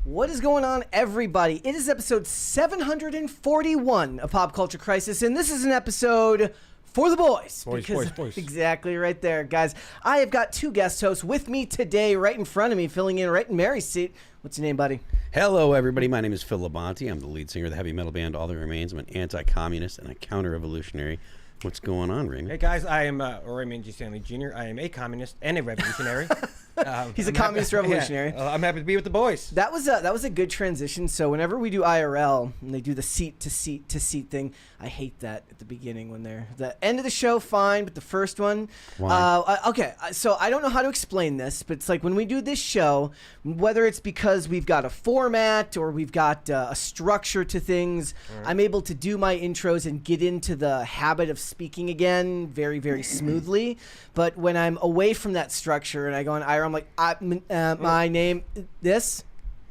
What is going on, everybody? It is episode 741 of Pop Culture Crisis, and this is an episode for the boys. Boys. Exactly right there, guys. I have got two guest hosts with me today, right in front of me, filling in right in Mary's seat. What's your name, buddy? Hello, everybody. My name is Phil Labonte. I'm the lead singer of the heavy metal band All That Remains. I'm an anti-communist and a counter-revolutionary. What's going on, Raymond? Hey, guys. I am Raymond G. Stanley Jr. I am a communist and a revolutionary. He's a communist revolutionary. Yeah, I'm happy to be with the boys. That was a good transition. So whenever we do IRL and they do the seat to seat to seat thing, I hate that at the beginning when they're the end of the show. Fine, but the first one. Why? Okay, so I don't know how to explain this, but it's like when we do this show, whether it's because we've got a format or we've got a structure to things, I'm able to do my intros and get into the habit of speaking again very, very smoothly. But when I'm away from that structure and I go on IRL, I'm like, my name, this.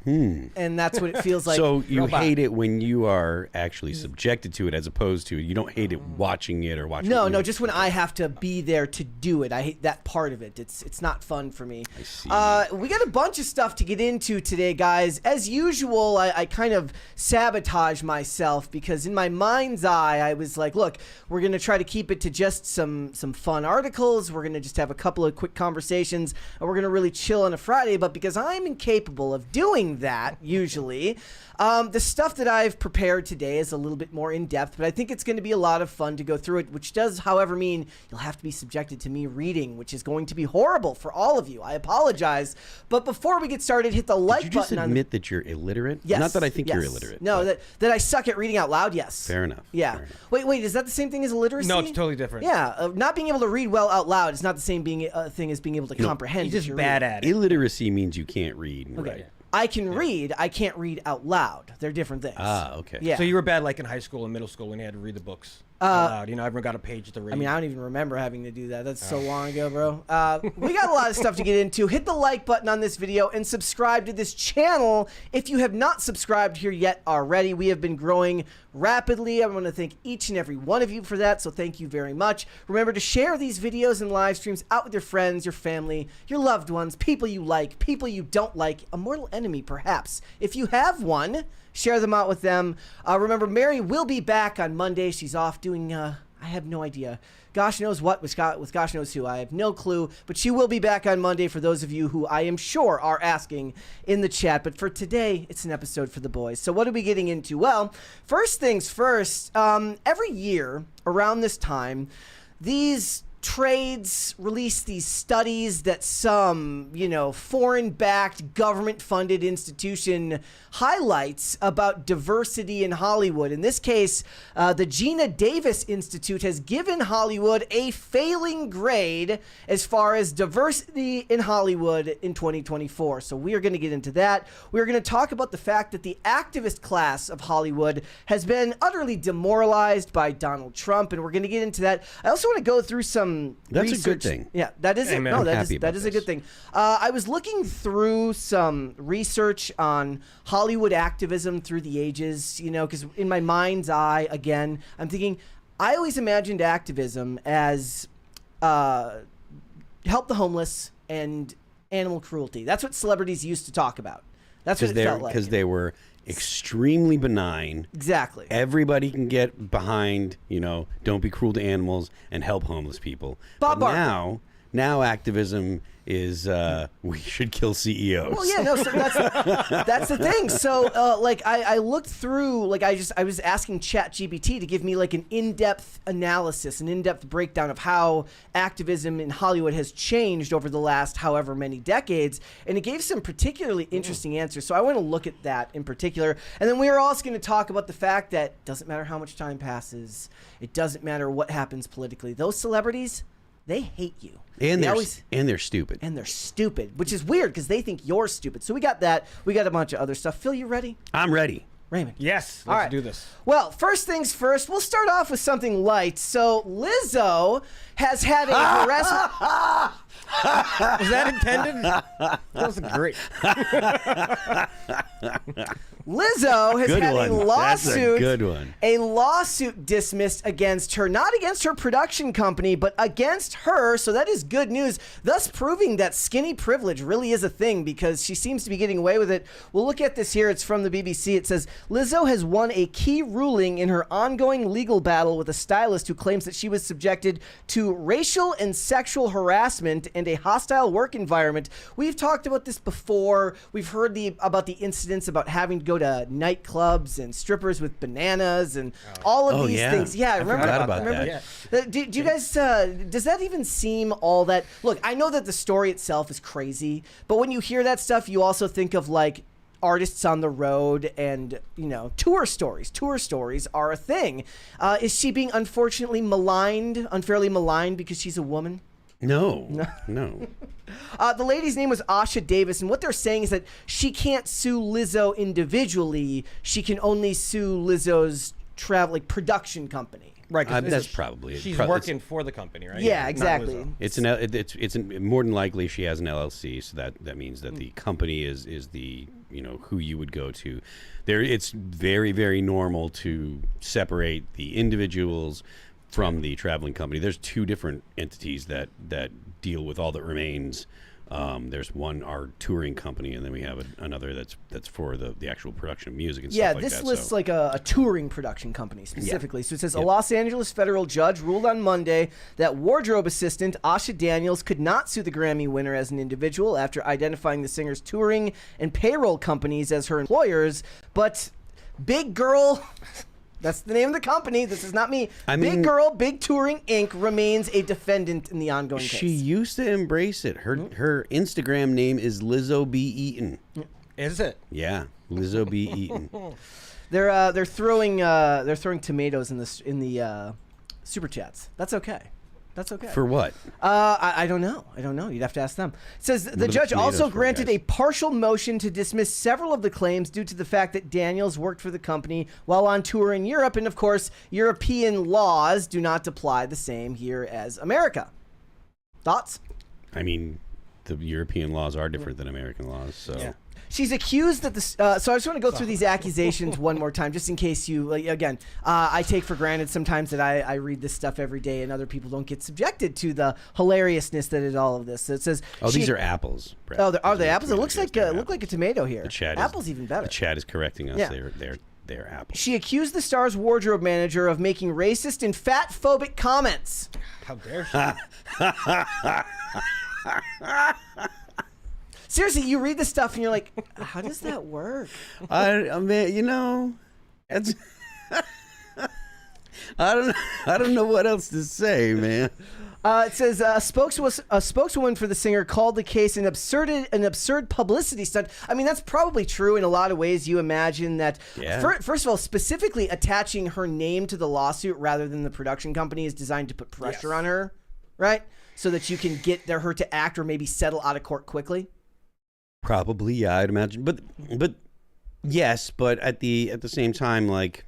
And that's what it feels like. So you hate it when you are actually subjected to it, as opposed to you don't hate it watching it or watching. No, just when I have to be there to do it. I hate that part of it. It's not fun for me. I see. We got a bunch of stuff to get into today, guys. As usual, I kind of sabotage myself because in my mind's eye, I was like, look, we're going to try to keep it to just some fun articles. We're going to just have a couple of quick conversations, and we're going to really chill on a Friday. But because I'm incapable of doing that usually, the stuff that I've prepared today is a little bit more in depth, but I think it's going to be a lot of fun to go through it, which does, however, mean you'll have to be subjected to me reading, which is going to be horrible for all of you. I apologize. But before we get started, hit the like button. Did you just admit that you're illiterate? Yes. Not that I think you're illiterate. No, that I suck at reading out loud. Yes. Fair enough. Yeah. Fair enough. Wait, is that the same thing as illiteracy? No, it's totally different. Yeah, not being able to read well out loud is not the same thing as being able to comprehend. You're just bad at it. Illiteracy means you can't read. Okay. Right. I can read. I can't read out loud. They're different things. Ah, okay. Yeah. So you were bad like in high school and middle school when you had to read the books out loud. You know, everyone got a page to read. I mean, I don't even remember having to do that. That's so long ago, bro. We got a lot of stuff to get into. Hit the like button on this video and subscribe to this channel if you have not subscribed here yet already. We have been growing rapidly. I want to thank each and every one of you for that, so thank you very much. Remember to share these videos and live streams out with your friends, your family, your loved ones, people you like, people you don't like, a mortal enemy perhaps. If you have one, share them out with them. Remember, Mary will be back on Monday. She's off doing, I have no idea. Gosh knows what with gosh knows who. I have no clue. But she will be back on Monday for those of you who I am sure are asking in the chat. But for today, it's an episode for the boys. So what are we getting into? Well, first things first, every year around this time, these trades release these studies that some, foreign-backed, government-funded institution highlights about diversity in Hollywood. In this case, the Gina Davis Institute has given Hollywood a failing grade as far as diversity in Hollywood in 2024. So we are going to get into that. We're going to talk about the fact that the activist class of Hollywood has been utterly demoralized by Donald Trump, and we're going to get into that. I also want to go through some That's research. a good thing. Yeah, that is it. Amen. No, I'm that happy is that about is a this. good thing. I was looking through some research on Hollywood activism through the ages, because in my mind's eye, again, I'm thinking, I always imagined activism as help the homeless and animal cruelty. That's what celebrities used to talk about. That's what it felt like. Because they were extremely benign. Exactly. Everybody can get behind, don't be cruel to animals and help homeless people. Bob But Barker. now activism is we should kill CEOs. Well, yeah, no, so that's the thing. So, I looked through, I was asking ChatGPT to give me like an in-depth analysis, an in-depth breakdown of how activism in Hollywood has changed over the last however many decades, and it gave some particularly interesting answers. So I want to look at that in particular, and then we are also going to talk about the fact that it doesn't matter how much time passes, it doesn't matter what happens politically. Those celebrities, they hate you. And they're stupid. And they're stupid, which is weird because they think you're stupid. So we got that. We got a bunch of other stuff. Phil, you ready? I'm ready. Raymond. Yes, All let's right. do this. Well, first things first, we'll start off with something light. So Lizzo has had a harassment. Was that intended? That was great. Lizzo has Good had one. a lawsuit. That's a good one. A lawsuit dismissed against her, not against her production company, but against her. So that is good news, thus proving that skinny privilege really is a thing because she seems to be getting away with it. We'll look at this here. It's from the BBC. It says, Lizzo has won a key ruling in her ongoing legal battle with a stylist who claims that she was subjected to racial and sexual harassment and a hostile work environment. We've talked about this before. We've heard about the incidents about having to go to nightclubs and strippers with bananas and all of these things. Yeah, I forgot about that. Do you guys, does that even seem all that? Look, I know that the story itself is crazy, but when you hear that stuff, you also think of like artists on the road and, you know, tour stories. Tour stories are a thing. Is she being unfortunately unfairly maligned because she's a woman? No. The lady's name was Asha Davis, and what they're saying is that she can't sue Lizzo individually. She can only sue Lizzo's production company. Right. That's probably it. She's working for the company, right? Yeah, exactly. It's more than likely she has an LLC, so that means that the company is the, you know, who you would go to. It's very, very normal to separate the individuals from the traveling company. There's two different entities that deal with all that remains. There's one, our touring company, and then we have another that's for the actual production of music and stuff like that. Yeah, this lists like a touring production company specifically. So it says a Los Angeles federal judge ruled on Monday that wardrobe assistant Asha Daniels could not sue the Grammy winner as an individual after identifying the singer's touring and payroll companies as her employers. But Big Girl... That's the name of the company. This is not me. Big Girl, Big Touring Inc. remains a defendant in the ongoing case. She used to embrace it. Her Instagram name is Lizzo B. Eaton. Is it? Yeah, Lizzo B. Eaton. They're throwing tomatoes in the Superchats. That's okay. That's okay. For what? I don't know. You'd have to ask them. It says the judge also granted a partial motion to dismiss several of the claims due to the fact that Daniels worked for the company while on tour in Europe. And of course, European laws do not apply the same here as America. Thoughts? I mean, the European laws are different than American laws, so... Yeah. She's accused that so I just want to go through these accusations one more time, just in case you, again, I take for granted sometimes that I read this stuff every day and other people don't get subjected to the hilariousness that is all of this. So it says... Oh, these are apples, Brett. Oh, are they apples? It looks like a tomato here. Apple's even better. The chat is correcting us. Yeah. They're apples. She accused the star's wardrobe manager of making racist and fat-phobic comments. How dare she? Seriously, you read this stuff and you're like, how does that work? I mean, you know, it's I don't know what else to say, man. It says a spokeswoman for the singer called the case an absurd publicity stunt. I mean, that's probably true in a lot of ways. You imagine that, first of all, specifically attaching her name to the lawsuit rather than the production company is designed to put pressure on her, right? So that you can get her to act or maybe settle out of court quickly. Probably, yeah, I'd imagine. But yes, but at the same time, like,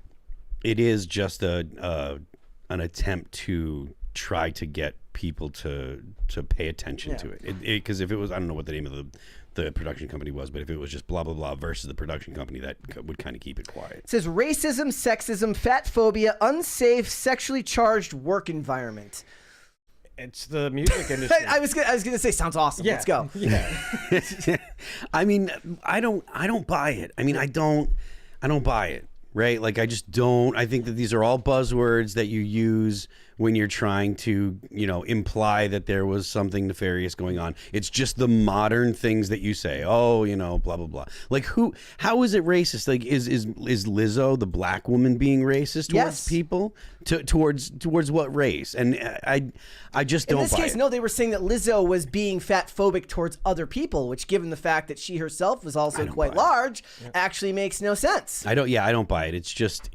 it is just an attempt to try to get people to pay attention to it. Because if it was, I don't know what the name of the production company was, but if it was just blah blah blah versus the production company, that would kind of keep it quiet. It says racism, sexism, fat phobia, unsafe, sexually charged work environment. It's the music industry. I was gonna say sounds awesome. Yeah. Let's go. Yeah. I mean, I don't buy it. I mean, I don't buy it. Right? Like, I just don't. I think that these are all buzzwords that you use when you're trying to, you know, imply that there was something nefarious going on. It's just the modern things that you say. Oh, you know, blah blah blah. Like, how is it racist? Like, is Lizzo, the black woman, being racist towards people? Towards what race? And I just don't buy it. In this case, no, they were saying that Lizzo was being fat phobic towards other people, which, given the fact that she herself was also quite large, actually makes no sense. I don't buy it. It's just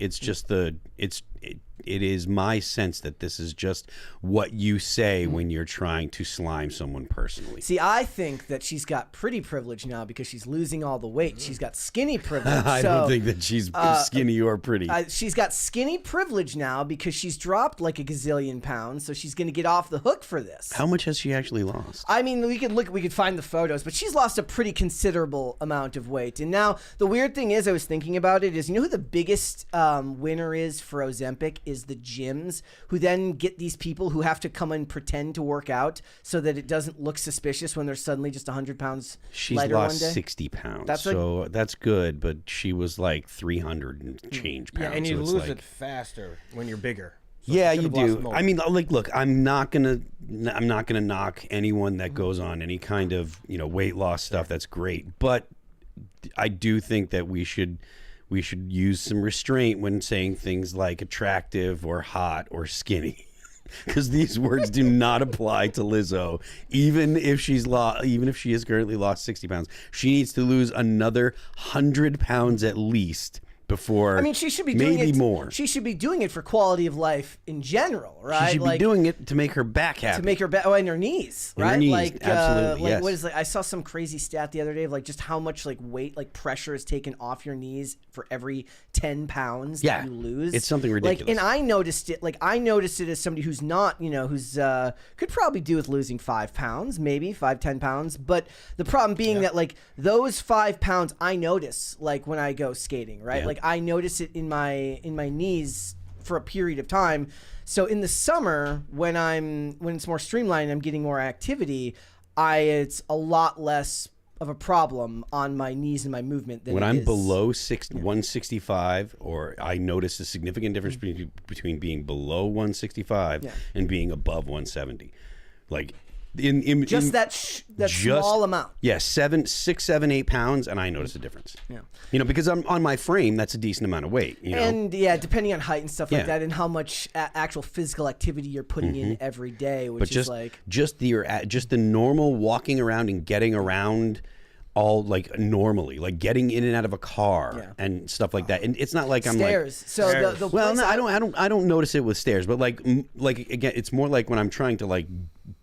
it is my sense that this is just what you say when you're trying to slime someone personally. See, I think that she's got pretty privilege now because she's losing all the weight. She's got skinny privilege. I don't think that she's skinny or pretty. She's got skinny privilege now because she's dropped like a gazillion pounds, so she's going to get off the hook for this. How much has she actually lost? I mean, we could find the photos, but she's lost a pretty considerable amount of weight. And now the weird thing is, I was thinking about it, is you know who the biggest winner is for Ozempic is the gyms, who then get these people who have to come and pretend to work out so that it doesn't look suspicious when they're suddenly just 100 pounds lighter one day. She's lost 60 pounds, so that's good, but she was like 300 and change pounds. Yeah, and you so lose it faster when you're bigger. So yeah, you do. I mean, like, look, I'm not gonna knock anyone that goes on any kind of weight loss stuff. That's great, but I do think that we should use some restraint when saying things like attractive or hot or skinny, because these words do not apply to Lizzo. Even if she has currently lost 60 pounds, she needs to lose another 100 pounds at least before. I mean, she should be doing maybe it, more. She should be doing it for quality of life in general, right? She should be doing it to make her back happy. To make her back, and her knees, right? Her knees, like, absolutely. Yes. What is I saw some crazy stat the other day of like just how much like weight, like pressure is taken off your knees for every 10 pounds that you lose. It's something ridiculous. Like, and I noticed it. Like, I noticed it as somebody who's not, who's could probably do with losing 5 pounds, maybe 5-10 pounds. But the problem being that like those 5 pounds, I notice like when I go skating, right? Yeah. Like I notice it in my knees for a period of time. So in the summer, when it's more streamlined, I'm getting more activity. It's a lot less of a problem on my knees and my movement than when it I'm is. below 165, or I notice a significant difference between being below 165 and being above 170. Like in just that small amount. Yeah, 6, 7, 8 pounds, and I notice a difference. Yeah, because I'm on my frame, that's a decent amount of weight. And yeah, depending on height and stuff like that, and how much actual physical activity you're putting in every day, which is like just the normal walking around and getting around. All like normally, like getting in and out of a car and stuff like that, and it's not like I'm stairs. Like so the well, no, I don't notice it with stairs, but like again, it's more like when I'm trying to like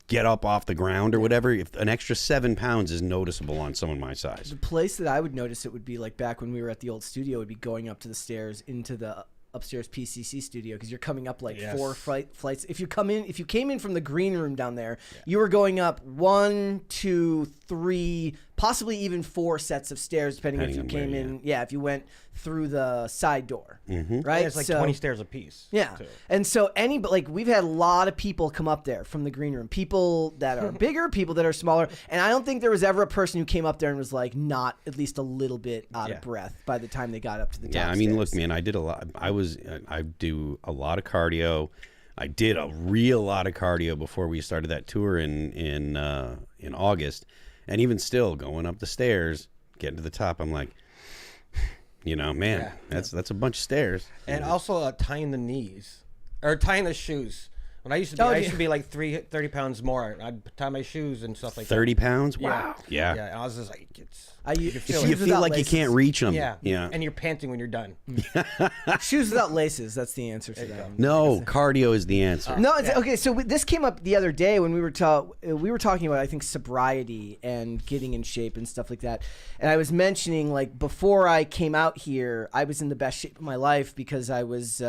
get up off the ground or whatever. If an extra 7 pounds is noticeable on someone my size, the place that I would notice it would be like back when we were at the old studio, would be going up to the stairs into the upstairs PCC studio, because you're coming up like 4 flights. If you came in from the green room down there, you were going up 1, 2, 3, possibly even 4 sets of stairs, depending if you came in. Yeah, if you went through the side door, right? Yeah, it's like 20 stairs a piece. Yeah, too. and so we've had a lot of people come up there from the green room. People that are bigger, people that are smaller, and I don't think there was ever a person who came up there and was like not at least a little bit out of breath by the time they got up to the top. Yeah, I mean, look, man, I did a lot. I do a lot of cardio. I did a real lot of cardio before we started that tour in August, and even still going up the stairs, getting to the top, I'm like, man, that's a bunch of stairs. And also tying the knees or tying the shoes. When I used to be like 30 pounds more. I'd tie my shoes and stuff like 30 that. 30 pounds? Wow. Yeah. Yeah. And I was just like, you feel like laces. You can't reach them. Yeah. And you're panting when you're done. Shoes without laces. That's the answer to that. No, cardio is the answer. No, okay. So this came up the other day when we were talking about, I think, sobriety and getting in shape and stuff like that. And I was mentioning, like, before I came out here, I was in the best shape of my life because I was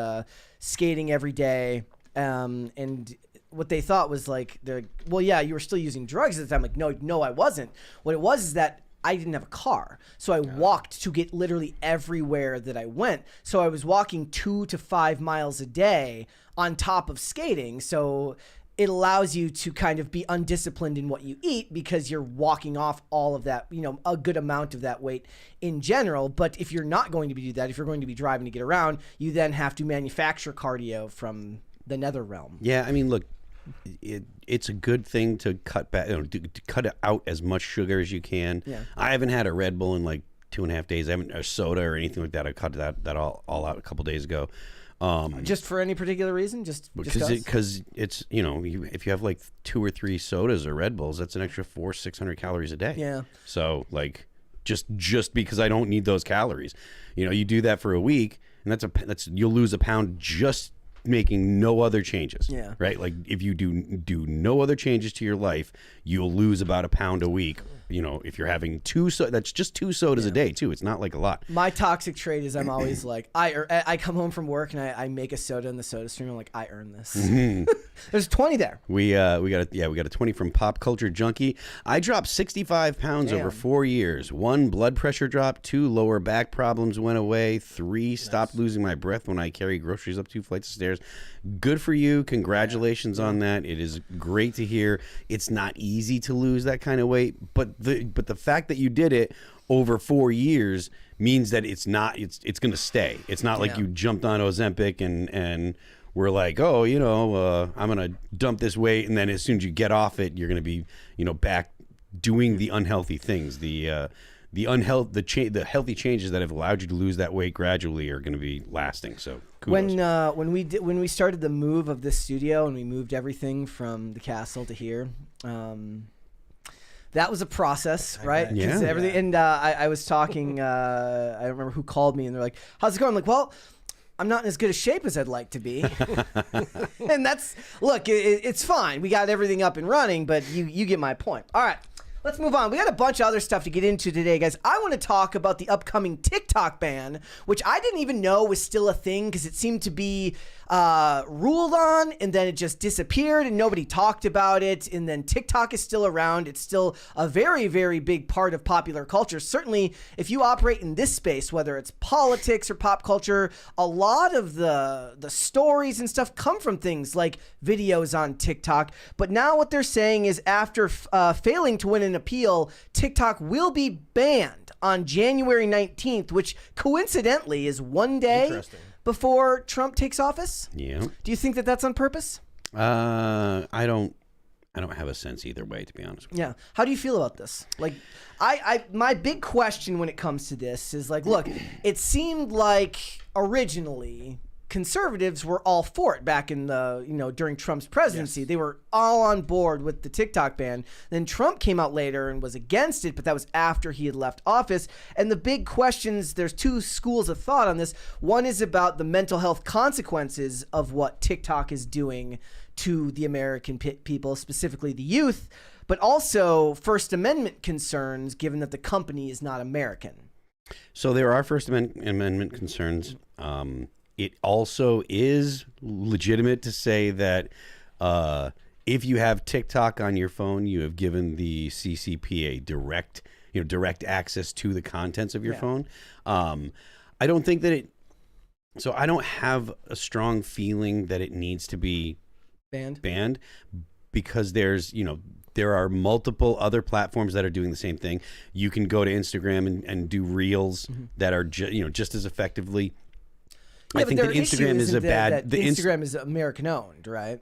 skating every day. And what they thought was like, well, yeah, you were still using drugs at the time. Like, no, I wasn't. What it was is that I didn't have a car. So I walked to get literally everywhere that I went. So I was walking 2 to 5 miles a day on top of skating. So it allows you to kind of be undisciplined in what you eat because you're walking off all of that, a good amount of that weight in general. But if you're not going to do that, if you're going to be driving to get around, you then have to manufacture cardio from the nether realm. Yeah, I mean, look, it's a good thing to cut back, to cut out as much sugar as you can. Yeah. I haven't had a Red Bull in like 2.5 days. I haven't a soda or anything like that. I cut that all out a couple days ago. Just for any particular reason, because it's if you have like 2 or 3 sodas or Red Bulls, that's an extra 400-600 calories a day. Yeah. So like just because I don't need those calories, you do that for a week, and that's you'll lose a pound just making no other changes. Yeah. Right. Like if you do no other changes to your life, you'll lose about a pound a week. You know, if you're having that's just 2 sodas a day too. It's not like a lot. My toxic trait is I'm always like, I come home from work and I make a soda in the soda stream. I'm like, I earn this. There's 20 there. We got a 20 from Pop Culture Junkie. I dropped 65 pounds over 4 years. 1, blood pressure dropped. 2, lower back problems went away. 3, stopped losing my breath when I carry groceries up 2 flights of stairs. Good for you. Congratulations on that. It is great to hear. It's not easy to lose that kind of weight, but the fact that you did it over 4 years means that it's going to stay. It's not like you jumped on Ozempic and we're like, oh, you know, I'm going to dump this weight, and then as soon as you get off it, you're going to be, you know, back doing the unhealthy things. The healthy changes that have allowed you to lose that weight gradually are going to be lasting. So kudos. When we started the move of this studio and we moved everything from the castle to here, that was a process, right? Yeah. Everything, and I was talking. I don't remember who called me, and they're like, "How's it going?" I'm like, "Well, I'm not in as good a shape as I'd like to be." And it's fine. We got everything up and running, but you get my point. All right. Let's move on. We got a bunch of other stuff to get into today, guys. I want to talk about the upcoming TikTok ban, which I didn't even know was still a thing because it seemed to be ruled on, and then it just disappeared and nobody talked about it. And then TikTok is still around. It's still a very, very big part of popular culture. Certainly, if you operate in this space, whether it's politics or pop culture, a lot of the stories and stuff come from things like videos on TikTok. But now what they're saying is after failing to win an appeal, TikTok will be banned on January 19th, which coincidentally is one day before Trump takes office. Yeah. Do you think that that's on purpose? I don't have a sense either way, to be honest with you. Yeah. How do you feel about this? Like, my big question when it comes to this is like, look, it seemed like originally conservatives were all for it back in during Trump's presidency. Yes. They were all on board with the TikTok ban. Then Trump came out later and was against it, but that was after he had left office. And the big questions, there's 2 schools of thought on this. One is about the mental health consequences of what TikTok is doing to the American people, specifically the youth, but also First Amendment concerns, given that the company is not American. So there are First Amendment concerns. It also is legitimate to say that if you have TikTok on your phone, you have given the CCP direct access to the contents of your phone. I don't think that so I don't have a strong feeling that it needs to be banned because there are multiple other platforms that are doing the same thing. You can go to Instagram and do reels that are just as effectively. Yeah, I think that Instagram is Instagram is American owned, right?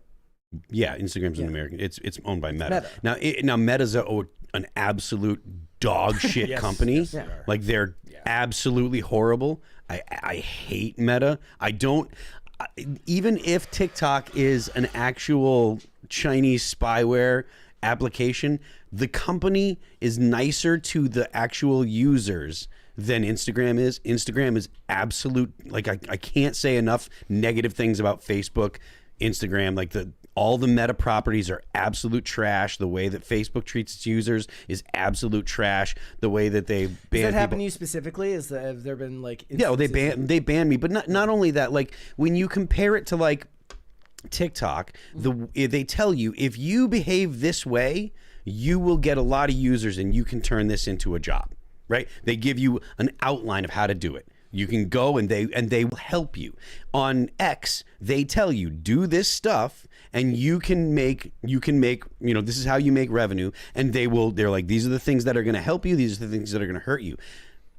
Yeah, Instagram's an American. It's owned by Meta. Now Meta's an absolute dog shit company. Yes, like they're absolutely horrible. I hate Meta. Even if TikTok is an actual Chinese spyware application, the company is nicer to the actual users than Instagram is. Instagram is absolute, like I can't say enough negative things about Facebook, Instagram. Like all the Meta properties are absolute trash. The way that Facebook treats its users is absolute trash. The way that they ban people. Does that happen to you specifically? Have there been like instances? Yeah, they banned me. But not only that, like when you compare it to like TikTok, they tell you if you behave this way, you will get a lot of users and you can turn this into a job. Right? They give you an outline of how to do it. You can go and they will help you. On X, they tell you do this stuff and you can make this is how you make revenue, and they're like, these are the things that are going to help you, these are the things that are going to hurt you.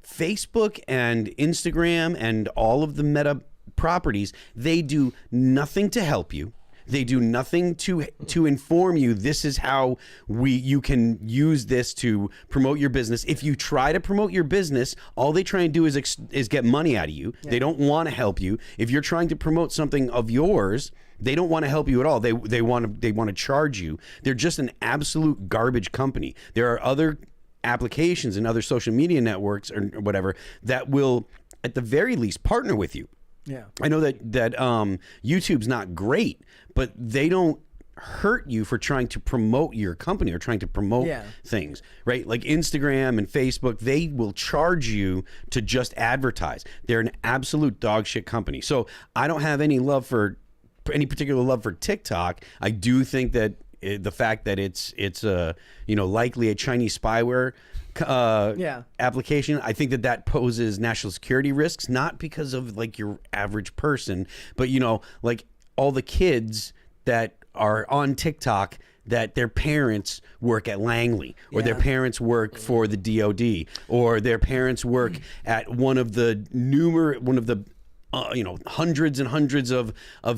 Facebook and Instagram and all of the Meta properties, they do nothing to help you. They do nothing to inform you. This is how you can use this to promote your business. If you try to promote your business, all they try and do is get money out of you. Yeah. They don't want to help you. If you're trying to promote something of yours, they don't want to help you at all. They want to charge you. They're just an absolute garbage company. There are other applications and other social media networks or whatever that will, at the very least, partner with you. Yeah. I know that YouTube's not great, but they don't hurt you for trying to promote your company or trying to promote things, right? Like Instagram and Facebook, they will charge you to just advertise. They're an absolute dog shit company. So I don't have any particular love for TikTok. I do think that the fact that it's likely a Chinese spyware application, I think that poses national security risks, not because of like your average person, but like all the kids that are on TikTok that their parents work at Langley, or their parents work for the DOD, or their parents work at one of the hundreds and hundreds of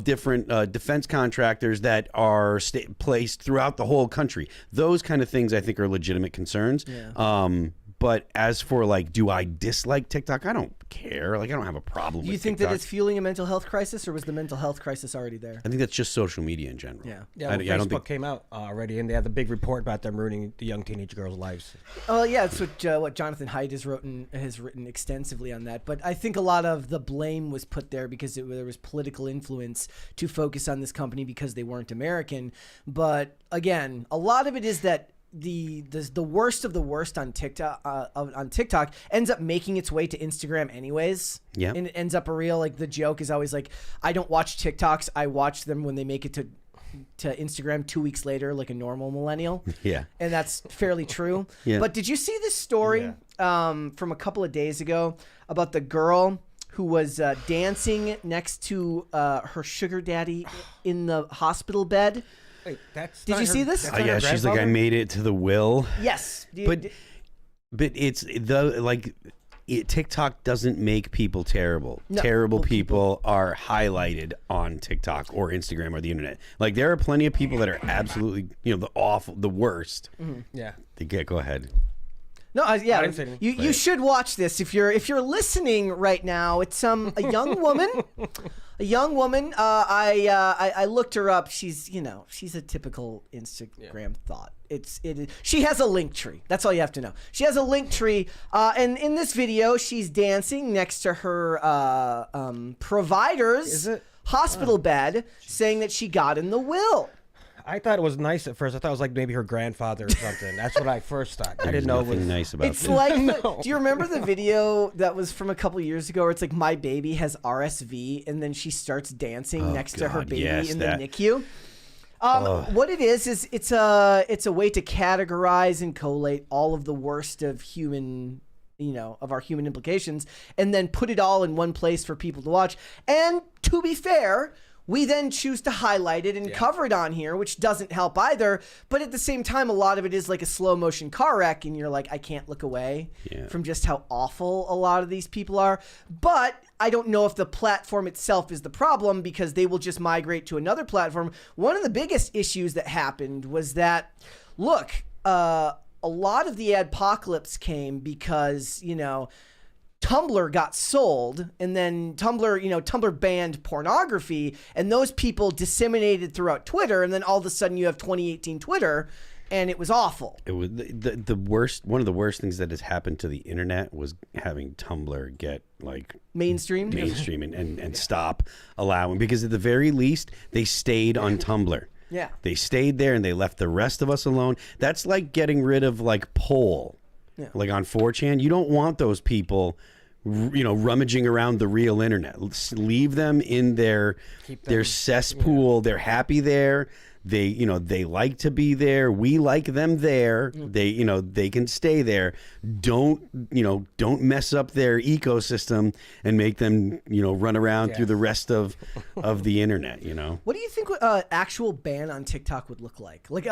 different defense contractors that are placed throughout the whole country. Those kind of things I think are legitimate concerns. But as for like, do I dislike TikTok? I don't care. Like, I don't have a problem with TikTok. Do you think that it's fueling a mental health crisis, or was the mental health crisis already there? I think that's just social media in general. Facebook came out already, and they had the big report about them ruining the young teenage girls' lives. Oh, yeah, it's what Jonathan Haidt has written extensively on that. But I think a lot of the blame was put there because there was political influence to focus on this company because they weren't American. But again, a lot of it is that the worst of the worst on TikTok ends up making its way to Instagram anyways. Yeah. And it ends up a reel. Like, the joke is always like, I don't watch TikToks. I watch them when they make it to Instagram 2 weeks later, like a normal millennial. Yeah. And that's fairly true. Yeah. But did you see this story from a couple of days ago about the girl who was dancing next to her sugar daddy in the hospital bed? Wait, did you see this? Yeah, she's like, I made it to the will. Yes. But it's TikTok doesn't make people terrible. No, terrible people are highlighted on TikTok or Instagram or the internet. Like, there are plenty of people that are absolutely, the worst. Yeah. Go ahead. No, you should watch this if you're listening right now. It's a young woman. A young woman. I looked her up. She's a typical Instagram thought. She has a link tree. That's all you have to know. She has a link tree, and in this video, she's dancing next to her provider's hospital bed, saying that she got in the will. I thought it was nice at first. I thought it was like maybe her grandfather or something. That's what I first thought. I didn't know it was nice about it. It's like, do you remember the video that was from a couple years ago where it's like, my baby has RSV, and then she starts dancing next to her baby in the NICU? What it is it's a way to categorize and collate all of the worst of human, of our human implications, and then put it all in one place for people to watch. And to be fair, we then choose to highlight it and cover it on here, which doesn't help either. But at the same time, a lot of it is like a slow motion car wreck, and you're like, I can't look away from just how awful a lot of these people are. But I don't know if the platform itself is the problem, because they will just migrate to another platform. One of the biggest issues that happened was that, look, a lot of the adpocalypse came because, Tumblr got sold, and then Tumblr banned pornography, and those people disseminated throughout Twitter, and then all of a sudden you have 2018 Twitter, and it was awful. It was the worst. One of the worst things that has happened to the internet was having Tumblr get like mainstream and stop allowing, because at the very least they stayed on Tumblr. Yeah, they stayed there and they left the rest of us alone. That's like getting rid of like Poll. Yeah. Like on 4chan, you don't want those people, rummaging around the real internet. Leave them in their cesspool. They're happy there. They like to be there. We like them there. They can stay there. Don't mess up their ecosystem and make them run around through the rest of the internet. What do you think actual ban on TikTok would look like? Like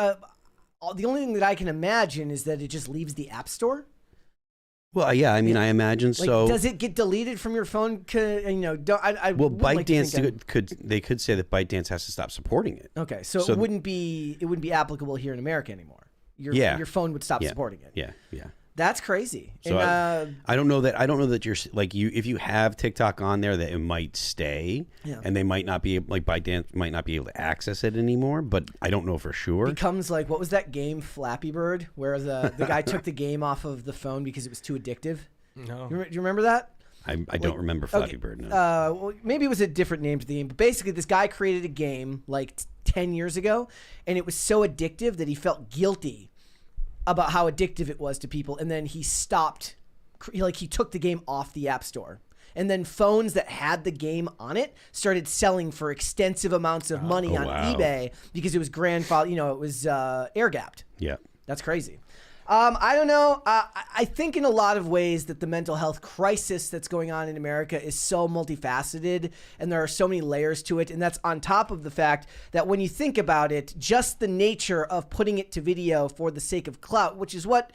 the only thing that I can imagine is that it just leaves the App Store. Well, yeah, I mean, I imagine so. Does it get deleted from your phone? Well, ByteDance could say that ByteDance has to stop supporting it. Okay, so it wouldn't be applicable here in America anymore. Your phone would stop supporting it. Yeah. That's crazy. So and, I don't know that you're like if you have TikTok on there, that it might stay, and they might not be like ByteDance might not be able to access it anymore. But I don't know for sure. Becomes like, what was that game, Flappy Bird, where the guy took the game off of the phone because it was too addictive? No. Do you remember that? I don't remember Flappy Bird. No. Well, maybe it was a different name to the game, but basically this guy created a game like 10 years ago, and it was so addictive that he felt guilty about how addictive it was to people, and then he stopped, like he took the game off the App Store. And then phones that had the game on it started selling for extensive amounts of money on eBay because it was grandfather, it was air-gapped. Yeah. That's crazy. I don't know. I think in a lot of ways that the mental health crisis that's going on in America is so multifaceted, and there are so many layers to it. And that's on top of the fact that when you think about it, just the nature of putting it to video for the sake of clout, which is what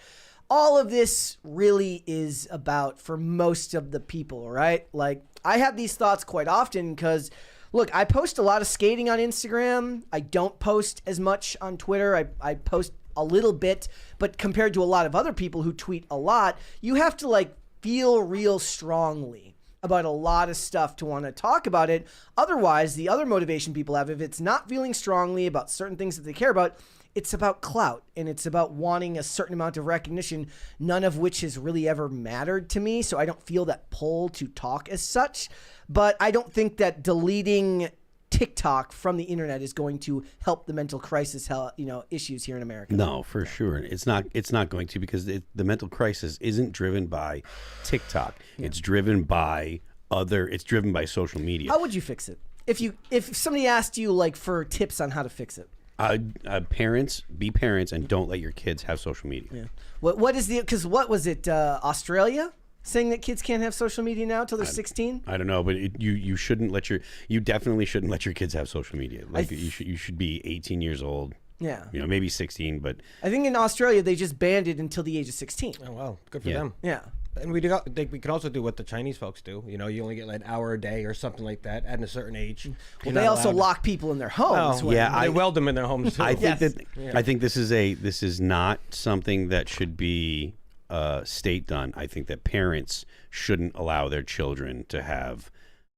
all of this really is about for most of the people, right? Like, I have these thoughts quite often because, look, I post a lot of skating on Instagram. I don't post as much on Twitter. I post a little bit, but compared to a lot of other people who tweet a lot, you have to like feel real strongly about a lot of stuff to want to talk about it. Otherwise, the other motivation people have, if it's not feeling strongly about certain things that they care about, it's about clout, and it's about wanting a certain amount of recognition, none of which has really ever mattered to me, so I don't feel that pull to talk as such. But I don't think that deleting TikTok from the internet is going to help the mental crisis, issues here in America. No, for sure. It's not going to, because the mental crisis isn't driven by TikTok. Yeah. It's driven by social media. How would you fix it? If somebody asked you like for tips on how to fix it? Parents, be parents, and don't let your kids have social media. Yeah. What was it, Australia saying that kids can't have social media now until they're 16? I don't know, but you definitely shouldn't let your kids have social media. Like you should be 18 years old. Yeah. Maybe 16, but I think in Australia they just banned it until the age of 16. Oh wow, good for them. Yeah. And we can also do what the Chinese folks do. You only get like an hour a day or something like that at a certain age. Well, they also lock people in their homes. They weld them in their homes too. I think this is not something that should be state done. I think that parents shouldn't allow their children to have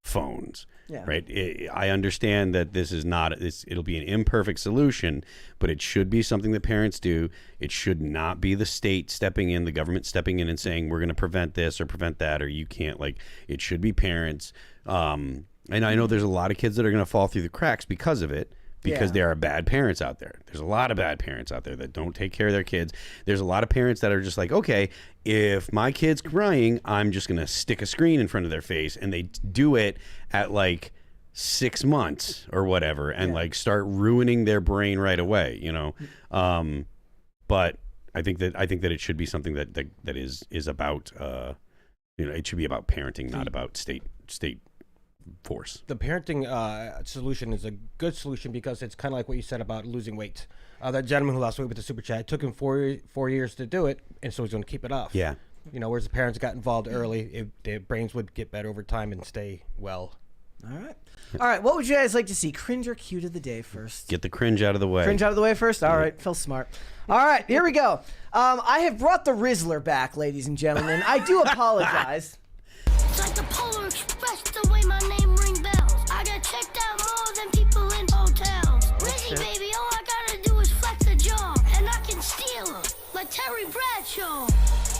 phones. Yeah. Right. I understand that this is not. It'll be an imperfect solution, but it should be something that parents do. It should not be the state stepping in, the government stepping in and saying we're going to prevent this or prevent that, or you can't. Like, it should be parents. And I know there's a lot of kids that are going to fall through the cracks because of it. Because there are bad parents out there. There's a lot of bad parents out there that don't take care of their kids. There's a lot of parents that are just like, okay, if my kid's crying, I'm just going to stick a screen in front of their face. And they do it at like 6 months or whatever, and like start ruining their brain right away, But I think that it should be something that is about, it should be about parenting, not about state force. The parenting solution is a good solution because it's kind of like what you said about losing weight. That gentleman who lost weight with the super chat, it took him 4 years to do it, and so he's going to keep it off. Yeah. Whereas the parents got involved early, their brains would get better over time and stay well. All right. What would you guys like to see? Cringe or cute of the day first? Get the cringe out of the way. Cringe out of the way first? All right. Feel smart. All right. Here we go. I have brought the Rizzler back, ladies and gentlemen. I do apologize. It's like the Polar Express, the way my name ring bells. I got checked out more than people in hotels. Rizzy, baby, all I gotta do is flex a jaw, and I can steal her, like Terry Bradshaw.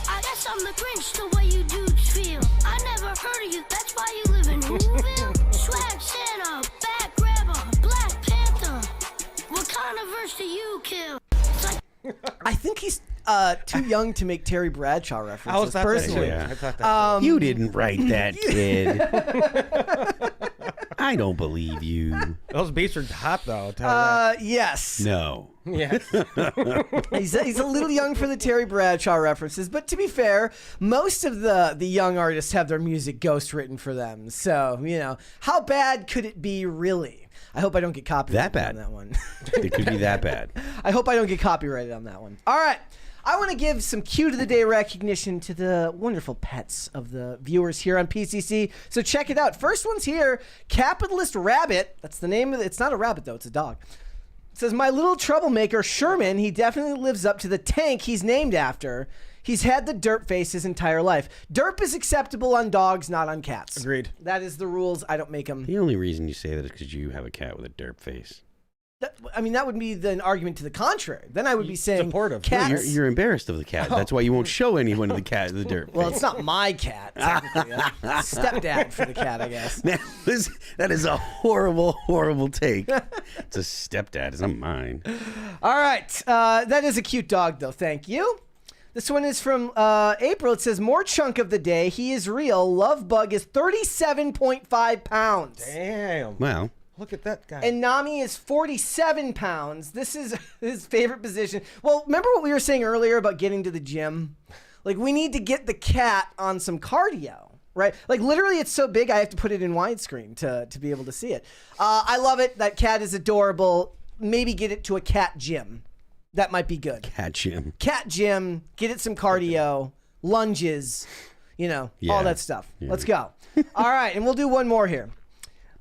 I guess I'm the Grinch, the way you dudes feel. I never heard of you, that's why you live in Whoville. Swag Santa, back grabber, Black Panther. What kind of verse do you kill? I think he's too young to make Terry Bradshaw references. Personally, you didn't write that, kid. I don't believe you. Those beats are hot, though. Yes. No. Yes. He's a little young for the Terry Bradshaw references, but to be fair, most of the young artists have their music ghost written for them. So, how bad could it be, really? I hope I don't get copyrighted on that one. It could be that bad. I hope I don't get copyrighted on that one. All right. I want to give some cute of the day recognition to the wonderful pets of the viewers here on PCC. So check it out. First one's here, Capitalist Rabbit. That's the name of it. It's not a rabbit, though. It's a dog. It says, my little troublemaker, Sherman, he definitely lives up to the tank he's named after. He's had the derp face his entire life. Derp is acceptable on dogs, not on cats. Agreed. That is the rules. I don't make them. The only reason you say that is because you have a cat with a derp face. I mean, that would be an argument to the contrary. Then I would be saying supportive. cats. You're embarrassed of the cat. That's why you won't show anyone the cat the dirt. Well, it's not my cat. technically. Stepdad for the cat, I guess. Man, that is a horrible, horrible take. It's a stepdad. It's not mine. All right. That is a cute dog, though. Thank you. This one is from April. It says, more chunk of the day. He is real. Love bug is 37.5 pounds. Damn. Well, Look at that guy. And Nami is 47 pounds. This is his favorite position. Well, remember what we were saying earlier about getting to the gym? Like, we need to get the cat on some cardio, right? Like, literally, it's so big, I have to put it in widescreen to be able to see it. I love it. That cat is adorable. Maybe get it to a cat gym. That might be good. cat gym. Cat gym. Get it some cardio, lunges, all that stuff. Yeah. Let's go. All right, and we'll do one more here.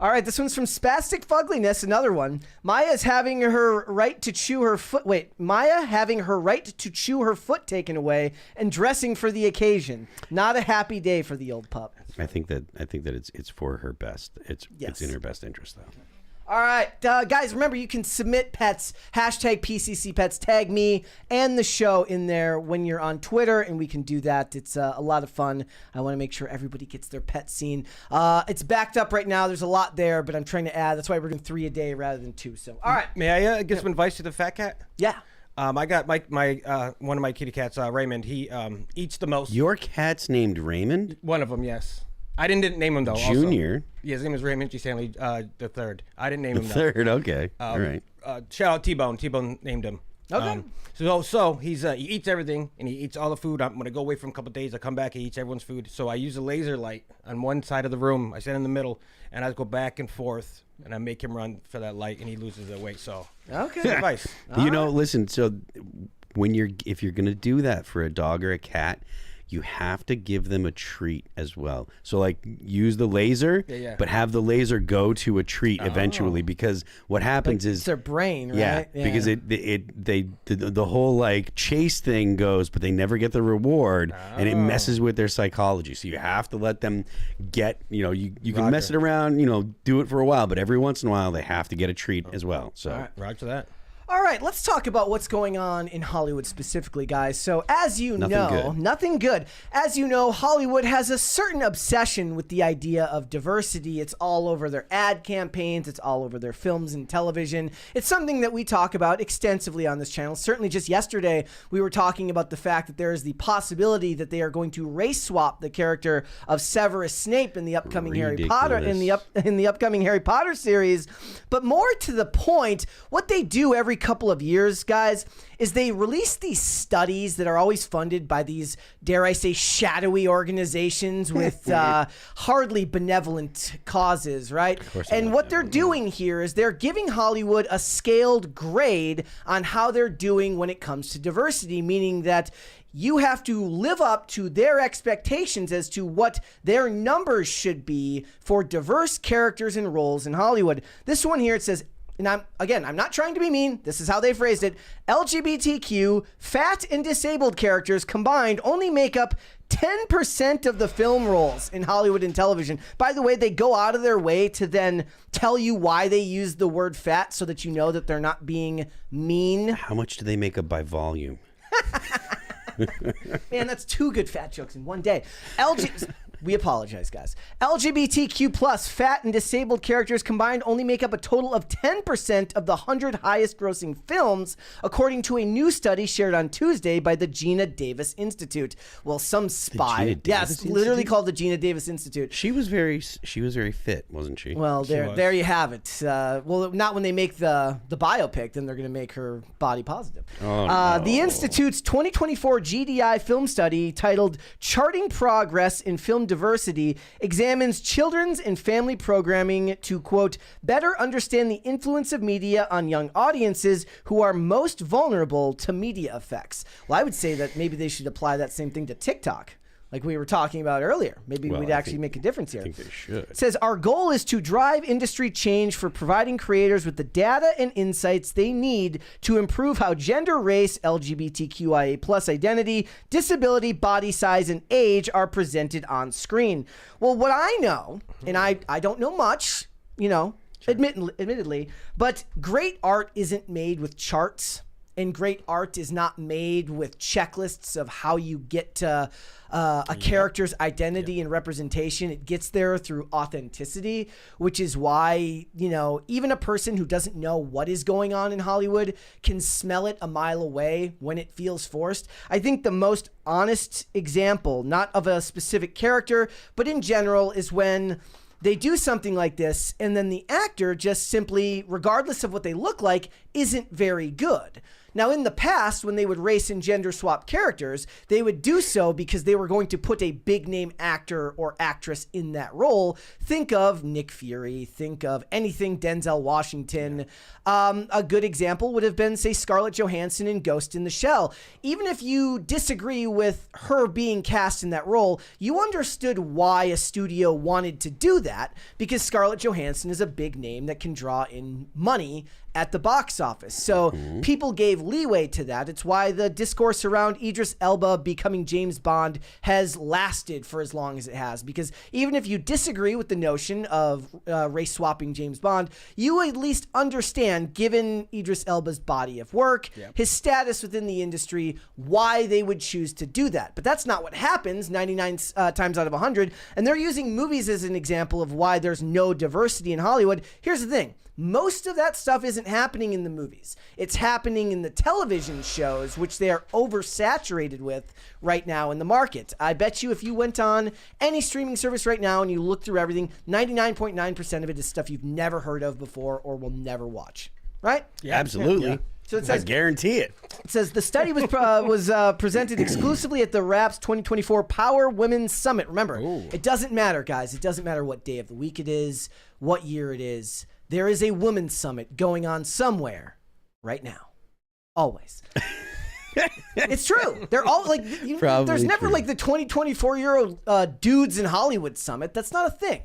All right, this one's from Spastic Fugliness, another one. Maya's having her right to chew her foot. Maya having her right to chew her foot taken away and dressing for the occasion. Not a happy day for the old pup. I think that it's for her best. It's in her best interest, though. All right, guys, remember you can submit pets, hashtag PCC Pets, tag me and the show in there when you're on Twitter, and we can do that. It's a lot of fun. I want to make sure everybody gets their pet seen. It's backed up right now. There's a lot there, but I'm trying to add. That's why we're doing 3 a day rather than 2. So, all right. May I give some advice to the fat cat? Yeah. I got my one of my kitty cats, Raymond. He eats the most. Your cat's named Raymond? One of them, yes. I didn't name him though. Junior. Yeah, his name is Raymond G. Stanley the third. I didn't name him though. Third, okay. All right. Shout out T-Bone. T-Bone named him. Okay. So he's he eats everything and he eats all the food. I'm gonna go away for a couple of days. I come back, he eats everyone's food. So I use a laser light on one side of the room. I stand in the middle and I go back and forth and I make him run for that light and he loses the weight. So Okay. good advice. Listen. So if you're gonna do that for a dog or a cat, you have to give them a treat as well. So like use the laser, but have the laser go to a treat eventually, because what happens is it's their brain, right? Yeah, because the whole like chase thing goes, but they never get the reward, and it messes with their psychology. So you have to let them get, you can mess it around, do it for a while, but every once in a while they have to get a treat as well. So Roger that. All right, let's talk about what's going on in Hollywood specifically, guys. So as you nothing good. As you know, Hollywood has a certain obsession with the idea of diversity. It's all over their ad campaigns. It's all over their films and television. It's something that we talk about extensively on this channel. Certainly just yesterday, we were talking about the fact that there is the possibility that they are going to race swap the character of Severus Snape in the upcoming Harry Potter in the upcoming Harry Potter series. But more to the point, what they do every couple of years, guys, is they release these studies that are always funded by these, dare I say, shadowy organizations with hardly benevolent causes, right? And what they're doing here is they're giving Hollywood a scaled grade on how they're doing when it comes to diversity, meaning that you have to live up to their expectations as to what their numbers should be for diverse characters and roles in Hollywood. This one here, it says, and I'm not trying to be mean. This is how they phrased it. LGBTQ, fat and disabled characters combined only make up 10% of the film roles in Hollywood and television. By the way, they go out of their way to then tell you why they use the word fat so that you know that they're not being mean. how much do they make up by volume? Man, that's 2 good fat jokes in one day. We apologize, guys. LGBTQ plus fat and disabled characters combined only make up a total of 10% of the 100 highest grossing films, according to a new study shared on Tuesday by the Gina Davis Institute. Well, some spy. It's literally called the Gina Davis Institute. She was very fit, wasn't she? Well, there you have it. Well, not when they make the biopic, then they're going to make her body positive. No. The Institute's 2024 GDI film study titled Charting Progress in Film Diversity examines children's and family programming to, quote, better understand the influence of media on young audiences who are most vulnerable to media effects. Well, I would say that maybe they should apply that same thing to TikTok, like we were talking about earlier. Maybe we'd actually make a difference here. I think they should. It says, our goal is to drive industry change for providing creators with the data and insights they need to improve how gender, race, LGBTQIA plus identity, disability, body size, and age are presented on screen. Well, what I know, and I don't know much, admittedly. But great art isn't made with charts. And great art is not made with checklists of how you get to a character's identity and representation. It gets there through authenticity, which is why, you know, even a person who doesn't know what is going on in Hollywood can smell it a mile away when it feels forced. I think the most honest example, not of a specific character, but in general, is when they do something like this and then the actor just simply, regardless of what they look like, isn't very good. Now, in the past, when they would race and gender swap characters, they would do so because they were going to put a big name actor or actress in that role. Think of Nick Fury. Think of anything Denzel Washington. A good example would have been, say, Scarlett Johansson in Ghost in the Shell. Even if you disagree with her being cast in that role, you understood why a studio wanted to do that, because Scarlett Johansson is a big name that can draw in money at the box office. So people gave leeway to that. It's why the discourse around Idris Elba becoming James Bond has lasted for as long as it has, because even if you disagree with the notion of race swapping James Bond, you at least understand, given Idris Elba's body of work, his status within the industry, why they would choose to do that. But that's not what happens 99 times out of 100. And they're using movies as an example of why there's no diversity in Hollywood. Here's the thing. Most of that stuff isn't happening in the movies. It's happening in the television shows, which they are oversaturated with right now in the market. I bet you if you went on any streaming service right now and you look through everything, 99.9% of it is stuff you've never heard of before or will never watch. Right? Yeah, absolutely. Yeah. So it says, I guarantee it. It says the study was presented exclusively at the RAP's 2024 Power Women's Summit. Remember, it doesn't matter, guys. It doesn't matter what day of the week it is, what year it is. There is a women's summit going on somewhere right now. Always. It's true. They're all like, there's never true. Like the 2024 dudes in Hollywood summit. That's not a thing.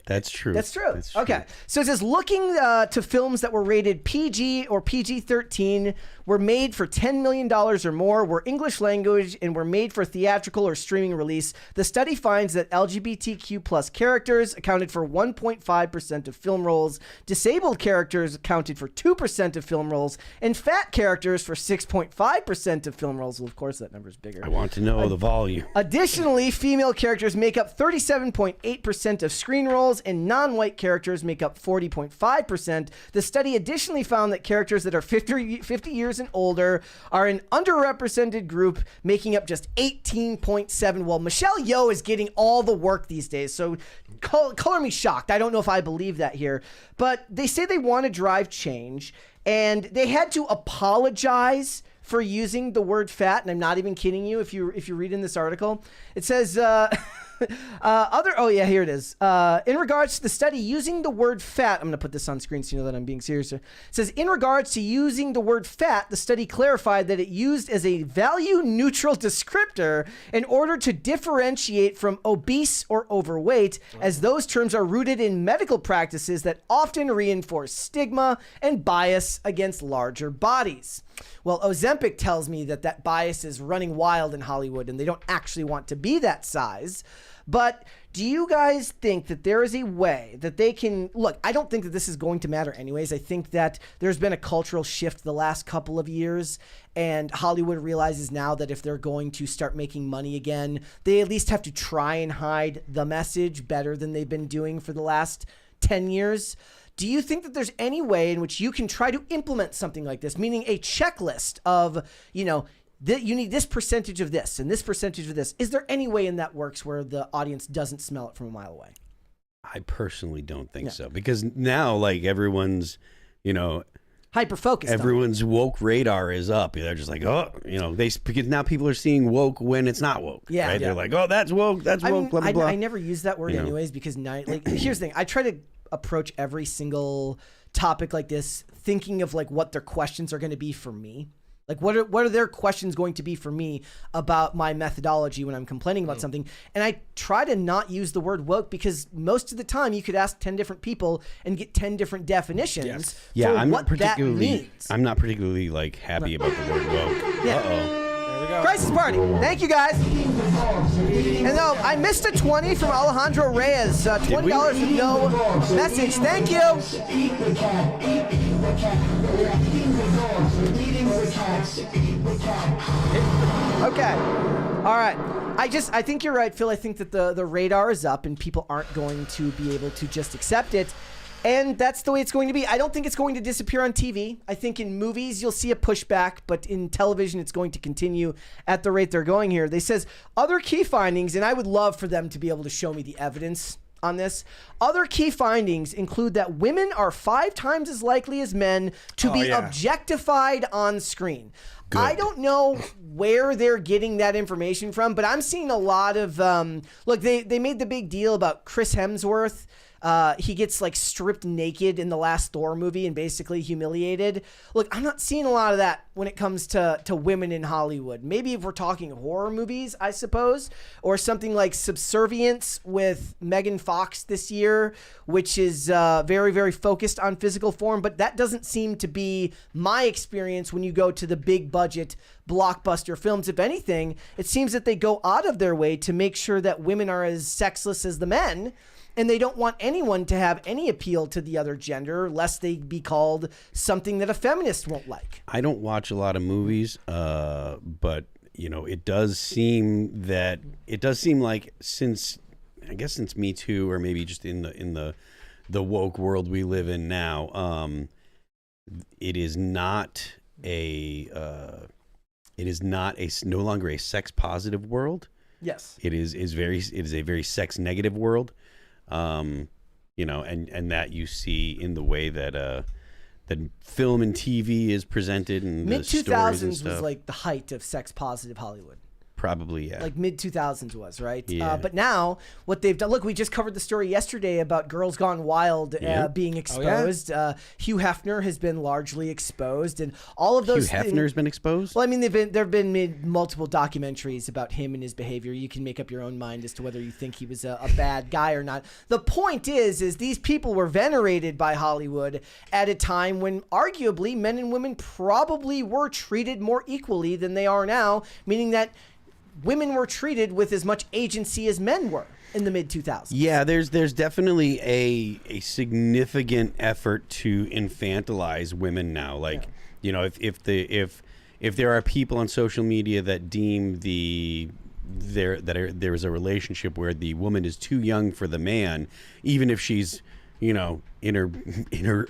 That's true. That's true. Okay. So it says looking to films that were rated PG or PG-13, were made for $10 million or more, were English language, and were made for theatrical or streaming release. The study finds that LGBTQ plus characters accounted for 1.5% of film roles, disabled characters accounted for 2% of film roles, and fat characters for 6.5% of film roles. Well, of course, that number is bigger. I want to know the volume. Additionally, female characters make up 37.8% of screen roles, and non-white characters make up 40.5%. The study additionally found that characters that are 50 years and older are an underrepresented group, making up just 18.7%. Well, Michelle Yeoh is getting all the work these days, so color me shocked. I don't know if I believe that here, but they say they want to drive change, and they had to apologize for using the word fat, and I'm not even kidding you. If you read in this article, it says here it is. In regards to the study using the word fat, I'm going to put this on screen so you know that I'm being serious. It says, in regards to using the word fat, the study clarified that it used as a value-neutral descriptor in order to differentiate from obese or overweight, as those terms are rooted in medical practices that often reinforce stigma and bias against larger bodies. Well, Ozempic tells me that bias is running wild in Hollywood and they don't actually want to be that size. But do you guys think that there is a way that they can... Look, I don't think that this is going to matter anyways. I think that there's been a cultural shift the last couple of years, and Hollywood realizes now that if they're going to start making money again, they at least have to try and hide the message better than they've been doing for the last 10 years. Do you think that there's any way in which you can try to implement something like this, meaning a checklist of, you need this percentage of this and this percentage of this? Is there any way in that works where the audience doesn't smell it from a mile away? I personally don't think so, because now, like, everyone's, hyper-focused. Everyone's woke radar is up. They're just like, because now people are seeing woke when it's not woke. Yeah, right? They're like, oh, that's woke, blah, blah, blah. I never use that word anyways, because here's the thing. I try to approach every single topic like this thinking of like what their questions are going to be for me. Like what are their questions going to be for me about my methodology when I'm complaining about something? And I try to not use the word woke, because most of the time you could ask 10 different people and get 10 different definitions for I'm what that means. I'm not particularly like happy about the word woke. Yeah. There we Crisis Party. Thank you, guys. And though I missed a 20 from Alejandro Reyes. $20 with no message. Thank you. Okay. All right. I think you're right, Phil. I think that the radar is up and people aren't going to be able to just accept it. And that's the way it's going to be. I don't think it's going to disappear on TV. I think in movies you'll see a pushback, but in television it's going to continue at the rate they're going here. They says other key findings, and I would love for them to be able to show me the evidence on this. Other key findings include that women are 5 times as likely as men to be objectified on screen. Good. I don't know where they're getting that information from, but I'm seeing a lot of look, they made the big deal about Chris Hemsworth. He gets like stripped naked in the last Thor movie and basically humiliated. Look, I'm not seeing a lot of that when it comes to women in Hollywood. Maybe if we're talking horror movies, I suppose, or something like Subservience with Megan Fox this year, which is very, very focused on physical form. But that doesn't seem to be my experience when you go to the big budget blockbuster films. If anything, it seems that they go out of their way to make sure that women are as sexless as the men. And they don't want anyone to have any appeal to the other gender, lest they be called something that a feminist won't like. I don't watch a lot of movies, but you know, it does seem like since Me Too, or maybe just in the woke world we live in now, it is not no longer a sex positive world. Yes, it is a very sex negative world. You know, and that you see in the way that that film and TV is presented, and mid the stories and 2000s stuff. was like the height of sex positive Hollywood. Probably, yeah. Like mid 2000s was, right? Yeah. But now what they've done, look, we just covered the story yesterday about Girls Gone Wild being exposed. Hugh Hefner has been largely exposed, and all of those. Hugh Hefner's been exposed? Well, I mean, there have been multiple documentaries about him and his behavior. You can make up your own mind as to whether you think he was a bad guy or not. The point is these people were venerated by Hollywood at a time when arguably men and women probably were treated more equally than they are now, meaning that women were treated with as much agency as men were in the mid 2000s. Yeah, there's definitely a significant effort to infantilize women now. Like, you know, if there are people on social media that deem there is a relationship where the woman is too young for the man, even if she's, you know, in her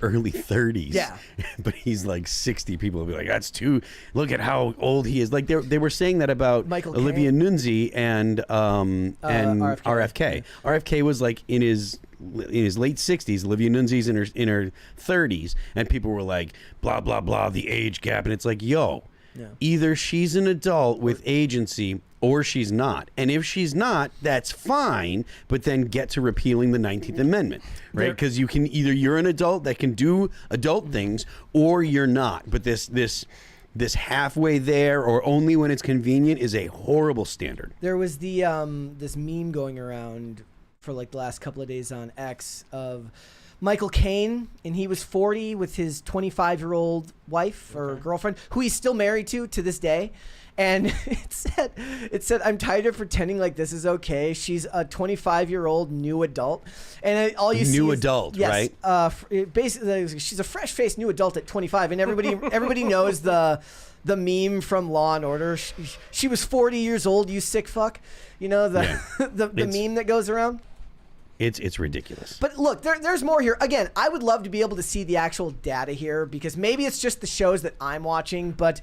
early 30s. Yeah. But he's like 60. People will be like, that's too. Look at how old he is. Like they were saying that about Michael Olivia Caine. Nunzi and RFK. RFK was like in his late 60s. Olivia Nunzi's in her 30s, and people were like, blah blah blah, the age gap, and it's like, yo. Yeah. Either she's an adult with agency or she's not. And if she's not, that's fine, but then get to repealing the 19th Amendment, right? Because you can you're an adult that can do adult things, or you're not. But this halfway there, or only when it's convenient, is a horrible standard. There was the this meme going around for like the last couple of days on X of Michael Caine, and he was 40 with his 25-year-old wife or girlfriend, who he's still married to this day. And it said, I'm tired of pretending like this is okay. She's a 25-year-old new adult, and all you see is, yes, right? Basically, she's a fresh-faced new adult at 25, and everybody knows the meme from Law and Order. She was 40 years old. You sick fuck. You know the meme that goes around. It's ridiculous. But look, there's more here. Again, I would love to be able to see the actual data here, because maybe it's just the shows that I'm watching, but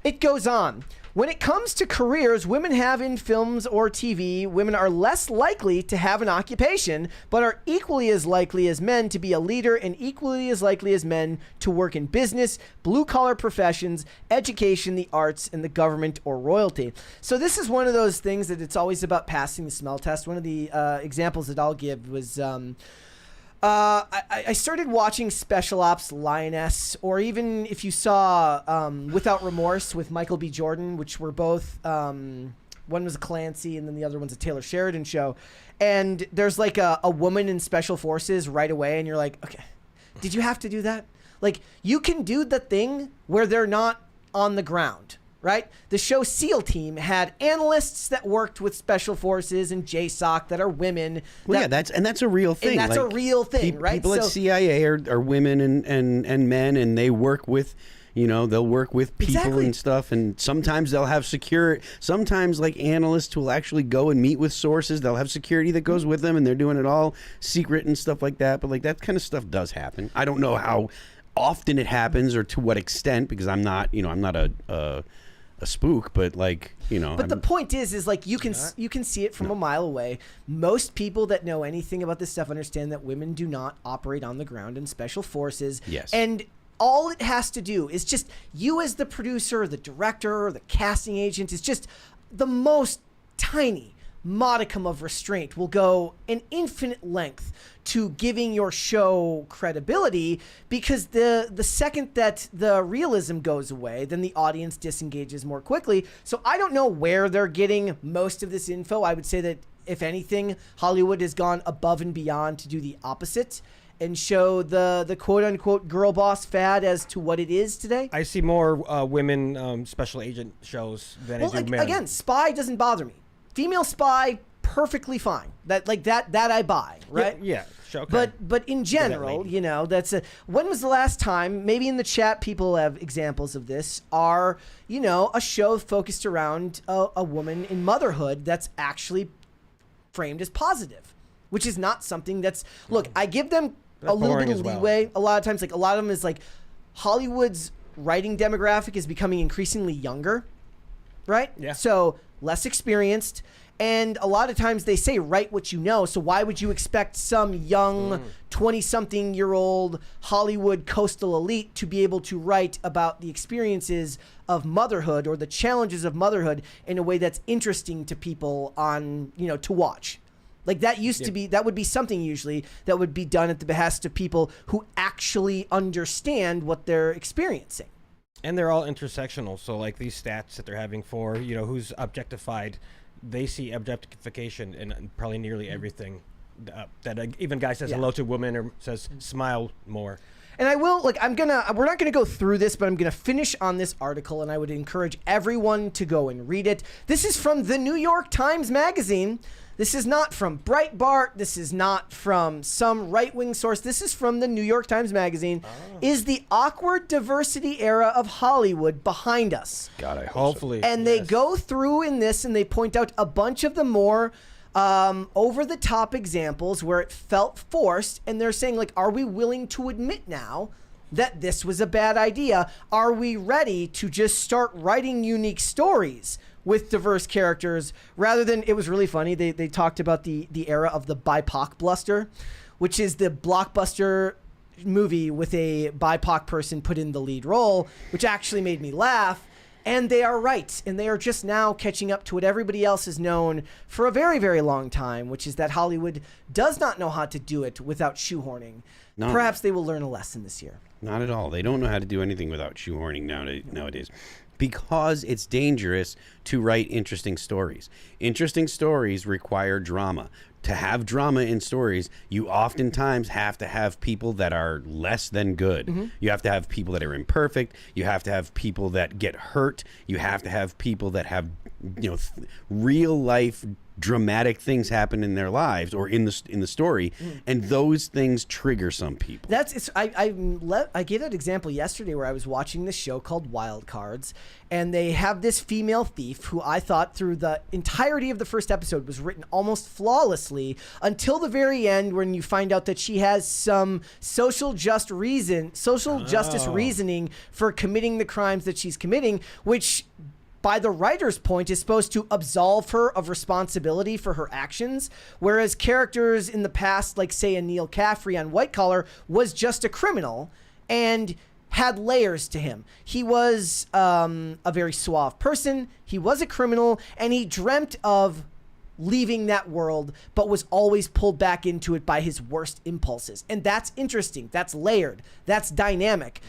it goes on. When it comes to careers women have in films or TV, women are less likely to have an occupation, but are equally as likely as men to be a leader, and equally as likely as men to work in business, blue-collar professions, education, the arts, and the government or royalty. So this is one of those things that it's always about passing the smell test. One of the examples that I'll give was I started watching Special Ops Lioness, or even if you saw Without Remorse with Michael B. Jordan, which were both, one was a Clancy and then the other one's a Taylor Sheridan show. And there's like a woman in Special Forces right away, and you're like, okay, did you have to do that? Like, you can do the thing where they're not on the ground. right? The show SEAL Team had analysts that worked with special forces and JSOC that are women. Well, that's a real thing. And that's a real thing, right? People at CIA are women and men, and they work with, they'll work with people and stuff, and sometimes they'll have security. Sometimes, like, analysts will actually go and meet with sources. They'll have security that goes with them, and they're doing it all secret and stuff like that. But, like, that kind of stuff does happen. I don't know how often it happens or to what extent, because I'm not a spook, but, like, But the point is like, you can see it from a mile away. Most people that know anything about this stuff understand that women do not operate on the ground in special forces. Yes. And all it has to do is just, you as the producer, the director, the casting agent, is just the most tiny modicum of restraint will go an infinite length to giving your show credibility, because the second that the realism goes away, then the audience disengages more quickly. So I don't know where they're getting most of this info. I would say that, if anything, Hollywood has gone above and beyond to do the opposite and show the quote-unquote girl boss fad as to what it is today. I see more women special agent shows than I do men. Again, spy doesn't bother me. Female spy, perfectly fine. That I buy, right? Yeah, sure. Okay. But in general, when was the last time, maybe in the chat people have examples of this, are, a show focused around a woman in motherhood that's actually framed as positive, which is not something that's, look, I give them a little bit of leeway. A lot of times, like, a lot of them is like, Hollywood's writing demographic is becoming increasingly younger, right? Yeah. So less experienced. And a lot of times they say, write what you know. So why would you expect some young 20-something-year-old Hollywood coastal elite to be able to write about the experiences of motherhood or the challenges of motherhood in a way that's interesting to people on, to watch? Like, that used to be, that would be something usually that would be done at the behest of people who actually understand what they're experiencing. And they're all intersectional. So, like, these stats that they're having for, who's objectified, they see objectification in probably nearly everything. That even guy says hello to a woman or says smile more. And I will, like, we're not going to go through this, but I'm going to finish on this article, and I would encourage everyone to go and read it. This is from the New York Times Magazine. This is not from Breitbart. This is not from some right-wing source. This is from the New York Times Magazine. Is the awkward diversity era of Hollywood behind us? God, I hope Hopefully. And they go through in this, and they point out a bunch of the more over-the-top examples where it felt forced, and they're saying, like, are we willing to admit now that this was a bad idea? Are we ready to just start writing unique stories with diverse characters rather than, it was really funny, they talked about the era of the BIPOC bluster, which is the blockbuster movie with a BIPOC person put in the lead role, which actually made me laugh. And they are right, and they are just now catching up to what everybody else has known for a very, very long time, which is that Hollywood does not know how to do it without shoehorning. No. Perhaps they will learn a lesson this year. Not at all. They don't know how to do anything without shoehorning nowadays. Because it's dangerous to write interesting stories. Interesting stories require drama. To have drama in stories, you oftentimes have to have people that are less than good. You have to have people that are imperfect. You have to have people that get hurt. You have to have people that have, real life dramatic things happen in their lives or in the story, and those things trigger some people. I gave that example yesterday where I was watching this show called Wild Cards, and they have this female thief who I thought through the entirety of the first episode was written almost flawlessly until the very end, when you find out that she has some social justice reasoning for committing the crimes that she's committing, which, by the writer's point, is supposed to absolve her of responsibility for her actions, whereas characters in the past, like, say, a Neil Caffrey on White Collar, was just a criminal and had layers to him. He was a very suave person, he was a criminal, and he dreamt of leaving that world, but was always pulled back into it by his worst impulses. And that's interesting, that's layered, that's dynamic.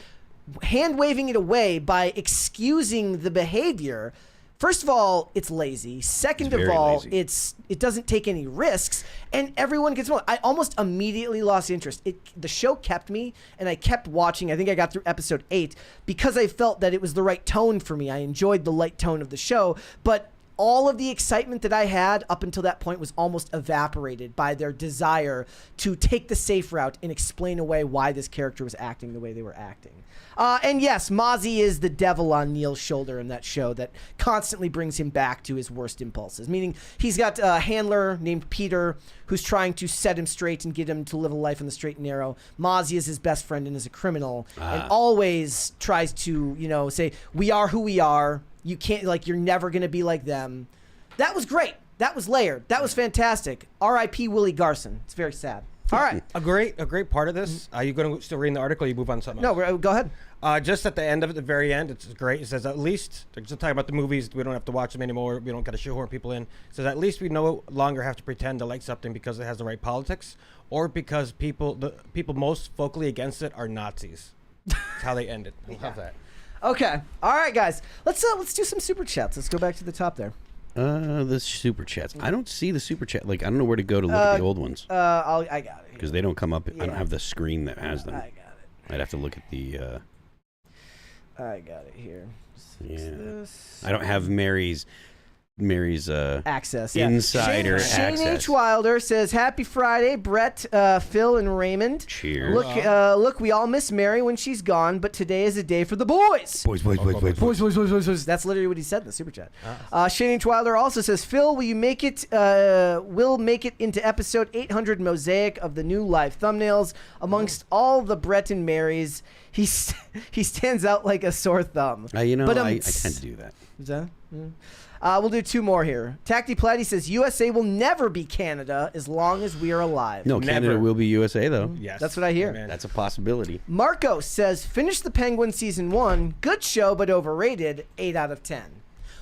Hand waving it away by excusing the behavior First of all, it's lazy. Second of very all, lazy. it doesn't take any risks, and everyone gets one. I almost immediately lost interest. The show kept me, and I kept watching. I think I got through episode 8 because I felt that it was the right tone for me. I enjoyed the light tone of the show, but all of the excitement that I had up until that point was almost evaporated by their desire to take the safe route and explain away why this character was acting the way they were acting. And yes, Mozzie is the devil on Neil's shoulder in that show that constantly brings him back to his worst impulses. Meaning he's got a handler named Peter who's trying to set him straight and get him to live a life on the straight and narrow. Mozzie is his best friend and is a criminal and always tries to, say, we are who we are. You can't, you're never going to be like them. That was great. That was layered. That was fantastic. R.I.P. Willie Garson. It's very sad. All right. A great part of this. Are you going to still read the article or you move on to something else? No, go ahead. Just at the end of it, the very end, it's great. It says at least, they're just talking about the movies, we don't have to watch them anymore, we don't got to shoehorn people in. It says at least we no longer have to pretend to like something because it has the right politics or because the people most vocally against it are Nazis. That's how they end it. I love that. Okay. All right, guys. Let's do some super chats. Let's go back to the top there. The super chats. I don't see the super chat. I don't know where to go to look at the old ones. I got it. Because they don't come up. I don't have the screen that has them. I got it. I'd have to look at the. I got it here. I don't have Mary's access. Insider Shane access. H. Wilder says, "Happy Friday, Brett, Phil, and Raymond. Cheers. Look, we all miss Mary when she's gone, but today is a day for the boys. Boys. Boys. That's literally what he said in the super chat. Shane H. Wilder also says, Phil, will you make it? Will make it into episode 800 mosaic of the new live thumbnails amongst all the Brett and Marys. He stands out like a sore thumb. I tend to do that. Is that? Yeah. We'll do 2 more here. Tacti Platty says USA will never be Canada as long as we are alive. No, Canada will be USA though. Yes. That's what I hear. Amen. That's a possibility. Marco says, finish The Penguin season 1. Good show, but overrated. 8 out of 10.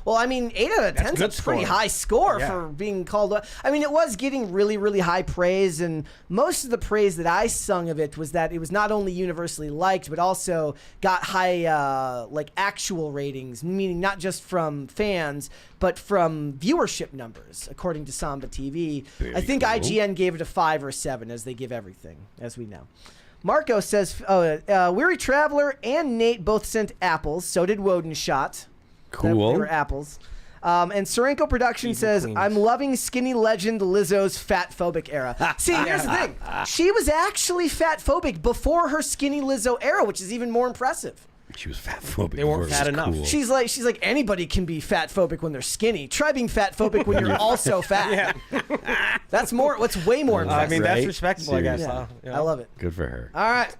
Well, I mean, 8 out of 10 is a pretty high score for being called up. I mean, it was getting really, really high praise, and most of the praise that I sung of it was that it was not only universally liked, but also got high, actual ratings, meaning not just from fans, but from viewership numbers, according to Samba TV. I think IGN gave it a 5 or 7, as they give everything, as we know. Marco says, Weary Traveler and Nate both sent apples. So did Woden Shot. Cool. They were apples. And Sorenko Production says, I'm loving skinny legend Lizzo's fat phobic era. See, here's the thing. She was actually fat phobic before her skinny Lizzo era, which is even more impressive. She was fat phobic. They weren't fat enough. Cool. She's like anybody can be fat phobic when they're skinny. Try being fat phobic when you're also fat. That's way more impressive. I mean, that's respectable, I guess. Yeah. I love it. Good for her. All right.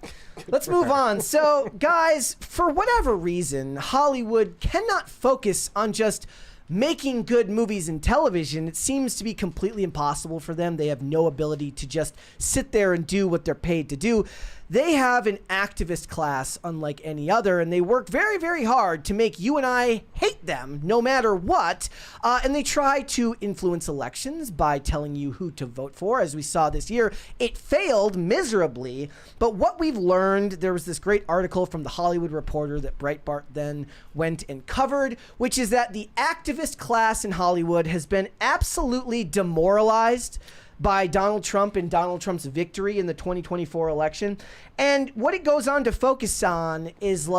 Let's move on. So, guys, for whatever reason, Hollywood cannot focus on just making good movies and television. It seems to be completely impossible for them. They have no ability to just sit there and do what they're paid to do. They have an activist class unlike any other, and they work very, very hard to make you and I hate them no matter what. And they try to influence elections by telling you who to vote for. As we saw this year, it failed miserably. But what we've learned, there was this great article from The Hollywood Reporter that Breitbart then went and covered, which is that the activist class in Hollywood has been absolutely demoralized by Donald Trump and Donald Trump's victory in the 2024 election. And what it goes on to focus on is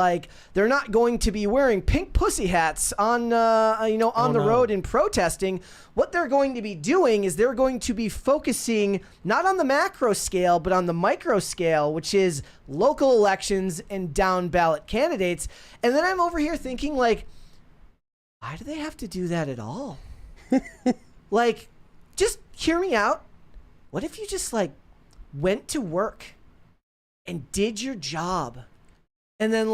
they're not going to be wearing pink pussy hats on the road and protesting. What they're going to be doing is they're going to be focusing not on the macro scale, but on the micro scale, which is local elections and down ballot candidates. And then I'm over here thinking why do they have to do that at all? Just hear me out. What if you just went to work and did your job and then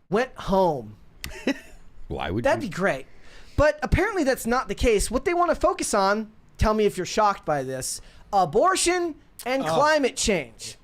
went home? Why would That'd be great. But apparently that's not the case. What they want to focus on, tell me if you're shocked by this, abortion and climate change.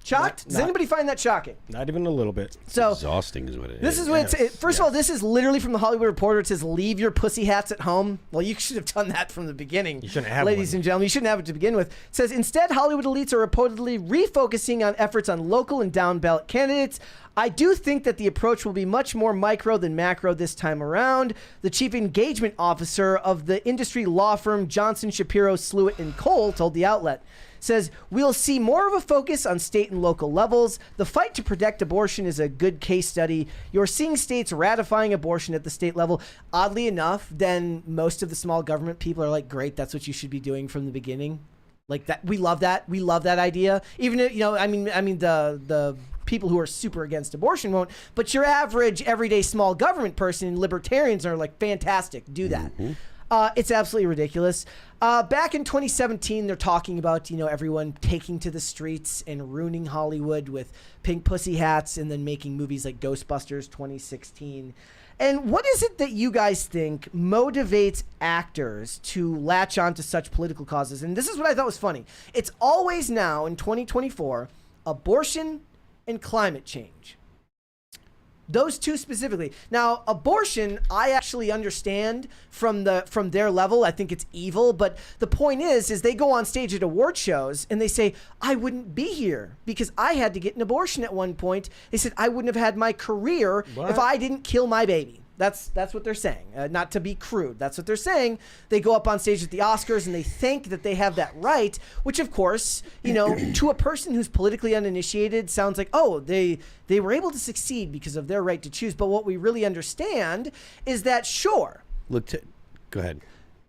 Shocked? Does anybody find that shocking? Not even a little bit. So exhausting is what it is. This is what first of all, this is literally from the Hollywood Reporter. It says, leave your pussy hats at home. Well, you should have done that from the beginning. You shouldn't have Ladies and gentlemen, you shouldn't have it to begin with. It says, instead, Hollywood elites are reportedly refocusing on efforts on local and down ballot candidates. I do think that the approach will be much more micro than macro this time around. The chief engagement officer of the industry law firm Johnson, Shapiro, Sluitt & Cole told the outlet. Says, we'll see more of a focus on state and local levels. The fight to protect abortion is a good case study. You're seeing states ratifying abortion at the state level. Oddly enough, then most of the small government people are like, great, that's what you should be doing from the beginning. Like that, we love that. We love that idea. Even if, I mean, the people who are super against abortion won't. But your average, everyday small government person, libertarians are like, fantastic, do that. Mm-hmm. It's absolutely ridiculous. Back in 2017, they're talking about, everyone taking to the streets and ruining Hollywood with pink pussy hats and then making movies like Ghostbusters 2016. And what is it that you guys think motivates actors to latch on to such political causes? And this is what I thought was funny. It's always now in 2024, abortion and climate change. Those two specifically. Now, abortion, I actually understand from their level. I think it's evil. But the point is they go on stage at award shows and they say, I wouldn't be here because I had to get an abortion at one point. They said, I wouldn't have had my career if I didn't kill my baby. That's what they're saying. Not to be crude. That's what they're saying. They go up on stage at the Oscars and they think that they have that right, which of course, to a person who's politically uninitiated sounds like, oh, they were able to succeed because of their right to choose. But what we really understand is that, sure. Go ahead.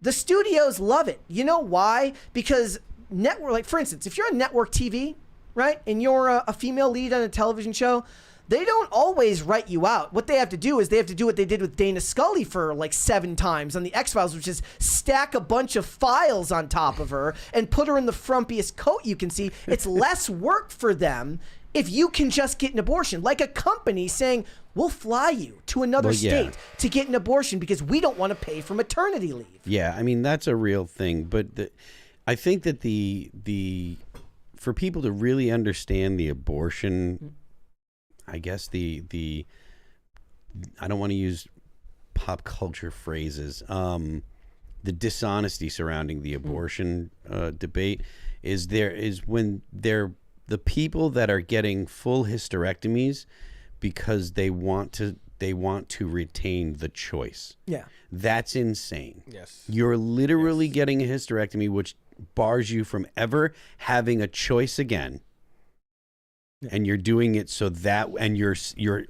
The studios love it. You know why? Because network, like for instance, if you're on network TV, right, and you're a female lead on a television show, they don't always write you out. What they have to do is they have to do what they did with Dana Scully for like 7 times on the X-Files, which is stack a bunch of files on top of her and put her in the frumpiest coat you can see. It's less work for them if you can just get an abortion. Like a company saying, we'll fly you to another state to get an abortion because we don't want to pay for maternity leave. Yeah, I mean, that's a real thing. But I think that for people to really understand the abortion, I guess I don't want to use pop culture phrases. The dishonesty surrounding the abortion debate is when they're the people that are getting full hysterectomies because they want to retain the choice. Yeah, that's insane. Yes, you're literally getting a hysterectomy, which bars you from ever having a choice again. And you're doing it so that, and you're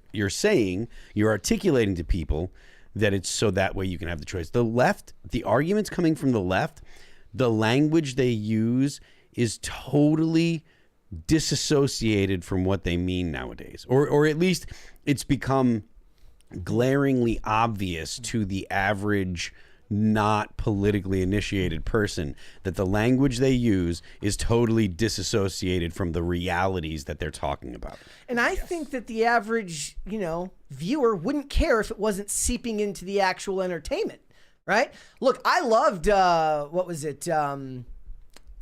articulating to people that it's so that way you can have the choice. The left, the arguments coming from the left, the language they use is totally disassociated from what they mean nowadays, or at least it's become glaringly obvious to the average not politically initiated person that the language they use is totally disassociated from the realities that they're talking about. And I think that the average, viewer wouldn't care if it wasn't seeping into the actual entertainment, right? Look, I loved, what was it?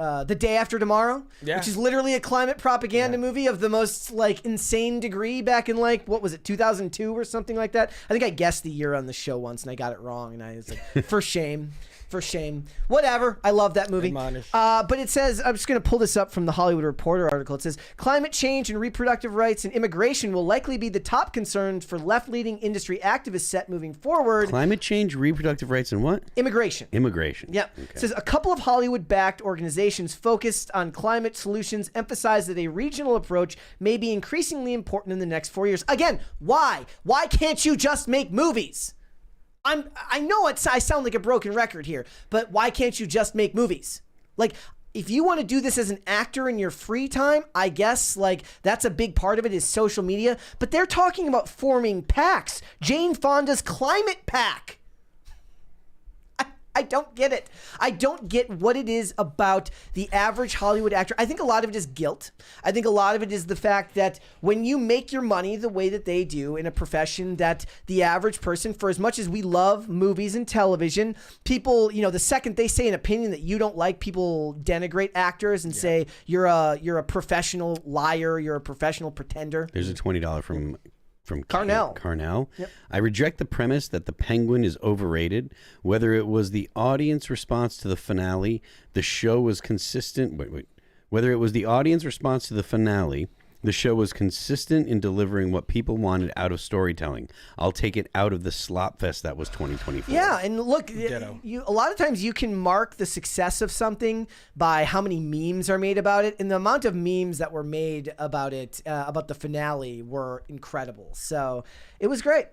The Day After Tomorrow, which is literally a climate propaganda movie of the most insane degree back in 2002 or something like that. I think I guessed the year on the show once and I got it wrong and I was like, for shame. For shame. Whatever. I love that movie. But it says, I'm just going to pull this up from the Hollywood Reporter article. It says, climate change and reproductive rights and immigration will likely be the top concerns for left-leaning industry activists set moving forward. Climate change, reproductive rights, and what? Immigration. Immigration. Yeah. Okay. It says, a couple of Hollywood-backed organizations focused on climate solutions emphasize that a regional approach may be increasingly important in the next 4 years. Again, why? Why can't you just make movies? I know I sound like a broken record here, but why can't you just make movies? If you want to do this as an actor in your free time, I guess that's a big part of it is social media, but they're talking about forming PACs. Jane Fonda's Climate PAC. I don't get it. I don't get what it is about the average Hollywood actor. I think a lot of it is guilt. I think a lot of it is the fact that when you make your money the way that they do in a profession that the average person, for as much as we love movies and television, people, the second they say an opinion that you don't like, people denigrate actors and say you're a professional liar, you're a professional pretender. There's a $20 from Carnell. Yep. I reject the premise that The Penguin is overrated. Whether it was the audience response to the finale, the show was consistent. Whether it was the audience response to the finale, The show was consistent in delivering what people wanted out of storytelling. I'll take it out of the slop fest that was 2024. Yeah, and look, Ditto. a lot of times you can mark the success of something by how many memes are made about it, and the amount of memes that were made about it, about the finale, were incredible. So it was great.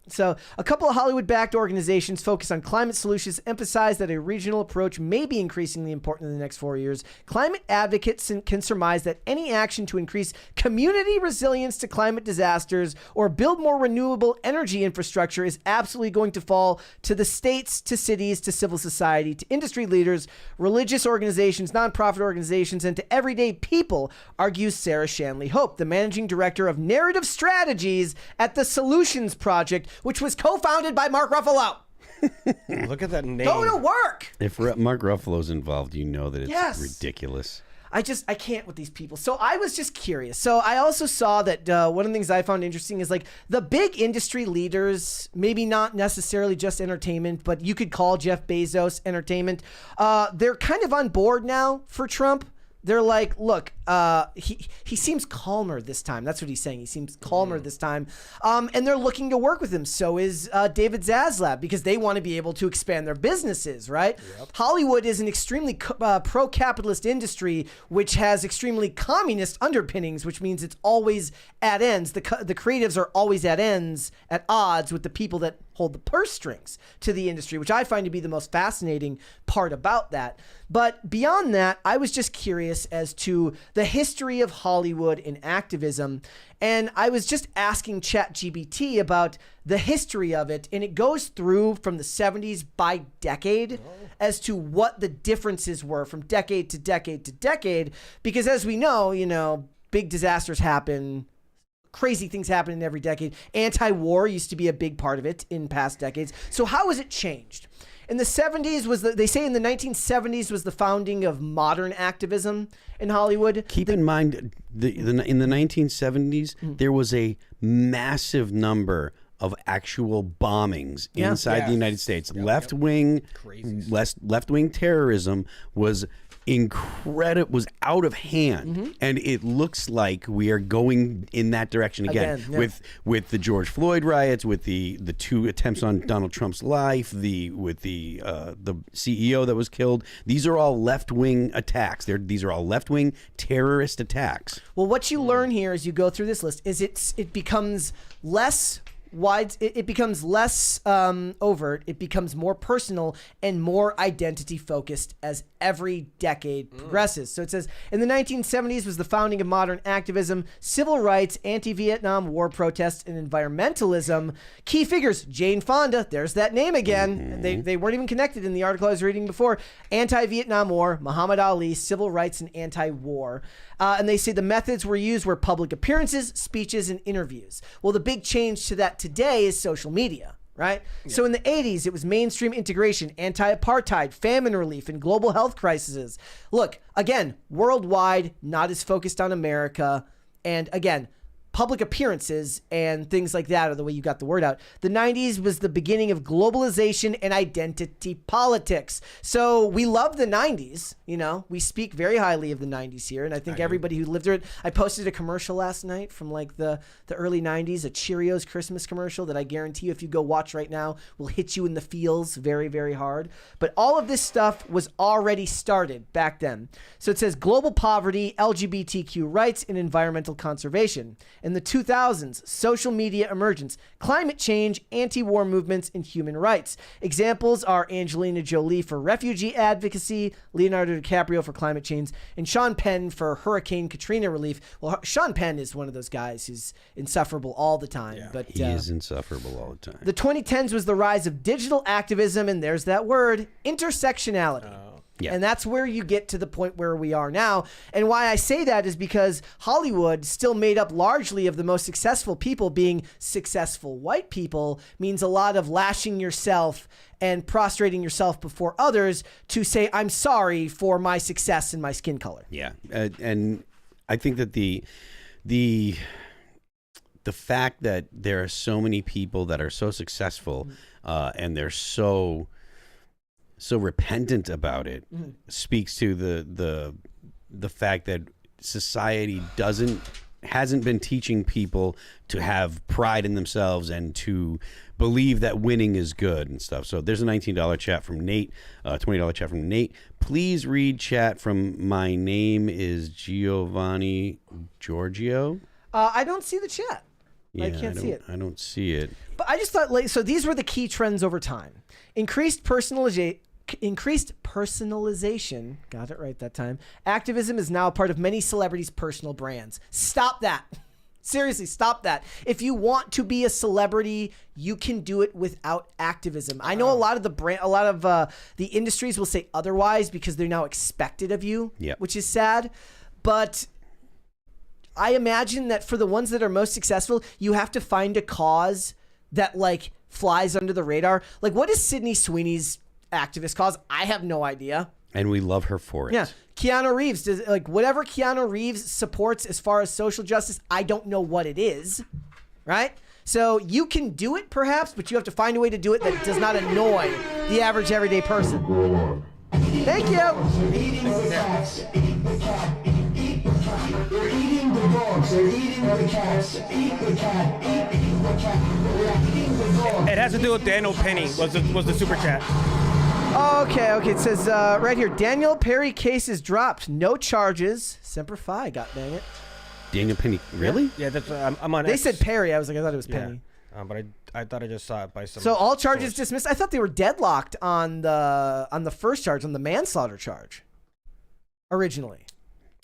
So a couple of Hollywood-backed organizations focused on climate solutions emphasize that a regional approach may be increasingly important in the next 4 years. Climate advocates can surmise that any action to increase community resilience to climate disasters or build more renewable energy infrastructure is absolutely going to fall to the states, to cities, to civil society, to industry leaders, religious organizations, nonprofit organizations, and to everyday people, argues Sarah Shanley Hope, the managing director of narrative strategies at the Solutions Project, which was co-founded by Mark Ruffalo. Look at that name. Go to work. If Mark Ruffalo's involved, you know that it's Yes. ridiculous. I can't with these people. So I was just curious. So I also saw that one of the things I found interesting is like the big industry leaders, maybe not necessarily just entertainment, but you could call Jeff Bezos entertainment. They're kind of on board now for Trump. They're like, look, he seems calmer this time. That's what he's saying. He seems calmer this time. And they're looking to work with him. So is David Zaslav, because they want to be able to expand their businesses, right? Yep. Hollywood is an extremely pro-capitalist industry, which has extremely communist underpinnings, which means it's always at ends. The creatives are always at odds with the people that hold the purse strings to the industry, which I find to be the most fascinating part about that. But beyond that, I was just curious as to the history of Hollywood and activism. And I was just asking ChatGPT about the history of it. And it goes through from the 70s by decade as to what the differences were from decade to decade to decade. Because as we know, big disasters happen. Crazy things happen in every decade. Anti-war used to be a big part of it in past decades. So how has it changed? In the 70s they say in the 1970s was the founding of modern activism in Hollywood. Keep in mind, in the 1970s, there was a massive number of actual bombings inside the United States. Left-wing terrorism was incredible, was out of hand, and it looks like we are going in that direction again. With the George Floyd riots, with the two attempts on Donald Trump's life, with the CEO that was killed. These are all left-wing attacks. These are all left-wing terrorist attacks. Well, what you learn here as you go through this list is it becomes less wide, it becomes less overt, it becomes more personal and more identity focused as every decade progresses. So it says, in the 1970s was the founding of modern activism, civil rights, anti-Vietnam War protests, and environmentalism. Key figures, Jane Fonda, there's that name again. They weren't even connected in the article I was reading before. Anti-Vietnam War, Muhammad Ali, civil rights, and anti-war. And they say the methods were used were public appearances, speeches, and interviews. Well, the big change to that today is social media, right? Yeah. So in the 80s, it was mainstream integration, anti-apartheid, famine relief, and global health crises. Look, again, worldwide, not as focused on America. And again, public appearances and things like that are the way you got the word out. The 90s was the beginning of globalization and identity politics. So we love the 90s, we speak very highly of the 90s here. And I think everybody who lived through it, I posted a commercial last night from like the early 90s, a Cheerios Christmas commercial that I guarantee you if you go watch right now will hit you in the feels very, very hard. But all of this stuff was already started back then. So it says global poverty, LGBTQ rights, and environmental conservation. In the 2000s, social media emergence, climate change, anti-war movements, and human rights. Examples are Angelina Jolie for refugee advocacy, Leonardo DiCaprio for climate change, and Sean Penn for Hurricane Katrina relief. Well, Sean Penn is one of those guys who's insufferable all the time. Yeah, but he is insufferable all the time. The 2010s was the rise of digital activism, and there's that word, intersectionality. Yeah. And that's where you get to the point where we are now. And why I say that is because Hollywood, still made up largely of the most successful people being successful white people, means a lot of lashing yourself and prostrating yourself before others to say, I'm sorry for my success and my skin color. Yeah. And I think that the fact that there are so many people that are so successful and they're so repentant about it speaks to the fact that society doesn't hasn't been teaching people to have pride in themselves and to believe that winning is good and stuff. So there's a $19 chat from Nate, $20 chat from Nate. Please read chat from my name is Giovanni Giorgio. I don't see the chat. Yeah, I can't see it. I don't see it. But I just thought, like, so these were the key trends over time. Increased personalization, got it right that time. Activism is now a part of many celebrities' personal brands. Stop that. Seriously, stop that. If you want to be a celebrity, you can do it without activism. I know a lot of the industries will say otherwise because they're now expected of you, which is sad. But I imagine that for the ones that are most successful, you have to find a cause that like flies under the radar. Like, what is Sydney Sweeney's activist cause? I have no idea. And we love her for it. Yeah. Keanu Reeves, does like whatever Keanu Reeves supports as far as social justice, I don't know what it is. Right? So you can do it perhaps, but you have to find a way to do it that does not annoy the average everyday person. Thank you. They're eating the cats. Eat the cat. Eat the cat. They're eating the dogs. They're eating the cats. Eat the cat. Eat the cat. They're eating the dogs. It has to do with Daniel Penny. Was the super chat? Okay. It says right here, Daniel Perry case is dropped. No charges. Semper Fi. God dang it. Daniel Penny, really? Yeah, that's I'm on. They X. said Perry. I was like, I thought it was Yeah. Penny. But I thought I just saw it by some. So all charges source. dismissed. I thought they were deadlocked on the first charge, on the manslaughter charge. Originally.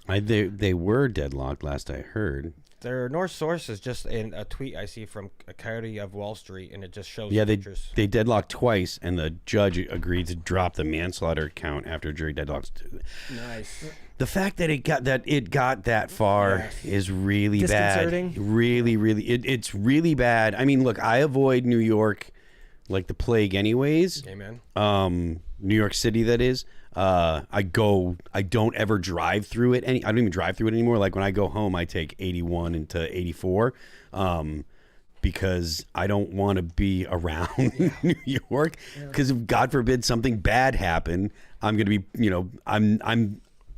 They were deadlocked last I heard. Their North source is just in a tweet I see from a Coyote of Wall Street, and it just shows pictures. They deadlocked twice, and the judge agreed to drop the manslaughter count after jury deadlocks. Nice. The fact that it got that far is really bad. Really, it's really bad. I mean, look, I avoid New York like the plague, anyways. Amen. New York City, that is. I don't ever drive through it. I don't even drive through it anymore. Like when I go home, I take 81 into 84, because I don't want to be around New York. Because if God forbid something bad happened, I'm gonna be,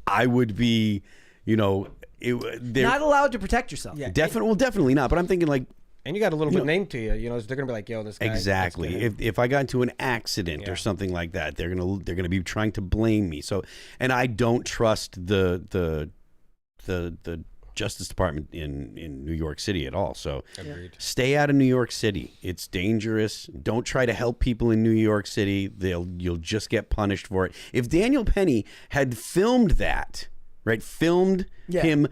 I would be, Not allowed to protect yourself. Yeah. definitely not. But I'm thinking like. And you got a little bit name to you. They're gonna be like, "Yo, this guy." Exactly. If I got into an accident or something like that, they're gonna be trying to blame me. So, and I don't trust the Justice Department in New York City at all. So, stay out of New York City. It's dangerous. Don't try to help people in New York City. You'll just get punished for it. If Daniel Penny had filmed that, right? Filmed him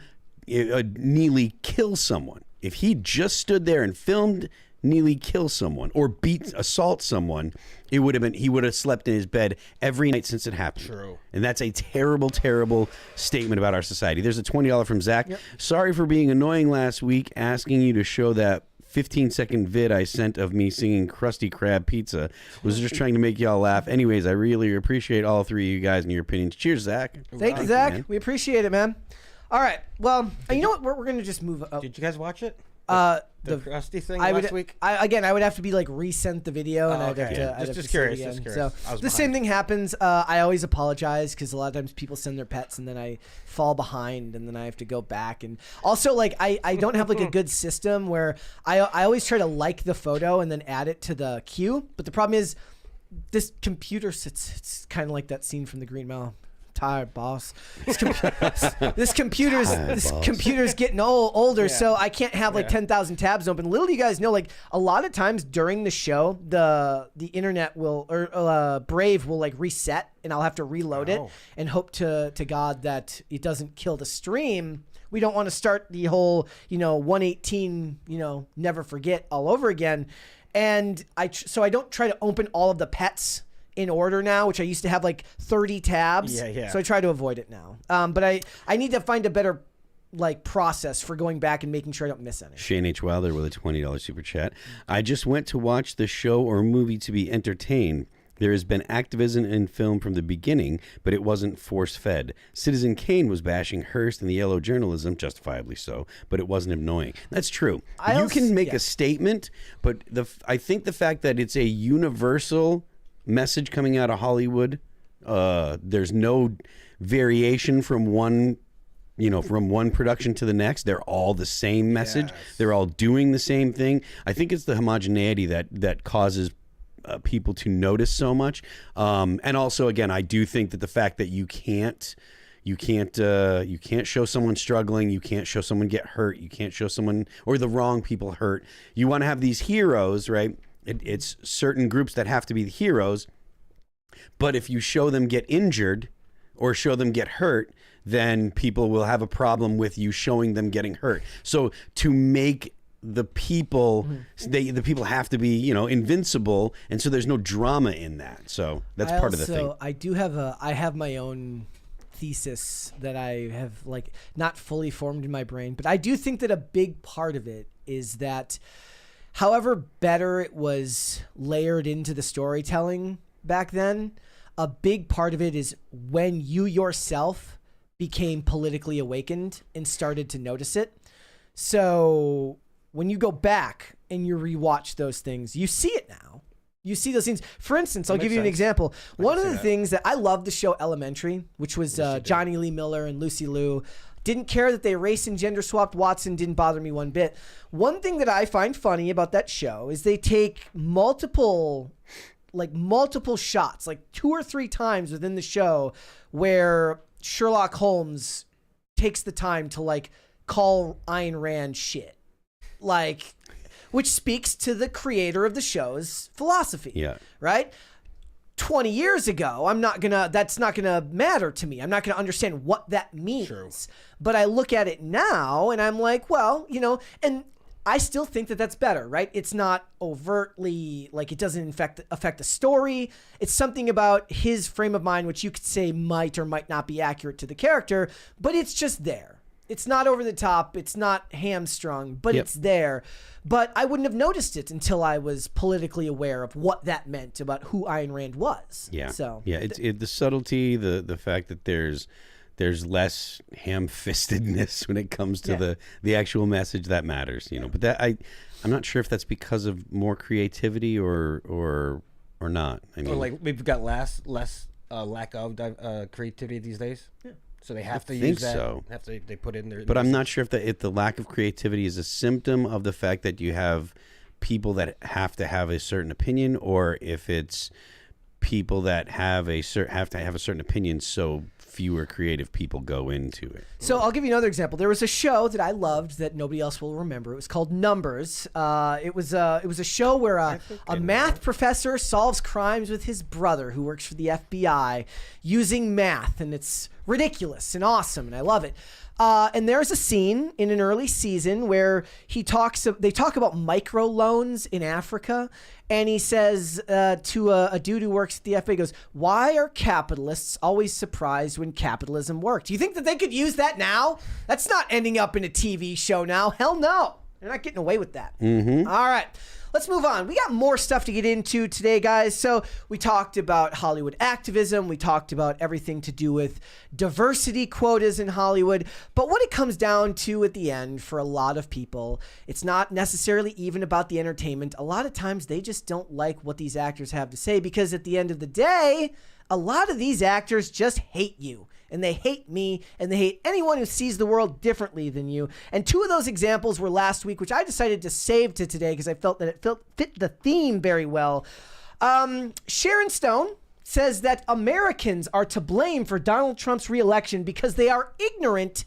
nearly kill someone. If he just stood there and filmed Neely kill someone or assault someone, he would have slept in his bed every night since it happened. True. And that's a terrible, terrible statement about our society. There's a $20 from Zach. Yep. Sorry for being annoying last week, asking you to show that 15-second vid I sent of me singing Krusty Krab Pizza. Was just trying to make y'all laugh. Anyways, I really appreciate all three of you guys and your opinions. Cheers, Zach. Thank you, Zach. We appreciate it, man. All right. Well, you know what? We're going to just move up. Did you guys watch it? The Krusty thing last week? I would have to be like resent the video, and I'd have to just say it curious. again. Just curious. So the same thing happens. I always apologize because a lot of times people send their pets, and then I fall behind, and then I have to go back. And also, like I don't have like a good system where I always try to like the photo and then add it to the queue. But the problem is this computer sits. It's kind of like that scene from The Green Mile. Tired, boss. This computer's getting older, so I can't have like 10,000 tabs open. Little do you guys know, like a lot of times during the show, the internet will Brave will like reset, and I'll have to reload it and hope to God that it doesn't kill the stream. We don't want to start the whole 118 never forget all over again, and so I don't try to open all of the pets in order now, which I used to have like 30 tabs. So I try to avoid it now. But I need to find a better like process for going back and making sure I don't miss any. Shane H. Wilder with a $20 super chat. I just went to watch the show or movie to be entertained. There has been activism in film from the beginning, but it wasn't force-fed. Citizen Kane was bashing Hearst and the yellow journalism, justifiably so, but it wasn't annoying. That's true. You can make a statement, but I think the fact that it's a universal message coming out of Hollywood, there's no variation from one from one production to the next, they're all the same message. They're all doing the same thing. I think it's the homogeneity that causes people to notice so much. And also, again, I do think that the fact that you can't show someone struggling, you can't show someone get hurt, you can't show someone or the wrong people hurt. You want to have these heroes, right? It's certain groups that have to be the heroes. But if you show them get injured or show them get hurt, then people will have a problem with you showing them getting hurt. So to make the people, the people have to be, invincible, and so there's no drama in that. So that's part of the thing. I have my own thesis that I have not fully formed in my brain, but I do think that a big part of it is that however better it was layered into the storytelling back then, a big part of it is when you yourself became politically awakened and started to notice it. So when you go back and you rewatch those things, you see it now. You see those things. For instance, I'll give you an example. One of the things that I love the show Elementary, which was Johnny Lee Miller and Lucy Liu. Didn't care that they race and gender swapped Watson. Didn't bother me one bit. One thing that I find funny about that show is they take multiple shots, like 2 or 3 times within the show where Sherlock Holmes takes the time to call Ayn Rand shit. Which speaks to the creator of the show's philosophy. Yeah. Right? 20 years ago, that's not gonna matter to me. I'm not gonna understand what that means. True. But I look at it now and I'm like, well, and I still think that that's better, right? It's not overtly, it doesn't affect the story. It's something about his frame of mind, which you could say might or might not be accurate to the character, but it's just there. It's not over the top. It's not hamstrung, but it's there. But I wouldn't have noticed it until I was politically aware of what that meant about who Ayn Rand was. Yeah. So it's the subtlety, the fact that there's less ham-fistedness when it comes to the actual message that matters. But that I'm not sure if that's because of more creativity or not. I mean, or we've got less lack of creativity these days. Yeah. So they have to use that. So. They put it in there. But I'm not sure if the lack of creativity is a symptom of the fact that you have people that have to have a certain opinion, or if it's people that have to have a certain opinion, so fewer creative people go into it. So I'll give you another example. There was a show that I loved that nobody else will remember. It was called Numbers. It was a show where a math professor solves crimes with his brother who works for the FBI using math, and it's ridiculous and awesome, and I love it. And there's a scene in an early season where they talk about microloans in Africa, and he says to a dude who works at the FBI, goes, "Why are capitalists always surprised when capitalism worked?" Do you think that they could use that now? That's not ending up in a TV show now. Hell no. They're not getting away with that. Mm-hmm. All right. Let's move on. We got more stuff to get into today, guys. So we talked about Hollywood activism. We talked about everything to do with diversity quotas in Hollywood. But what it comes down to at the end for a lot of people, it's not necessarily even about the entertainment. A lot of times they just don't like what these actors have to say, because at the end of the day, a lot of these actors just hate you. And they hate me, and they hate anyone who sees the world differently than you. And 2 of those examples were last week, which I decided to save to today because I felt that it fit the theme very well. Sharon Stone says that Americans are to blame for Donald Trump's reelection because they are ignorant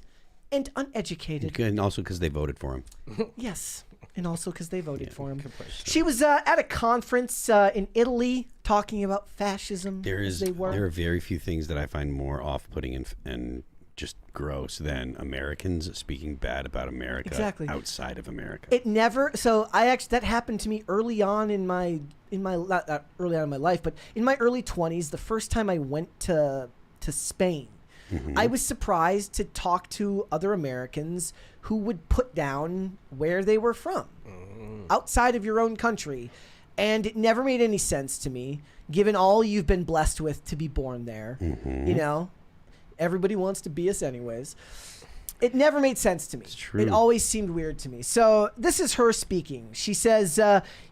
and uneducated. And also because they voted for him. Yes. And also because they voted for him. She was at a conference in Italy talking about fascism. There are very few things that I find more off-putting and just gross than Americans speaking bad about America outside of America. It never. So that happened to me early on in my not early on in my life, but in my early 20s. The first time I went to Spain. Mm-hmm. I was surprised to talk to other Americans who would put down where they were from outside of your own country. And it never made any sense to me, given all you've been blessed with to be born there. Mm-hmm. Everybody wants to be us anyways. It never made sense to me. It's true. It always seemed weird to me. So this is her speaking. She says,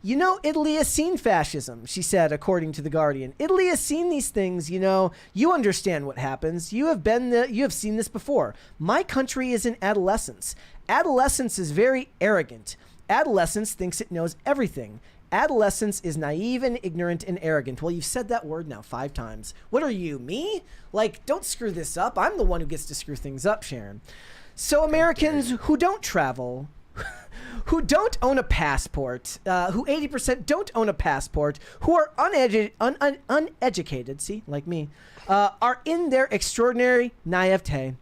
you know, Italy has seen fascism, she said, according to The Guardian. Italy has seen these things, you know. You understand what happens. You have seen this before. My country is in adolescence. Adolescence is very arrogant. Adolescence thinks it knows everything. Adolescence is naive and ignorant and arrogant. Well, you've said that word now 5 times. What are you, me? Like, don't screw this up. I'm the one who gets to screw things up, Sharon. So Americans who don't travel, who don't own a passport, who 80% don't own a passport, who are uneducated, see, like me, are in their extraordinary naivete.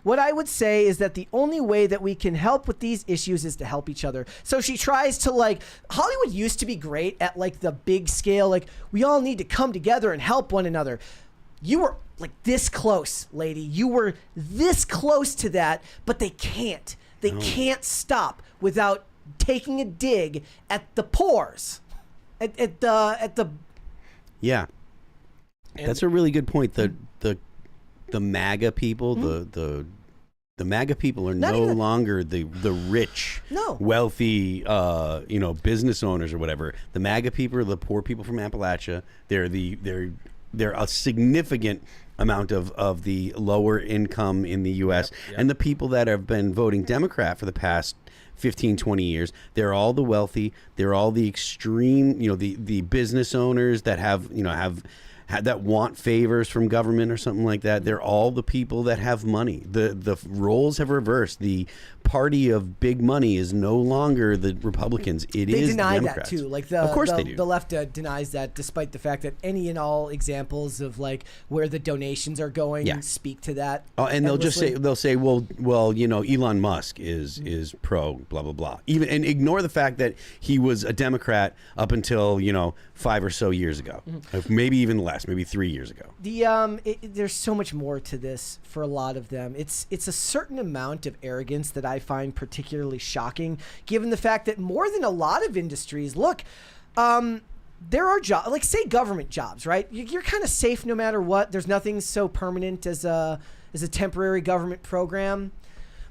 What I would say is that the only way that we can help with these issues is to help each other. So she tries to, like, Hollywood used to be great at, like, the big scale, like, we all need to come together and help one another. You were, like, this close, lady. You were this close to that, but they can't. They can't stop without taking a dig at the pores. At the Yeah. That's a really good point. The MAGA people, the MAGA people are no longer the rich, wealthy, you know, business owners or whatever. The MAGA people are the poor people from Appalachia. They're a significant amount of the lower income in the U.S. Yep. And the people that have been voting Democrat for the past 15, 20 years, they're all the wealthy. They're all the extreme, you know, the business owners that have that want favors from government or something like that. They're all the people that have money. The roles have reversed. The party of big money is no longer the Republicans. They deny Democrats. that too. Like of course they do. The left denies that, despite the fact that any and all examples of like where the donations are going speak to that. Oh, and they'll say, well, you know, Elon Musk is pro blah blah blah. Even and ignore the fact that he was a Democrat up until 5 or so years ago, maybe even less, maybe 3 years ago. There's so much more to this for a lot of them. It's a certain amount of arrogance that I find particularly shocking, given the fact that more than a lot of industries, look, there are jobs, like say government jobs, right? You're kind of safe no matter what. There's nothing so permanent as a temporary government program,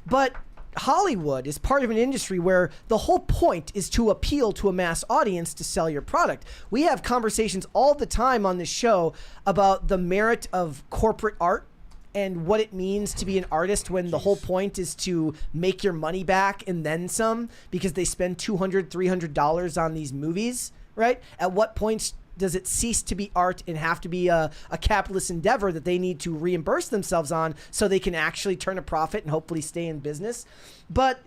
but Hollywood is part of an industry where the whole point is to appeal to a mass audience to sell your product. We have conversations all the time on this show about the merit of corporate art and what it means to be an artist when the whole point is to make your money back and then some, because they spend $200, $300 on these movies, right? At what point does it cease to be art and have to be a capitalist endeavor that they need to reimburse themselves on so they can actually turn a profit and hopefully stay in business? But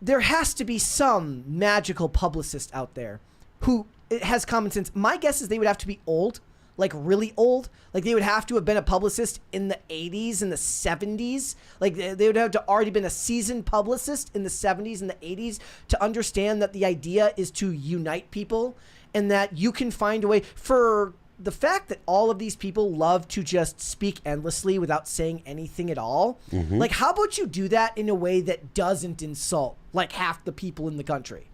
there has to be some magical publicist out there who has common sense. My guess is they would have to be old, like really old. Like they would have to have been a publicist in the 80s and the 70s. Like they would have to already been a seasoned publicist in the 70s and the 80s to understand that the idea is to unite people and that you can find a way. For the fact that all of these people love to just speak endlessly without saying anything at all. Like, how about you do that in a way that doesn't insult like half the people in the country?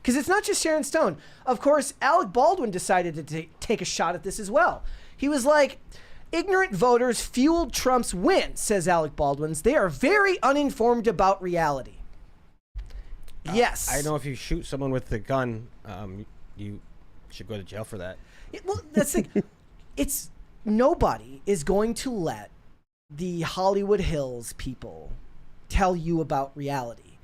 Because it's not just Sharon Stone. Of course, Alec Baldwin decided to take a shot at this as well. He was like, ignorant voters fueled Trump's win, says Alec Baldwin. They are very uninformed about reality. Yes. I know if you shoot someone with a gun, you should go to jail for that. Well, that's the thing. It's nobody is going to let the Hollywood Hills people tell you about reality,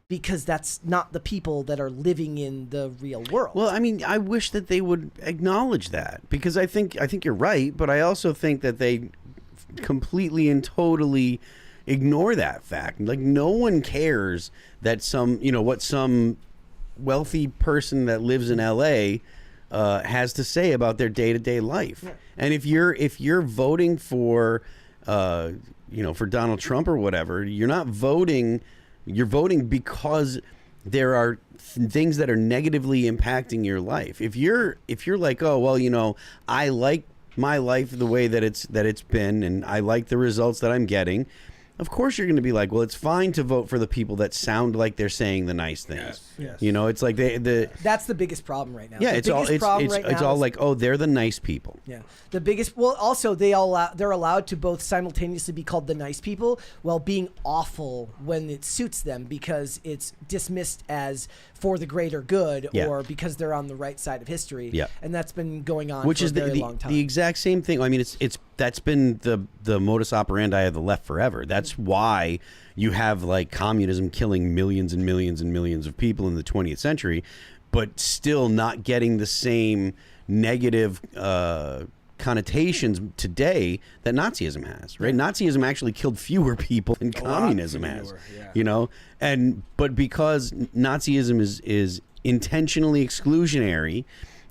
because that's not the people that are living in the real world. Well, I mean, I wish that they would acknowledge that, because I think you're right, but I also think that they completely and totally ignore that fact. Like, no one cares that some wealthy person that lives in LA has to say about their day-to-day life. Yeah. And if you're voting for for Donald Trump or whatever, you're not voting. You're voting because there are things that are negatively impacting your life. If you're like, oh well, I like my life the way that it's been, and I like the results that I'm getting, of course you're going to be like, well, it's fine to vote for the people that sound like they're saying the nice things. Yes. You know, it's like That's the biggest problem right now. yeah, The it's all biggest problem right it's now all is- like, oh, they're the nice people. Yeah, the biggest. Well, also they're allowed to both simultaneously be called the nice people while being awful when it suits them because it's dismissed as for the greater good Yeah. or because they're on the right side of history. Yeah. And that's been going on Which for is a very long time. the exact same thing. I mean, it's that's been the modus operandi of the left forever. That's why you have like communism killing millions and millions and millions of people in the 20th century, but still not getting the same negative connotations today that Nazism has, right? Nazism actually killed fewer people than communism has, fewer, yeah. you know? But because Nazism is intentionally exclusionary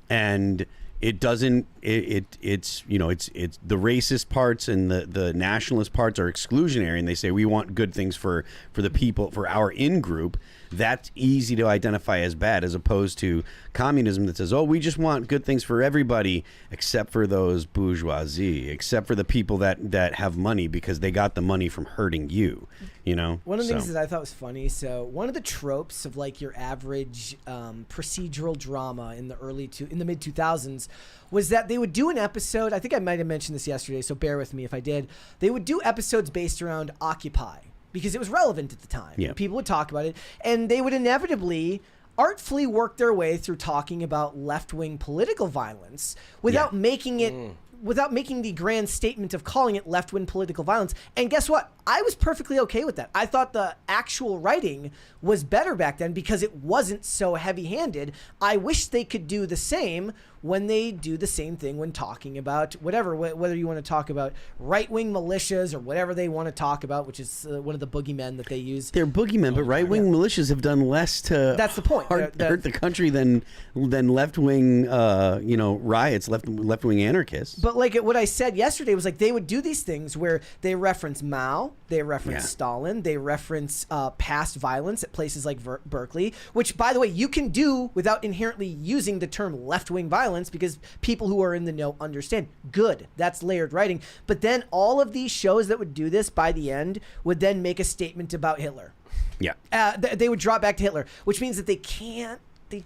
and it doesn't it's you know it's the racist parts and the nationalist parts are exclusionary and they say we want good things for the people, for our in-group. That's easy to identify as bad, as opposed to communism that says, oh, we just want good things for everybody except for those bourgeoisie, except for the people that have money because they got the money from hurting you, you know? One of the things that I thought was funny, so one of the tropes of like your average procedural drama in the mid 2000s was that they would do an episode. I think I might have mentioned this yesterday, so bear with me if I did. They would do episodes based around Occupy because it was relevant at the time. Yeah. People would talk about it, and they would inevitably artfully work their way through talking about left-wing political violence without making it without making the grand statement of calling it left-wing political violence. And guess what? I was perfectly okay with that. I thought the actual writing was better back then because it wasn't so heavy-handed. I wish they could do the same when they do the same thing when talking about whatever, whether you want to talk about right-wing militias or whatever they want to talk about, which is one of the boogeymen that they use. They're boogeymen, but right-wing militias have done less to That's the point. hurt the country than left-wing riots, left-wing anarchists. But like what I said yesterday was like they would do these things where they reference Mao, they reference Stalin, they reference past violence at places like Berkeley, which, by the way, you can do without inherently using the term left-wing violence because people who are in the know understand. Good. That's layered writing. But then all of these shows that would do this by the end would then make a statement about Hitler. Yeah. They would drop back to Hitler, which means that they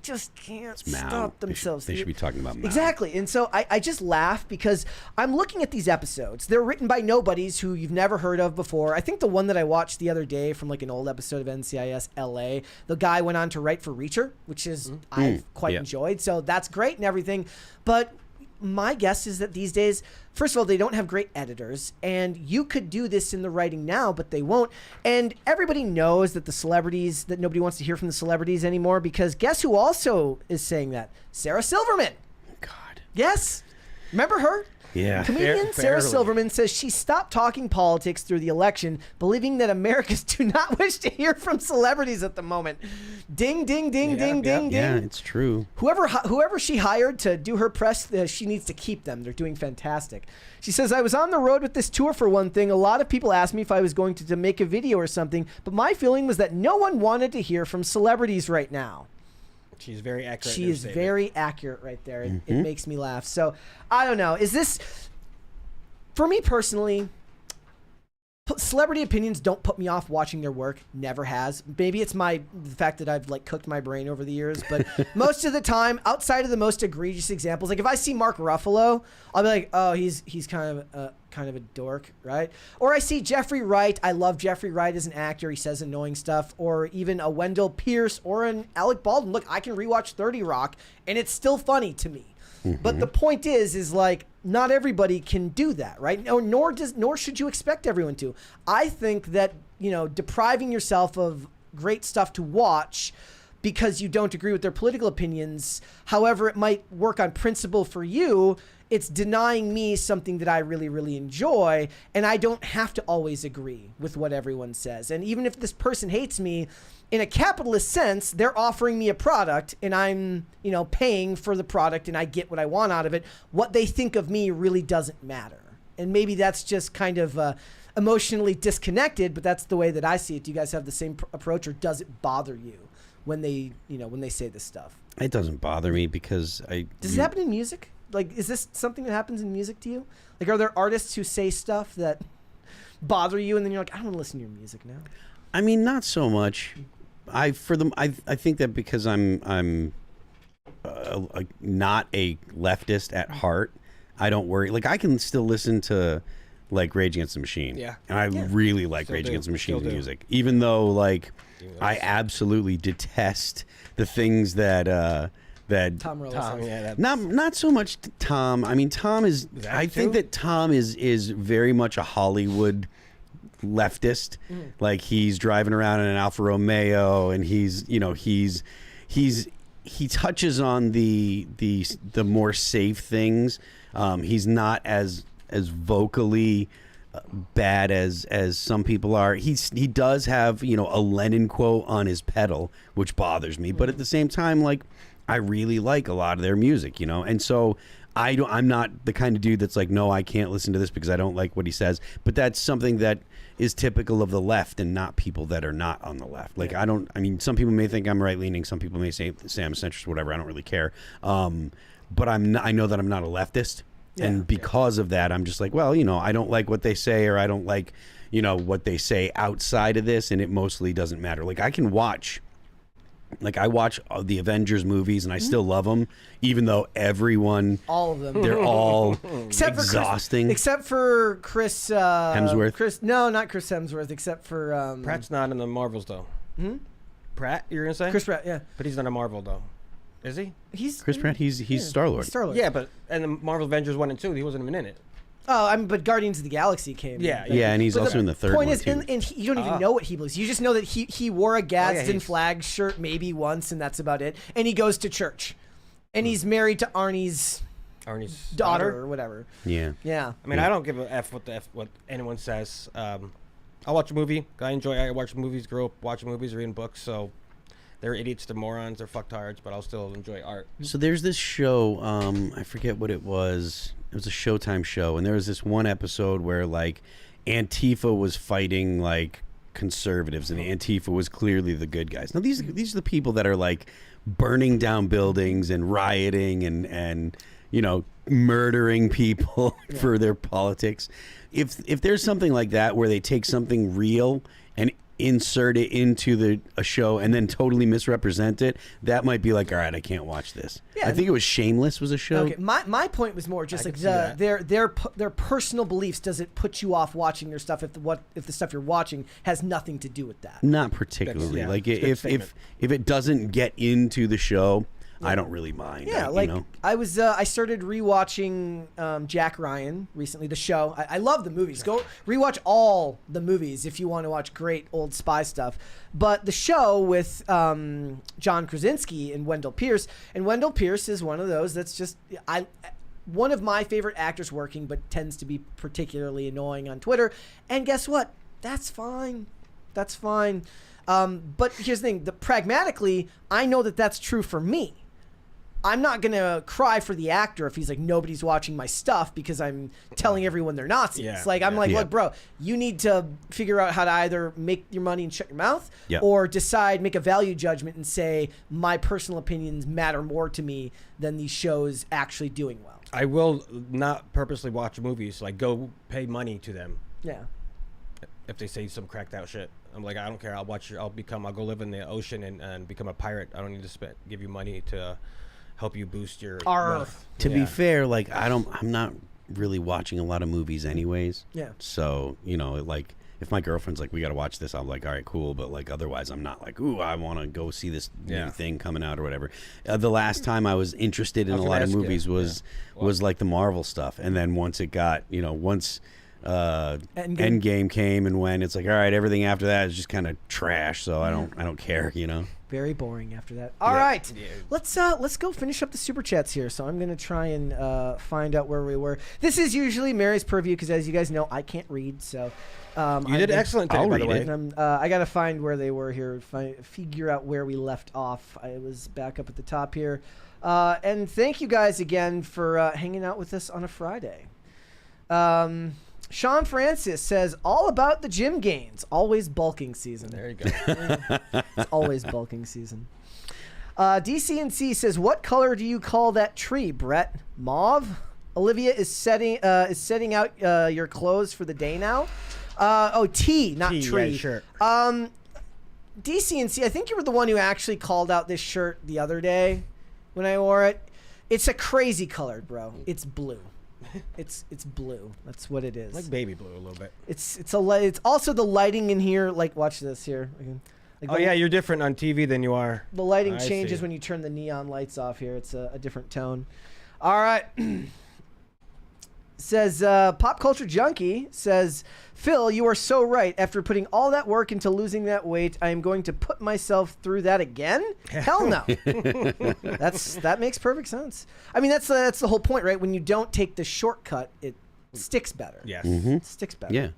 just can't Mao. stop themselves. They should be talking about Mao. Exactly. And so I just laugh because I'm looking at these episodes. They're written by nobodies who you've never heard of before. I think the one that I watched the other day from like an old episode of NCIS LA, the guy went on to write for Reacher, which is I've quite enjoyed. So that's great and everything. But my guess is that these days, first of all, they don't have great editors, and you could do this in the writing now, but they won't. And everybody knows that the celebrities, that nobody wants to hear from the celebrities anymore, because guess who also is saying that? Sarah Silverman. God. Yes. Remember her? Yeah. Comedian Sarah Barely. Silverman says she stopped talking politics through the election, believing that Americans do not wish to hear from celebrities at the moment. Ding, ding, ding, ding, ding, Yeah, ding. it's true. Whoever she hired to do her press, she needs to keep them. They're doing fantastic. She says, I was on the road with this tour for one thing. A lot of people asked me if I was going to make a video or something, but my feeling was that no one wanted to hear from celebrities right now. She's very accurate. She is very accurate right there. It makes me laugh. So I don't know. Is this, for me personally, celebrity opinions don't put me off watching their work. Never has. Maybe it's the fact that I've like cooked my brain over the years, but most of the time, outside of the most egregious examples, like if I see Mark Ruffalo, I'll be like, oh, he's kind of a dork, right? Or I see Jeffrey Wright. I love Jeffrey Wright as an actor. He says annoying stuff. Or even a Wendell Pierce or an Alec Baldwin. Look, I can rewatch 30 Rock, and it's still funny to me. But the point is like not everybody can do that, right? Nor should you expect everyone to. I think that, depriving yourself of great stuff to watch because you don't agree with their political opinions, however it might work on principle for you, it's denying me something that I really, really enjoy, and I don't have to always agree with what everyone says. And even if this person hates me, in a capitalist sense, they're offering me a product, and I'm, paying for the product, and I get what I want out of it. What they think of me really doesn't matter. And maybe that's just kind of emotionally disconnected, but that's the way that I see it. Do you guys have the same approach, or does it bother you when they say this stuff? It doesn't bother me because Does it happen in music? Like, is this something that happens in music to you? Like, are there artists who say stuff that bother you, and then you're like, I don't want to listen to your music now? I mean, not so much. I think that because I'm not a leftist at heart, I don't worry. Like, I can still listen to like Rage Against the Machine. Yeah. And I really like Still Rage do. Against the Machine's Still do. music, even though like I absolutely detest the things that Tom Morello Tom, says. yeah, that's, not so much Tom. I mean, Tom is. that I think too? that Tom is very much a Hollywood leftist. Like, he's driving around in an Alfa Romeo, and he touches on the more safe things. He's not as vocally bad as some people are. He does have a Lenin quote on his pedal, which bothers me. But at the same time, like, I really like a lot of their music, and so I'm not the kind of dude that's like, no, I can't listen to this because I don't like what he says. But that's something that is typical of the left and not people that are not on the left. Like, I mean, some people may think I'm right leaning, some people may say I'm a centrist, whatever. I don't really care. But I know that I'm not a leftist. And because of that, I'm just like, well, I don't like what they say, or I don't like, what they say outside of this, and it mostly doesn't matter. Like, I watch the Avengers movies, and I still love them, even though all of them, they're all except exhausting. Except for Chris Hemsworth? No, not Chris Hemsworth. Except for Pratt's not in the Marvels though. Pratt, you're gonna say? Chris Pratt. Yeah, But he's not a Marvel though, is he? he's Chris Pratt, he's Star-Lord. Star-Lord. Yeah, but and the Marvel Avengers 1 and 2, he wasn't even in it. Oh, I mean, but Guardians of the Galaxy came. Yeah, Yeah, and he's But also in the third point one, is, too. and you don't even know what he believes. You just know that he wore a Gadsden he's- flag shirt maybe once, and that's about it. And he goes to church, and he's married to Arnie's Arnie's daughter or whatever. Yeah. Yeah. I mean, I don't give a f what anyone says. I watch a movie. I watch movies. Grew up watching movies, reading books. So they're idiots, they're morons, they're fucktards, but I'll still enjoy art. So there's this show, I forget what it was. It was a Showtime show, and there was this one episode where like Antifa was fighting like conservatives, and Antifa was clearly the good guys. Now these are the people that are like burning down buildings and rioting and murdering people for their politics. If there's something like that where they take something real and insert it into a show and then totally misrepresent it, that might be like, all right, I can't watch this. Yeah. I think it was Shameless was a show. Okay, my point was more just I like can see that. their personal beliefs. Does it put you off watching their stuff if the stuff you're watching has nothing to do with that? Not particularly. Yeah, like it's a good if statement. it doesn't get into the show, I don't really mind. Yeah, I started rewatching Jack Ryan recently, the show. I love the movies. Go rewatch all the movies if you want to watch great old spy stuff. But the show with John Krasinski and Wendell Pierce, is one of those that's just one of my favorite actors working, but tends to be particularly annoying on Twitter. And guess what? That's fine. That's fine. But here's the thing: pragmatically, I know that that's true for me. I'm not going to cry for the actor if he's like, nobody's watching my stuff because I'm telling everyone they're Nazis. Yeah, Like, I'm like, yeah. look, bro, you need to figure out how to either make your money and shut your mouth Yeah. or make a value judgment and say, my personal opinions matter more to me than these shows actually doing well. I will not purposely watch movies, like go pay money to them Yeah. if they say some cracked out shit. I'm like, I don't care. I'll go live in the ocean and become a pirate. I don't need to give you money to help you boost your wealth. To be Yeah. fair, like I'm not really watching a lot of movies anyways. Yeah. So, like if my girlfriend's like, we got to watch this, I'm like, all right, cool. But like, otherwise I'm not like, ooh, I want to go see this new thing coming out or whatever. The last time I was interested in a lot of movies was like the Marvel stuff. And then once it got, once Endgame came and went, it's like, all right, everything after that is just kind of trash. So I don't care, Very boring after that. All right, let's go finish up the super chats here. So I'm gonna try and find out where we were. This is usually Mary's purview because, as you guys know, I can't read. So You did excellent today, by the way. And I gotta find where they were here. Figure out where we left off. I was back up at the top here. And thank you guys again for hanging out with us on a Friday. Sean Francis says, all about the gym gains. Always bulking season. There you go. It's always bulking season. DCNC says, what color do you call that tree, Brett? Mauve? Olivia is setting out your clothes for the day now. T, not T, tree. yeah, sure. DCNC, I think you were the one who actually called out this shirt the other day when I wore it. It's a crazy color, bro. It's blue. It's blue. That's what it is. Like baby blue a little bit. It's also the lighting in here. Like, watch this here. Like Oh yeah, you're different on TV than you are. the lighting I changes see. when you turn the neon lights off here. It's a different tone. All right. Says Pop Culture Junkie says, Phil, you are so right. After putting all that work into losing that weight, I am going to put myself through that again? Hell no. That makes perfect sense. I mean, that's the whole point, right? When you don't take the shortcut, it sticks better. Yes. It sticks better. Yeah.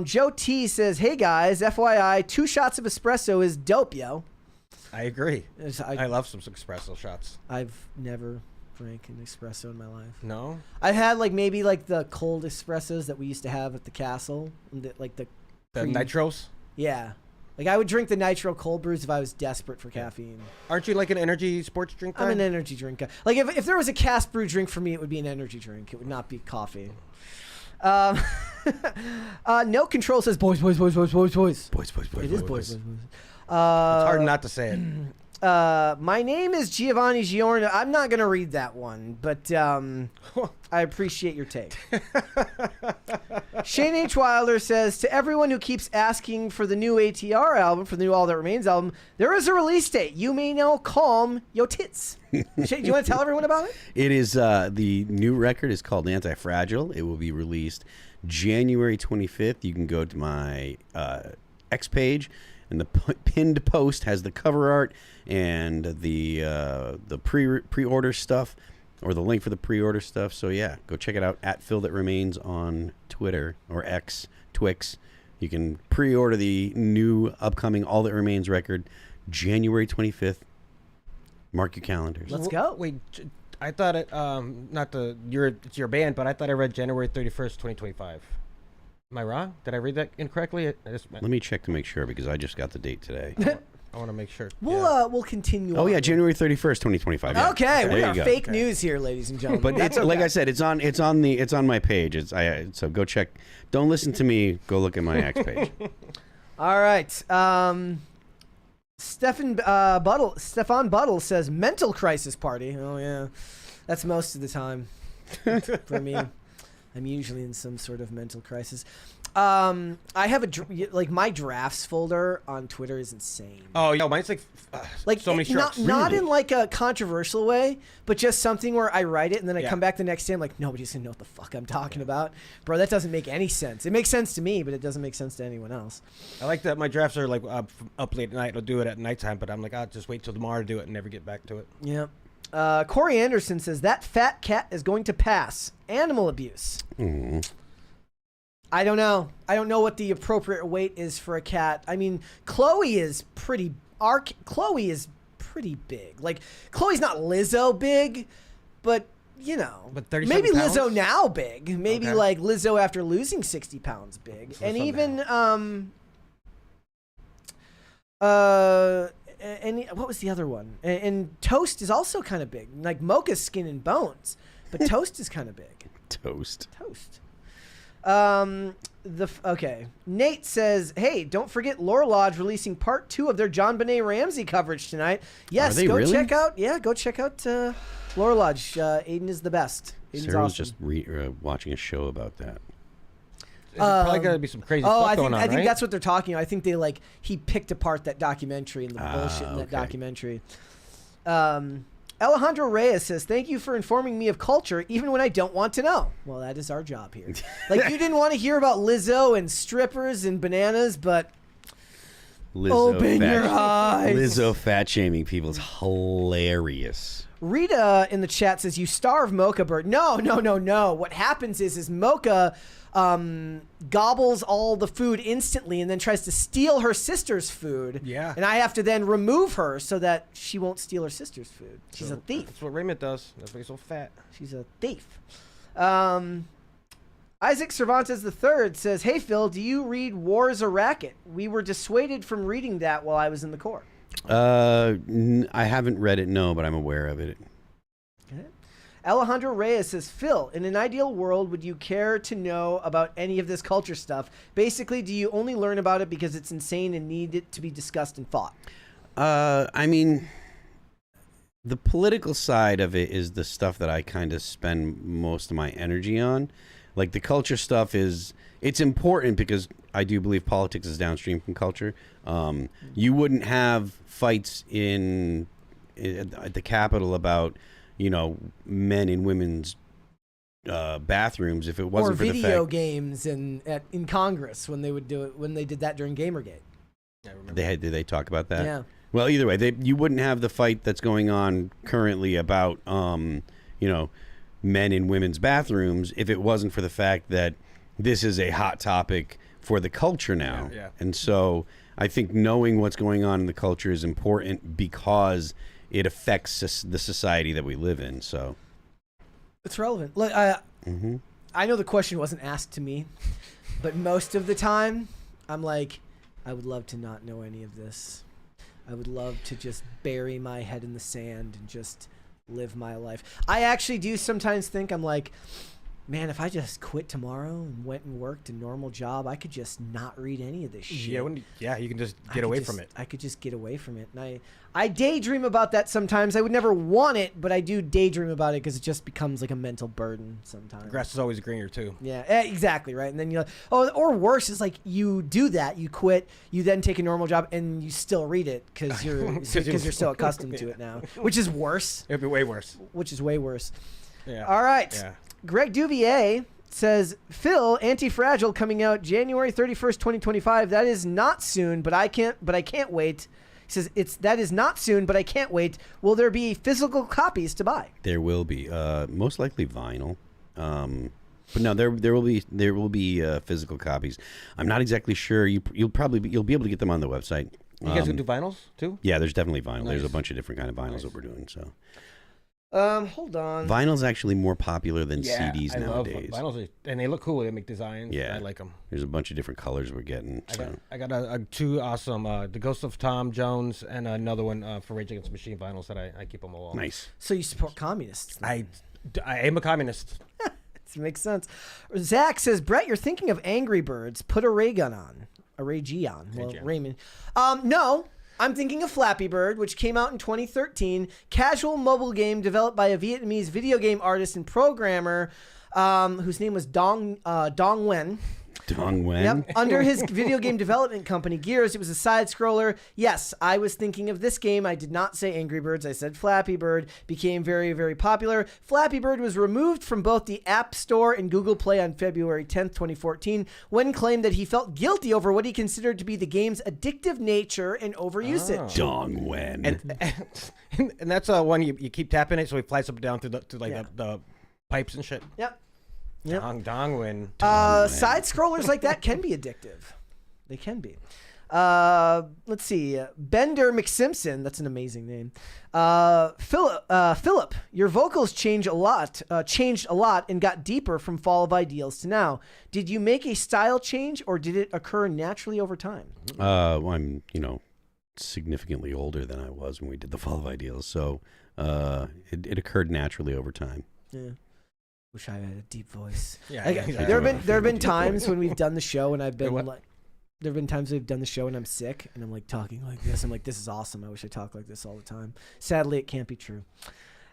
Joe T says, hey guys, FYI, 2 shots of espresso is dope, yo. I agree. I I love some espresso shots. I've never drank an espresso in my life. No? I had maybe the cold espressos that we used to have at the castle, the Nitros? Yeah, I would drink the nitro cold brews if I was desperate for caffeine. Aren't you like an energy sports drink guy? I'm an energy drink guy. If there was a cast brew drink for me, it would be an energy drink. It would not be coffee. No Control says boys. Boys. It is boys. It's hard not to say it. My name is Giovanni Giorno. I'm not going to read that one, but I appreciate your take. Shane H. Wilder says, to everyone who keeps asking for the new ATR album, for the new All That Remains album, there is a release date. You may now calm your tits. Shane, do you want to tell everyone about it? It is the new record is called Anti-Fragile. It will be released January 25th. You can go to my X page, and the pinned post has the cover art and the pre-order stuff, or the link for the pre-order stuff. So yeah, go check it out at Phil That Remains on Twitter or X, Twix. You can pre-order the new upcoming All That Remains record January 25th. Mark your calendars. Let's go. Wait, I thought it it's your band, but I thought I read January 31st, 2025. Am I wrong? Did I read that incorrectly? Let me check to make sure, because I just got the date today. I want to make sure. We'll continue. Oh on. yeah, January 31st, 2025. Yeah. Okay, we There are you go. fake news here, ladies and gentlemen. But That's it's, like okay. I said, it's on my page. So go check. Don't listen to me. Go look at my X page. All right. Stefan Buttle says mental crisis party. Oh yeah, that's most of the time for me. I'm usually in some sort of mental crisis. I have my drafts folder on Twitter is insane. Oh yeah, mine's like so many sharks. Not in a controversial way, but just something where I write it and then I Yeah. come back the next day. I'm like, nobody's gonna know what the fuck I'm talking about, bro. That doesn't make any sense. It makes sense to me, but it doesn't make sense to anyone else. I like that my drafts are up late at night. I'll do it at nighttime, but I'm like, I'll just wait till tomorrow to do it and never get back to it. Yeah. Corey Anderson says that fat cat is going to pass. Animal abuse. I don't know. I don't know what the appropriate weight is for a cat. I mean, Chloe is pretty big. Like, Chloe's not Lizzo big, but But 37 maybe pounds? Lizzo now big. Maybe Okay. like Lizzo after losing 60 pounds big. So And some even and what was the other one? And Toast is also kind of big. Like Mocha's skin and bones, but Toast is kind of big. Toast. Okay. Nate says, "Hey, don't forget Lore Lodge releasing part 2 of their John Benet Ramsey coverage tonight. Yes, Are they go really? check out. Yeah, go check out Lore Lodge. Aiden is the best. Aiden's Sarah was awesome. just watching a show about that. There's probably got to be some crazy stuff going on, I think right? that's what they're talking about. I think he picked apart that documentary and the bullshit in that okay. documentary. Alejandro Reyes says, thank you for informing me of culture even when I don't want to know. Well, that is our job here. Like, you didn't want to hear about Lizzo and strippers and bananas, but open your eyes. Lizzo fat shaming people is hilarious. Rita in the chat says, you starve Mocha Bird. No. What happens is Mocha gobbles all the food instantly and then tries to steal her sister's food. Yeah. And I have to then remove her so that she won't steal her sister's food. She's a thief. That's what Raymond does. That's why he's so fat. She's a thief. Isaac Cervantes III says, hey, Phil, do you read War is a Racket? We were dissuaded from reading that while I was in the Corps. I haven't read it, no, but I'm aware of it. Okay. Alejandro Reyes says, Phil, in an ideal world, would you care to know about any of this culture stuff? Basically, do you only learn about it because it's insane and need it to be discussed and fought? I mean, the political side of it is the stuff that I kind of spend most of my energy on. Like the culture stuff it's important because I do believe politics is downstream from culture. You wouldn't have fights at the Capitol about, men and women's bathrooms if it wasn't for the fact. Or video games in Congress when they would do it, when they did that during Gamergate. I remember. Did they talk about that? Yeah. Well, either way, you wouldn't have the fight that's going on currently about, men in women's bathrooms if it wasn't for the fact that this is a hot topic for the culture now. Yeah. And so I think knowing what's going on in the culture is important because it affects the society that we live in. So it's relevant. Look, I know the question wasn't asked to me, but most of the time I'm like, I would love to not know any of this. I would love to just bury my head in the sand and just live my life. I actually do sometimes think, I'm like, man, if I just quit tomorrow and went and worked a normal job, I could just not read any of this shit. Yeah, you can just get away from it. I could just get away from it. And I daydream about that sometimes. I would never want it, but I do daydream about it because it just becomes like a mental burden sometimes. The grass is always greener too. Yeah, exactly, right? And then you're like, or worse is like you do that, you quit, you then take a normal job and you still read it because you're so accustomed to it now, which is worse. It'd be way worse. Which is way worse. Yeah. All right. Yeah. Greg Duvier says, Phil, Anti-Fragile coming out January 31st, 2025. That is not soon, but I can't wait. He says, that is not soon, but I can't wait. Will there be physical copies to buy? There will be, most likely vinyl. But no, there will be physical copies. I'm not exactly sure. You'll be able to get them on the website. You guys can do vinyls too? Yeah, there's definitely vinyl. Nice. There's a bunch of different kind of vinyls that we're doing. So hold on. vinyl's actually more popular than CDs I nowadays. Love vinyls, and they look cool. They make designs. Yeah, I like them. There's a bunch of different colors we're getting. I got two awesome, the Ghost of Tom Jones and another one for Rage Against the Machine vinyls that I keep on my wall. Nice. So you support communists? I am a communist. It makes sense. Zach says, Brett, you're thinking of Angry Birds. Put a ray gun on. A ray G on. Well, Raymond. No. I'm thinking of Flappy Bird, which came out in 2013. Casual mobile game developed by a Vietnamese video game artist and programmer whose name was Dong Nguyen. Dong Nguyen? Yep. Under his video game development company, Gears, it was a side-scroller. Yes, I was thinking of this game. I did not say Angry Birds. I said Flappy Bird. Became very, very popular. Flappy Bird was removed from both the App Store and Google Play on February 10th, 2014, when claimed that he felt guilty over what he considered to be the game's addictive nature and overusage. Dong Nguyen. And that's one you keep tapping it so it flies up and down through the pipes and shit. Yep. Dongwin. Side scrollers like that can be addictive. They can be. Let's see. Bender McSimpson. That's an amazing name. Philip, your vocals changed a lot and got deeper from Fall of Ideals to now. Did you make a style change or did it occur naturally over time? Well, I'm, significantly older than I was when we did the Fall of Ideals, so it occurred naturally over time. Yeah. Wish I had a deep voice. Yeah, exactly. There have been times when we've done the show and I've been like, there have been times we've done the show and I'm sick and I'm like talking like this. I'm like, this is awesome. I wish I talked like this all the time. Sadly, it can't be true.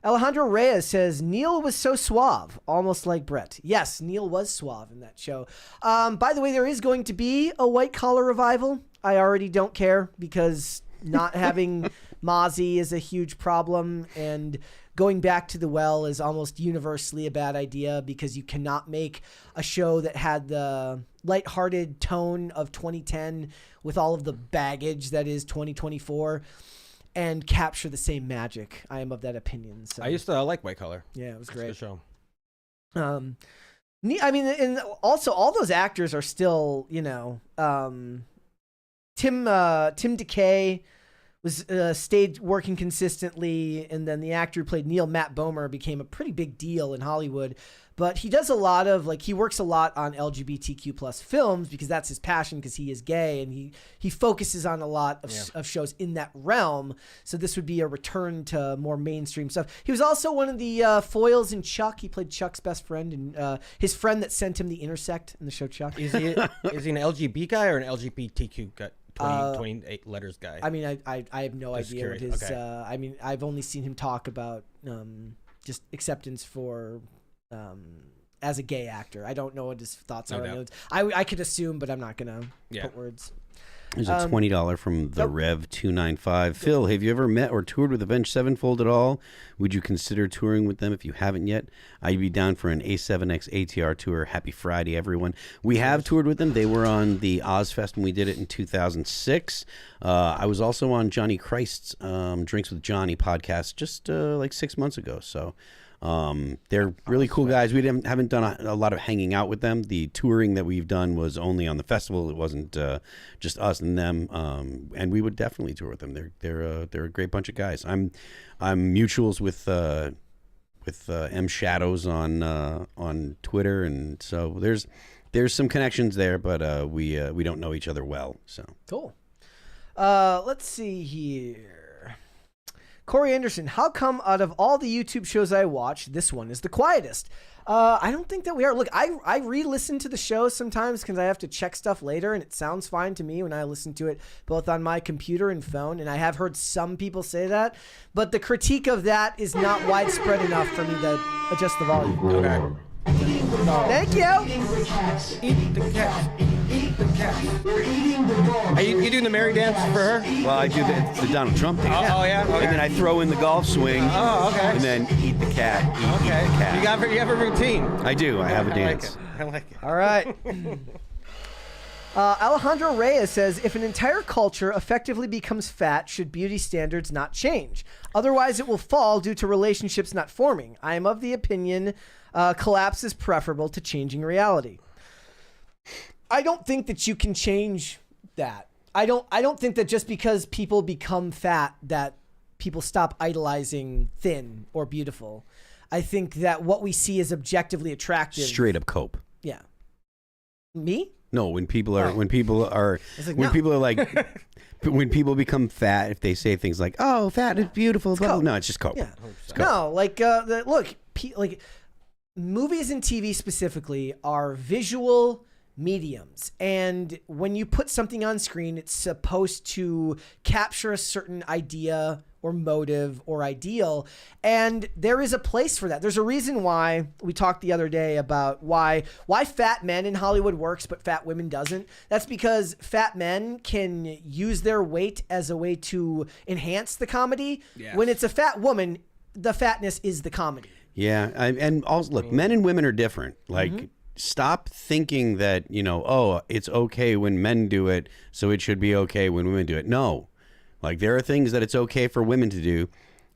Alejandro Reyes says Neil was so suave, almost like Brett. Yes, Neil was suave in that show. By the way, there is going to be a white collar revival. I already don't care because not having Mozzie is a huge problem, and going back to the well is almost universally a bad idea because you cannot make a show that had the lighthearted tone of 2010 with all of the baggage that is 2024 and capture the same magic. I am of that opinion. So. I used to like White Collar. Yeah, it was great. It's a show. I mean, and also all those actors are still, Tim DeKay stayed working consistently, and then the actor who played Neil, Matt Bomer, became a pretty big deal in Hollywood. But he does a lot of he works a lot on LGBTQ plus films because that's his passion, because he is gay, and he focuses on a lot of shows in that realm. So this would be a return to more mainstream stuff. He was also one of the foils in Chuck. He played Chuck's best friend and his friend that sent him the Intersect in the show Chuck. Is he an LGB guy or an LGBTQ guy? 28 letters guy. I mean, I have no idea what his. Okay. I mean, I've only seen him talk about just acceptance for as a gay actor. I don't know what his thoughts are. doubt. I could assume, but I'm not gonna put words. There's a $20 from the Rev 295. Phil, have you ever met or toured with Avenged Sevenfold at all? Would you consider touring with them if you haven't yet? I'd be down for an A7X ATR tour. Happy Friday, everyone. We have toured with them. They were on the Ozfest when we did it in 2006. I was also on Johnny Christ's Drinks with Johnny podcast just like 6 months ago. So they're really cool guys. We haven't done a lot of hanging out with them. The touring that we've done was only on the festival. It wasn't just us and them. And we would definitely tour with them. They're a great bunch of guys. I'm mutuals with M Shadows on Twitter, and so there's some connections there, but we don't know each other well. So Cool. Let's see here. Corey Anderson, how come out of all the YouTube shows I watch, this one is the quietest? I don't think that we are. Look, I re-listen to the show sometimes because I have to check stuff later, and it sounds fine to me when I listen to it both on my computer and phone, and I have heard some people say that, but the critique of that is not widespread enough for me to adjust the volume. Okay. Thank you. Eat the cat. Eat the cat. They're eating the dogs. Are you doing the Mary dance for her? well, I do the Donald Trump dance. Oh, yeah? Okay. And then I throw in the golf swing. Oh, okay. And then eat the cat. Eat Okay. the cat. You have a routine. I do. I have a I dance. like it. I like it. All right. Alejandro Reyes says, if an entire culture effectively becomes fat, should beauty standards not change? Otherwise, it will fall due to relationships not forming. I am of the opinion collapse is preferable to changing reality. I don't think that you can change that. I don't think that just because people become fat that people stop idolizing thin or beautiful. I think that what we see is objectively attractive. Straight up cope. Yeah. Me? No, when people are Oh. when people are like, when no. people are like when people become fat, if they say things like "Oh, fat is beautiful," blah, blah, cope. no, it's just cope. Yeah. No, like look, like movies and TV specifically are visual mediums, and when you put something on screen, it's supposed to capture a certain idea or motive or ideal, and there is a place for that. There's a reason why we talked the other day about why fat men in Hollywood works but fat women doesn't. That's because fat men can use their weight as a way to enhance the comedy. Yes. When it's a fat woman, the fatness is the comedy. Yeah, and also look, men and women are different. Like, stop thinking that oh, it's okay when men do it, so it should be okay when women do it. No, like there are things that it's okay for women to do,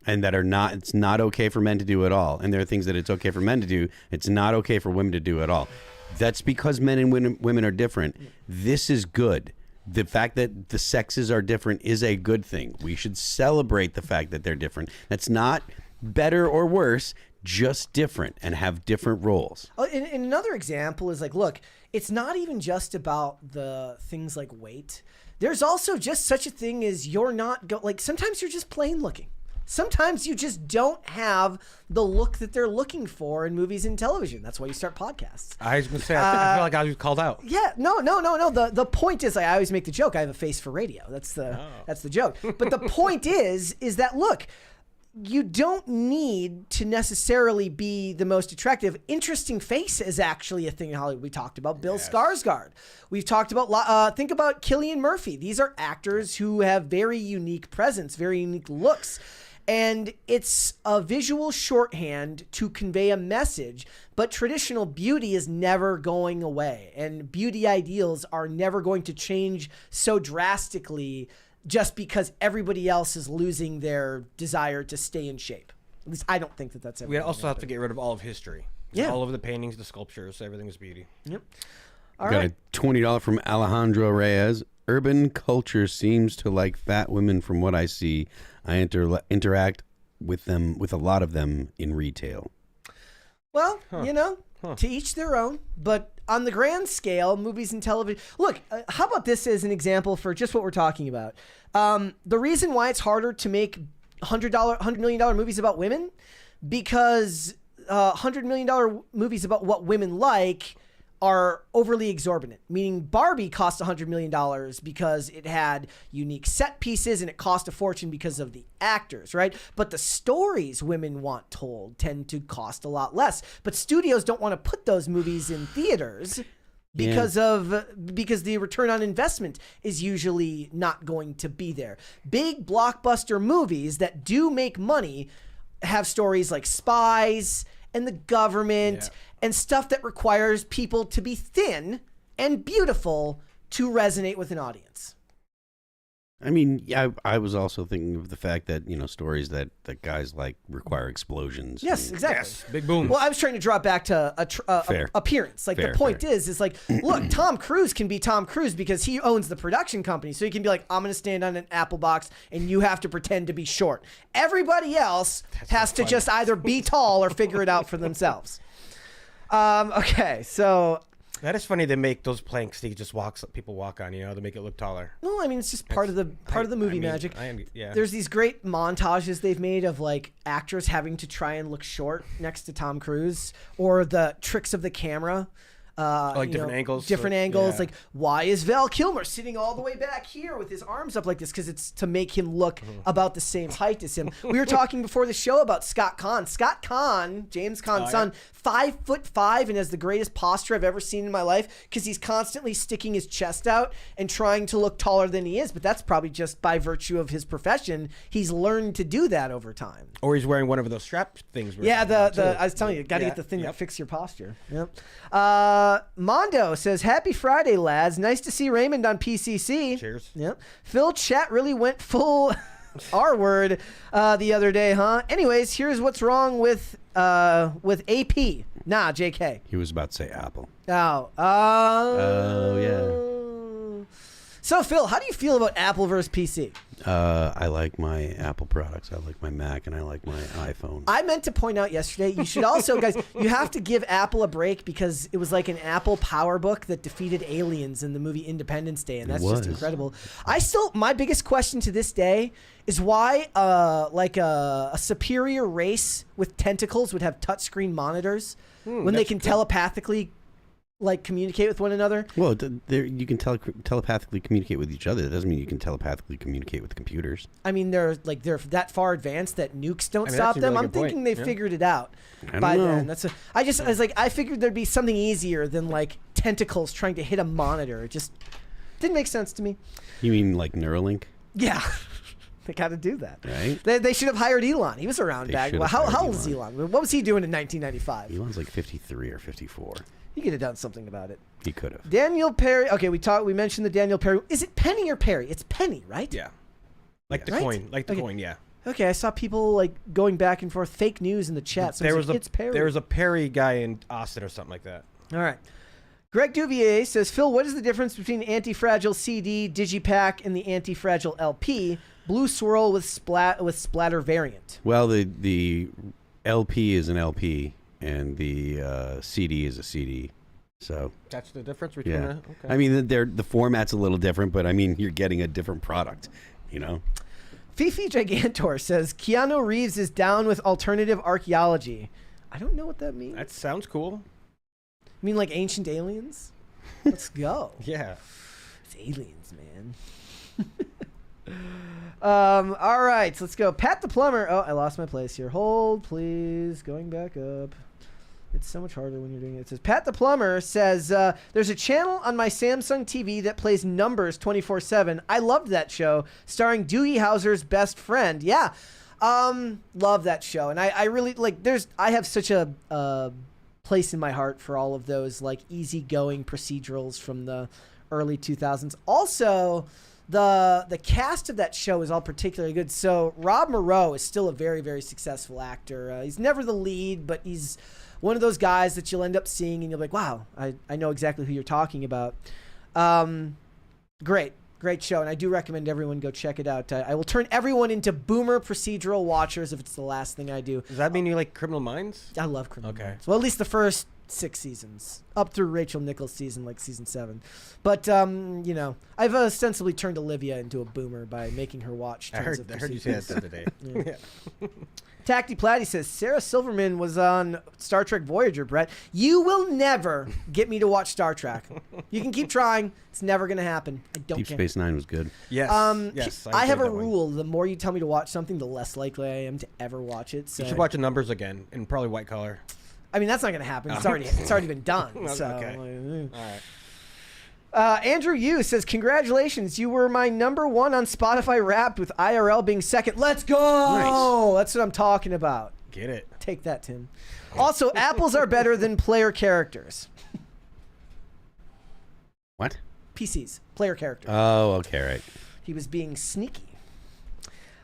and that are not. It's not okay for men to do at all. And there are things that it's okay for men to do. It's not okay for women to do at all. That's because men and women are different. This is good. The fact that the sexes are different is a good thing. We should celebrate the fact that they're different. That's not better or worse, just different and have different roles. Oh, and another example is like, look, it's not even just about the things like weight. There's also just such a thing as you're not like sometimes you're just plain looking. Sometimes you just don't have the look that they're looking for in movies and television. That's why you start podcasts. I was gonna say I feel like I was called out. Yeah, no. The point is, I always make the joke. I have a face for radio. That's the joke. But the point is that look, you don't need to necessarily be the most attractive. Interesting face is actually a thing in Hollywood. We talked about Bill Skarsgård. We've talked about, think about Cillian Murphy. These are actors who have very unique presence, very unique looks. And it's a visual shorthand to convey a message, but traditional beauty is never going away. And beauty ideals are never going to change so drastically just because everybody else is losing their desire to stay in shape. At least I don't think that that's ever We gonna also have happen. to get rid of all of history. Yeah. All of the paintings, the sculptures, everything is beauty. Yep. All Got right. a $20 from Alejandro Reyes. urban culture seems to like fat women from what I see. I interact with a lot of them in retail. Well, to each their own. But on the grand scale, movies and television. Look, how about this as an example for just what we're talking about? The reason why it's harder to make $100 million movies about women, because $100 million movies about what women like are overly exorbitant, meaning Barbie cost $100 million because it had unique set pieces and it cost a fortune because of the actors, right? But the stories women want told tend to cost a lot less. But studios don't want to put those movies in theaters because the return on investment is usually not going to be there. Big blockbuster movies that do make money have stories like Spies and the government and stuff that requires people to be thin and beautiful to resonate with an audience. I mean, yeah, I was also thinking of the fact that, stories that guys like require explosions. Yes, exactly. Yes, big boom. Well, I was trying to draw it back to appearance. Like Fair, the point is like, look, Tom Cruise can be Tom Cruise because he owns the production company. So he can be like, I'm going to stand on an apple box and you have to pretend to be short. Everybody else has to just either be tall or figure it out for themselves. Okay, so... That is funny. They make those planks that people walk on. To make it look taller. No, I mean it's just part of the movie magic. Yeah. There's these great montages they've made of like actors having to try and look short next to Tom Cruise, or the tricks of the camera. Like different angles. Different angles. Like, why is Val Kilmer sitting all the way back here with his arms up like this? Because it's to make him look about the same height as him. We were talking before the show about Scott Conn. Scott Conn, James Caan's son, 5'5" and has the greatest posture I've ever seen in my life because he's constantly sticking his chest out and trying to look taller than he is. But that's probably just by virtue of his profession. He's learned to do that over time. Or he's wearing one of those strap things. Yeah, I was telling you, got to get the thing that fixes your posture. Yep. Mondo says, happy Friday, lads. Nice to see Raymond on PCC. Cheers. Yep. Phil Chat really went full R word the other day, huh? Anyways, here's what's wrong with AP. Nah, JK. He was about to say Apple. Oh. Yeah. So, Phil, how do you feel about Apple versus PC? I like my Apple products. I like my Mac, and I like my iPhone. I meant to point out yesterday, you should also, guys, you have to give Apple a break because it was like an Apple PowerBook that defeated aliens in the movie Independence Day, and that's just incredible. My biggest question to this day is why a superior race with tentacles would have touchscreen monitors when they can telepathically communicate with one another. Well, you can telepathically communicate with each other. That doesn't mean you can telepathically communicate with computers. I mean, they're that far advanced that nukes don't stop them. Really I'm thinking they figured it out by then. I figured there'd be something easier than like tentacles trying to hit a monitor. It just didn't make sense to me. You mean like Neuralink? Yeah. They got to do that. Right? They should have hired Elon. He was around back. How old is Elon? What was he doing in 1995? Elon's like 53 or 54. He could have done something about it. He could have. Daniel Perry. Okay, we mentioned the Daniel Perry. Is it Penny or Perry? It's Penny, right? Yeah. Like the Right? coin. Like the coin, yeah. Okay, I saw people going back and forth, fake news in the chat. So it's Perry. There was a Perry guy in Austin or something like that. All right. Greg Duvier says, Phil, what is the difference between Anti-Fragile CD, Digipack, and the Anti-Fragile LP? Blue swirl with splatter variant. Well, the LP is an LP, and the CD is a CD. So that's the difference between yeah. Okay. I mean, the format's a little different, but I mean, you're getting a different product, Fifi Gigantor says, Keanu Reeves is down with alternative archaeology. I don't know what that means. That sounds cool. You mean like ancient aliens? Let's go. Yeah. It's aliens, man. All right, so let's go. Pat the Plumber. Oh, I lost my place here. Hold, please. Going back up. It's so much harder when you're doing it. It says, Pat the Plumber says, there's a channel on my Samsung TV that plays Numbers 24/7. I loved that show, starring Doogie Howser's best friend. Yeah. Love that show. And I really, I have such a place in my heart for all of those, easygoing procedurals from the early 2000s. Also, the cast of that show is all particularly good. So Rob Moreau is still a very, very successful actor. He's never the lead, but he's one of those guys that you'll end up seeing and you'll be like, wow, I know exactly who you're talking about. Great. Great show, and I do recommend everyone go check it out. I will turn everyone into boomer procedural watchers if it's the last thing I do. Does that mean you like Criminal Minds? I love Criminal Okay. Minds. Well, at least the first 6 seasons, up through Rachel Nichols' season, like season 7. But you know, I've ostensibly turned Olivia into a boomer by making her watch tons of I heard you say that the other day. Yeah. Tacty Platty says Sarah Silverman was on Star Trek Voyager. Brett, you will never get me to watch Star Trek. You can keep trying; it's never going to happen. I don't Deep care. Space Nine was good. Yes. Yes. I have a enjoyed that one. rule: the more you tell me to watch something, the less likely I am to ever watch it. So You should watch The Numbers again, in probably white color. I mean, that's not going to happen. It's already been done. So. Okay. All right. Andrew Yu says, congratulations, you were my #1 on Spotify Wrapped with IRL being second. Let's go! Nice. That's what I'm talking about. Get it. Take that, Tim. Also, apples are better than player characters. What? PCs, player characters. Oh, okay, right. He was being sneaky.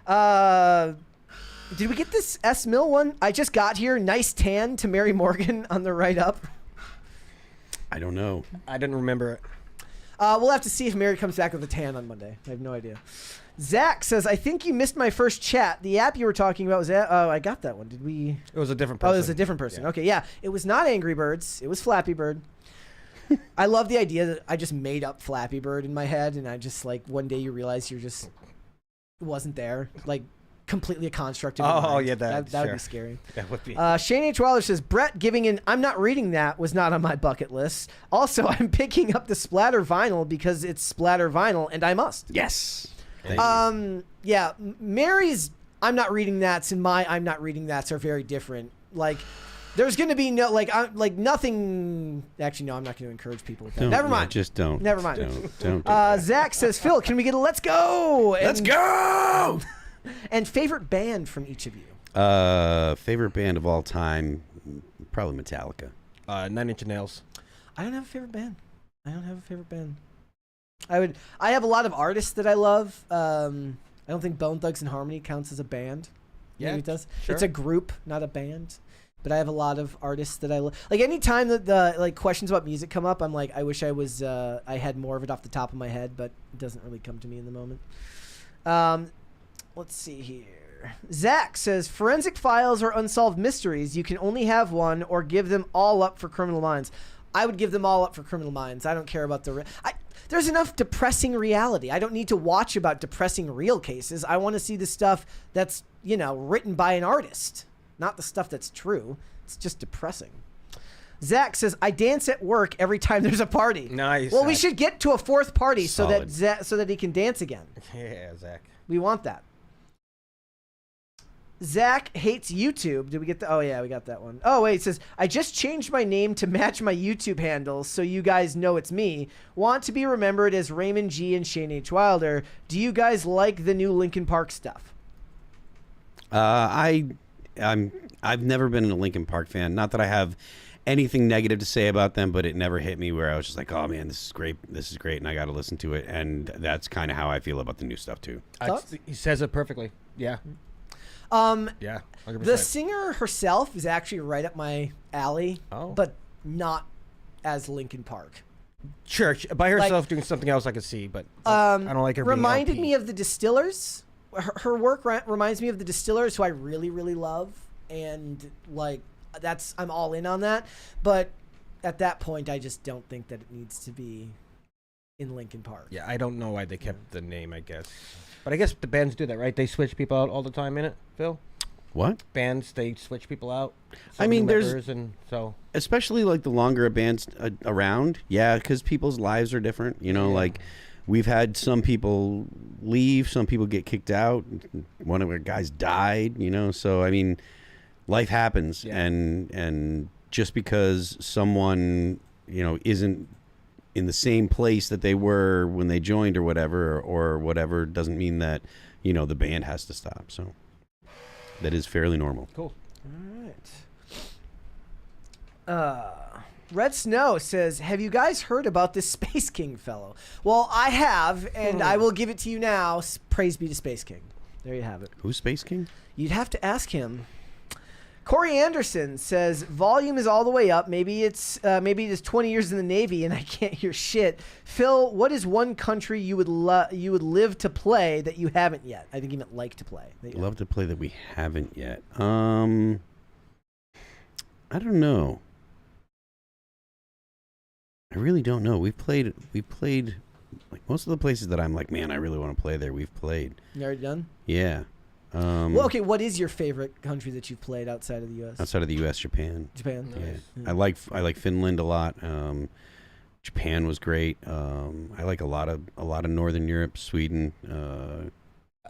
Did we get this S. Mill one? I just got here. Nice tan to Mary Morgan on the right up. I don't know. I didn't remember it. We'll have to see if Mary comes back with a tan on Monday. I have no idea. Zach says, I think you missed my first chat. The app you were talking about was that. Oh, I got that one. Did we? It was a different person. Oh, it was a different person. Yeah. Okay, yeah. It was not Angry Birds. It was Flappy Bird. I love the idea that I just made up Flappy Bird in my head, and I just, like, one day you realize you're just wasn't there. Like, completely a construct. In your Oh, mind. yeah, that would be sure. scary. That would be. Shane H. Wilder says, Brett giving an I'm not reading that was not on my bucket list. Also, I'm picking up the Splatter vinyl because it's Splatter vinyl, and I must. Yes. Thank you. Yeah, Mary's I'm not reading that's and my I'm not reading that's are very different. Like, there's going to be no, like nothing. Actually, no, I'm not going to encourage people with that. Don't- Never yeah, mind. just don't. Never mind. Don't do that. Zach says, Phil, can we get a let's go? And, Let's go! And favorite band from each of you? Favorite band of all time, probably Metallica. 9 Inch Nails. I don't have a favorite band. I have a lot of artists that I love. I don't think Bone Thugs and Harmony counts as a band. Yeah, Maybe it does. sure. It's a group, not a band. But I have a lot of artists that I love. Like, anytime that the like questions about music come up, I'm like, I wish I was I had more of it off the top of my head, but it doesn't really come to me in the moment. Let's see here. Zach says, forensic files or unsolved mysteries. You can only have one or give them all up for Criminal Minds. I would give them all up for Criminal Minds. I don't care about there's enough depressing reality. I don't need to watch about depressing real cases. I want to see the stuff that's, written by an artist, not the stuff that's true. It's just depressing. Zach says, I dance at work every time there's a party. Nice. Well, we Zach. should get to a 4th party so Solid. that he can dance again. Yeah, Zach. We want that. Zach hates YouTube. Did we get the? Oh yeah, we got that one. Oh wait, it says I just changed my name to match my YouTube handle, so you guys know it's me. Want to be remembered as Raymond G and Shane H. Wilder. Do you guys like the new Linkin Park stuff? I've never been a Linkin Park fan. Not that I have anything negative to say about them, but it never hit me where I was just like, oh man, this is great, and I got to listen to it. And that's kind of how I feel about the new stuff too. He says it perfectly. Yeah. Yeah. 100%. The singer herself is actually right up my alley, but not as Linkin Park. Sure, by herself doing something else I could see, but I don't like her. Reminded being me of the Distillers. Her work reminds me of the Distillers, who I really, really love, and like I'm all in on that. But at that point, I just don't think that it needs to be in Linkin Park. Yeah, I don't know why they kept the name, I guess. But I guess the bands do that, right? They switch people out all the time in it, Phil? What? Bands, they switch people out. I mean, there's especially like the longer a band's around, yeah, because people's lives are different. Like we've had some people leave, some people get kicked out. One of our guys died, So I mean, life happens, and just because someone isn't in the same place that they were when they joined or whatever doesn't mean that the band has to stop. So that is fairly normal. Cool. All right. Red Snow says, have you guys heard about this Space King fellow? Well, I have, and I will give it to you now. Praise be to Space King. There you have it. Who's Space King? You'd have to ask him. Corey Anderson says volume is all the way up. Maybe it is 20 years in the Navy and I can't hear shit. Phil, what is one country you would live to play that you haven't yet? I think he meant like to play. Love to play that we haven't yet. I don't know. I really don't know. We played like most of the places that I'm like, man, I really want to play there. We've played. You already done? Yeah. Well, okay. What is your favorite country that you've played outside of the U.S.? Outside of the U.S., Japan. Japan. Yeah. Nice. I like Finland a lot. Japan was great. I like a lot of Northern Europe, Sweden,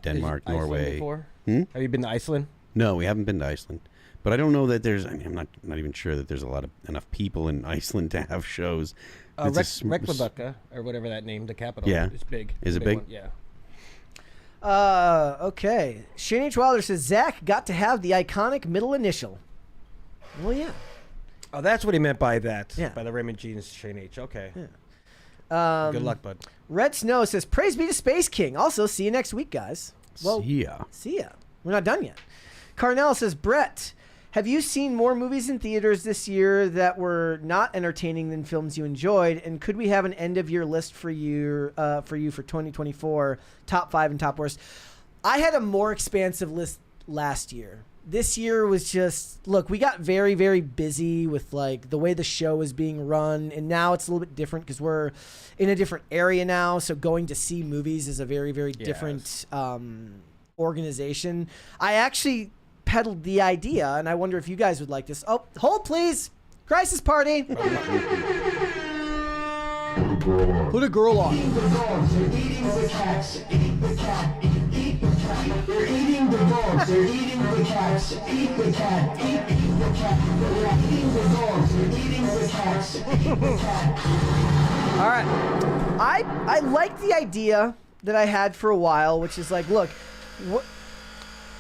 Denmark, Iceland Norway. Before? Hmm? Have you been to Iceland? No, we haven't been to Iceland. But I don't know that there's. I mean, I'm not even sure that there's enough people in Iceland to have shows. Reykjavik, or whatever that name, the capital. Yeah. It's big. Is it big? One. Yeah. Okay. Shane H. Wilder says Zach got to have the iconic middle initial. Well, yeah. Oh, that's what he meant by that. Yeah. By the Raymond Jeans Shane H. Okay. Yeah. Good luck, bud. Red Snow says praise be to Space King. Also, see you next week, guys. Well, See ya. See ya. We're not done yet. Carnell says Brett, have you seen more movies in theaters this year that were not entertaining than films you enjoyed? And could we have an end of year list for you for 2024, top 5 and top worst? I had a more expansive list last year. This year was just, look, we got very, very busy with like the way the show is being run. And now it's a little bit different because we're in a different area now. So going to see movies is a very, very different organization. I actually peddled the idea, and I wonder if you guys would like this. Oh, hold please. Crisis party. Put a girl on. Eating the dogs, they're eating the cats. Eat the cat, eat the cat. They're eating the dogs, they're eating the cats. Eat the cat, eat the cat. They're eating the dogs, they're eating the cats. Eat the cat. All right. I like the idea that I had for a while, which is like, look,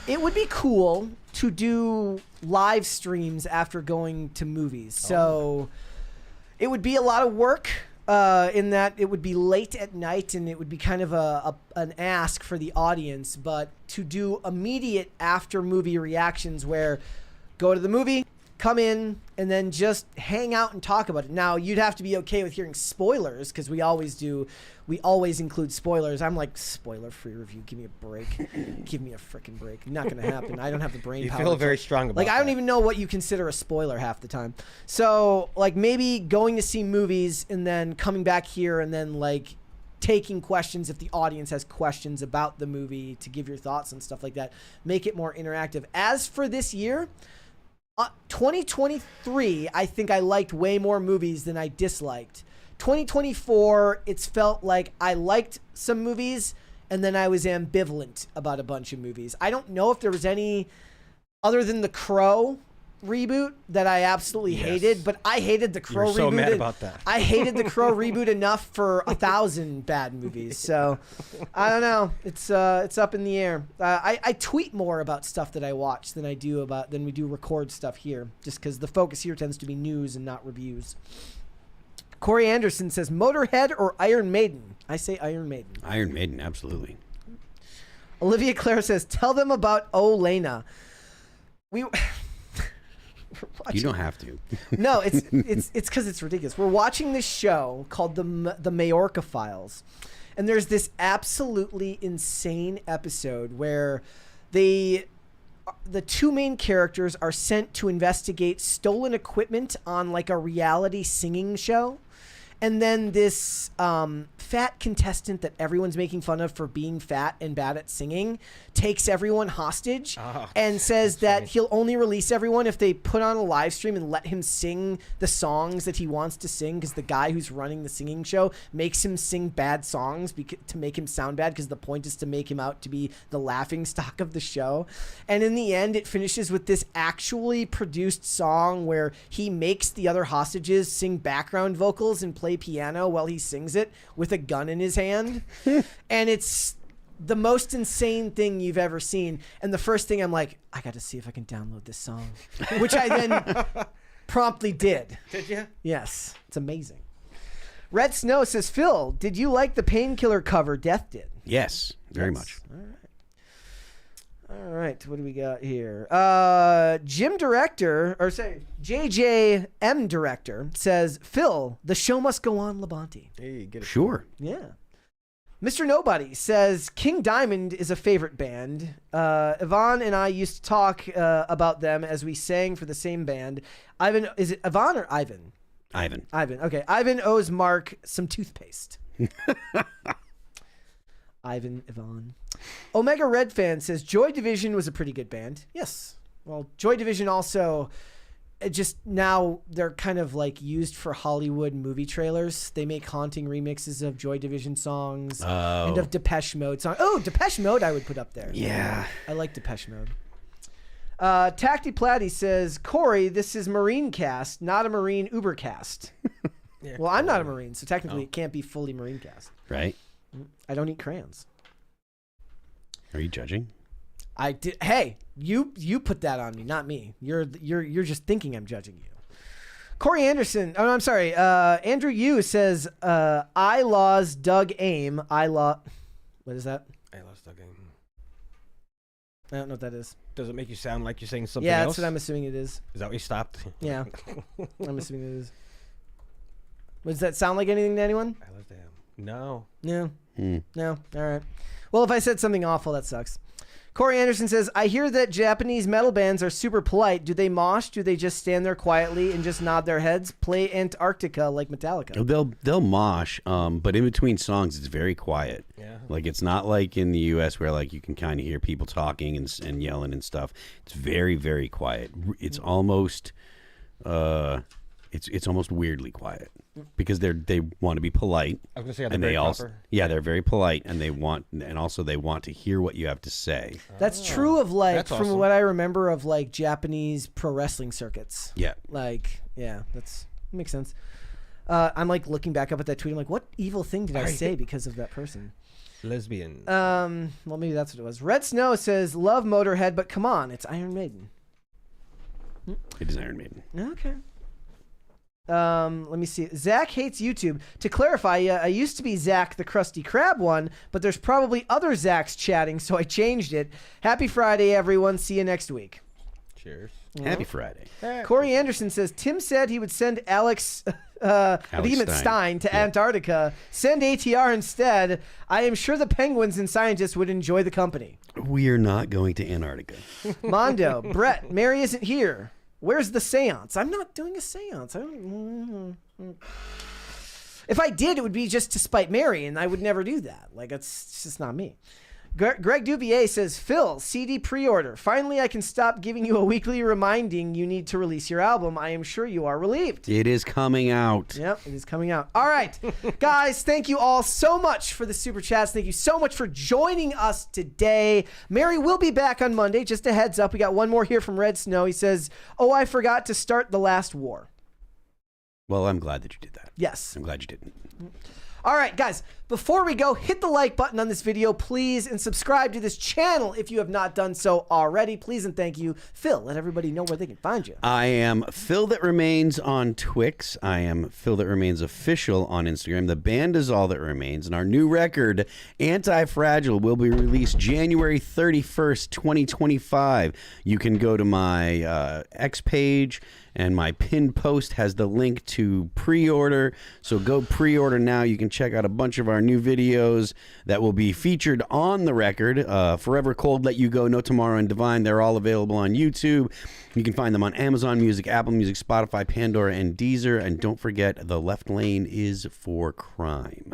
it would be cool to do live streams after going to movies. So it would be a lot of work in that it would be late at night and it would be kind of an ask for the audience. But to do immediate after movie reactions where go to the movie, come in, and then just hang out and talk about it. Now, you'd have to be okay with hearing spoilers because we always do. We always include spoilers. I'm like, spoiler-free review. Give me a break. Give me a freaking break. Not going to happen. I don't have the brain power. You feel very strong about Like, I don't even know what you consider a spoiler half the time. So, like, maybe going to see movies and then coming back here and then, like, taking questions if the audience has questions about the movie to give your thoughts and stuff like that. Make it more interactive. As for this year, 2023, I think I liked way more movies than I disliked. 2024, it's felt like I liked some movies and then I was ambivalent about a bunch of movies. I don't know if there was any other than the Crow reboot that I absolutely hated, but I hated the Crow reboot. You're so mad about that. I hated the Crow reboot enough for 1,000 bad movies. So I don't know. It's up in the air. I tweet more about stuff that I watch than we do record stuff here, just because the focus here tends to be news and not reviews. Corey Anderson says Motorhead or Iron Maiden. I say Iron Maiden. Iron Maiden, absolutely. Olivia Clare says tell them about Olena. You don't have to. No, it's because it's ridiculous. We're watching this show called the Majorca Files, and there's this absolutely insane episode where the two main characters are sent to investigate stolen equipment on like a reality singing show. And then this fat contestant that everyone's making fun of for being fat and bad at singing takes everyone hostage and says that he'll only release everyone if they put on a live stream and let him sing the songs that he wants to sing, because the guy who's running the singing show makes him sing bad songs to make him sound bad, because the point is to make him out to be the laughing stock of the show. And in the end, it finishes with this actually produced song where he makes the other hostages sing background vocals and play piano while he sings it with a gun in his hand. And it's the most insane thing you've ever seen. And the first thing I'm like, I got to see if I can download this song, which I then promptly did. Did you? Yes. It's amazing. Red Snow says, Phil, did you like the Painkiller cover Death did? Yes, very much. All All right, what do we got here? Jim Director, or say JJM Director says, Phil, the show must go on, Labonte. Hey, get it. Sure. Yeah. Mr. Nobody says King Diamond is a favorite band. Yvonne and I used to talk about them as we sang for the same band. Ivan, is it Yvonne or Ivan? Ivan. Ivan. Okay. Ivan owes Mark some toothpaste. Ivan, Yvonne. Omega Red Fan says Joy Division was a pretty good band. Yes. Well, Joy Division also, it just now they're kind of like used for Hollywood movie trailers. They make haunting remixes of Joy Division songs and of Depeche Mode songs. Oh, Depeche Mode I would put up there. Yeah. I like Depeche Mode. Tacty Platty says, Corey, this is Marine Cast, not a Marine Ubercast. Yeah. Well, I'm not a Marine, so technically it can't be fully Marine Cast. Right. I don't eat crayons. Are you judging? I did. Hey, you put that on me, not me. You're just thinking I'm judging you. Corey Anderson. Oh, no, I'm sorry. Andrew Yu says, I laws Doug Aim. What is that? I lost that game. I don't know what that is. Does it make you sound like you're saying something Yeah, else? that's what I'm assuming it is. Is that what you stopped? Yeah, I'm assuming it is. Does that sound like anything to anyone? I lost that. No. No. No. All right. Well, if I said something awful, that sucks. Corey Anderson says, I hear that Japanese metal bands are super polite. Do they mosh? Do they just stand there quietly and just nod their heads? Play Antarctica like Metallica. They'll mosh, but in between songs, it's very quiet. Yeah. Like it's not like in the U.S. where like you can kind of hear people talking and yelling and stuff. It's very, very quiet. It's almost, it's almost weirdly quiet because they want to be polite. I was gonna say, are they and very they also proper? they're very polite and they want to hear what you have to say. That's true of like, That's from awesome. what I remember of like Japanese pro wrestling circuits. Yeah. Like, yeah, that makes sense. I'm like looking back up at that tweet. I'm like, what evil thing did I say because of that person? Lesbian. Well, maybe that's what it was. Red Snow says, love Motorhead, but come on, it's Iron Maiden. It is Iron Maiden. Okay. Let me see. Zach hates YouTube. To clarify, I used to be Zach the Krusty Krab one, but there's probably other Zachs chatting, so I changed it. Happy Friday, everyone. See you next week. Cheers. Happy Friday. Corey Anderson says, Tim said he would send Alex Stein to Antarctica. Send ATR instead. I am sure the penguins and scientists would enjoy the company. We're not going to Antarctica. Mondo, Brett, Mary isn't here. Where's the seance? I'm not doing a seance. If I did, it would be just to spite Mary, and I would never do that. Like, it's just not me. Greg Dubier says, Phil, CD pre-order. Finally, I can stop giving you a weekly reminding you need to release your album. I am sure you are relieved. It is coming out. Yep, it is coming out. All right, guys, thank you all so much for the Super Chats. Thank you so much for joining us today. Mary will be back on Monday. Just a heads up, we got one more here from Red Snow. He says, oh, I forgot to start the last war. Well, I'm glad that you did that. Yes. I'm glad you didn't. All right, guys, before we go, hit the like button on this video, please, and subscribe to this channel if you have not done so already. Please and thank you. Phil, let everybody know where they can find you. I am Phil That Remains on Twix. I am Phil That Remains Official on Instagram. The band is All That Remains. And our new record, Anti-Fragile, will be released January 31st, 2025. You can go to my X page, and my pinned post has the link to pre-order. So go pre-order now. You can check out a bunch of our new videos that will be featured on the record. Forever Cold, Let You Go, No Tomorrow, and Divine. They're all available on YouTube. You can find them on Amazon Music, Apple Music, Spotify, Pandora, and Deezer. And don't forget, The Left Lane is for Crime.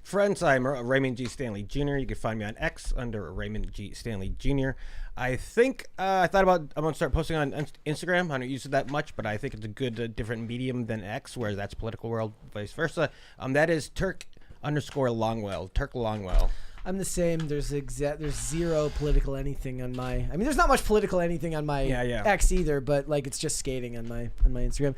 Friends, I'm Raymond G. Stanley Jr. You can find me on X under Raymond G. Stanley Jr. I think I thought about I'm going to start posting on Instagram. I don't use it that much, but I think it's a good different medium than X, whereas that's political world, vice versa. That is Turk_Longwell. Turk Longwell. I'm the same. There's zero political anything on my. I mean, there's not much political anything on my X either, but like it's just skating on my Instagram.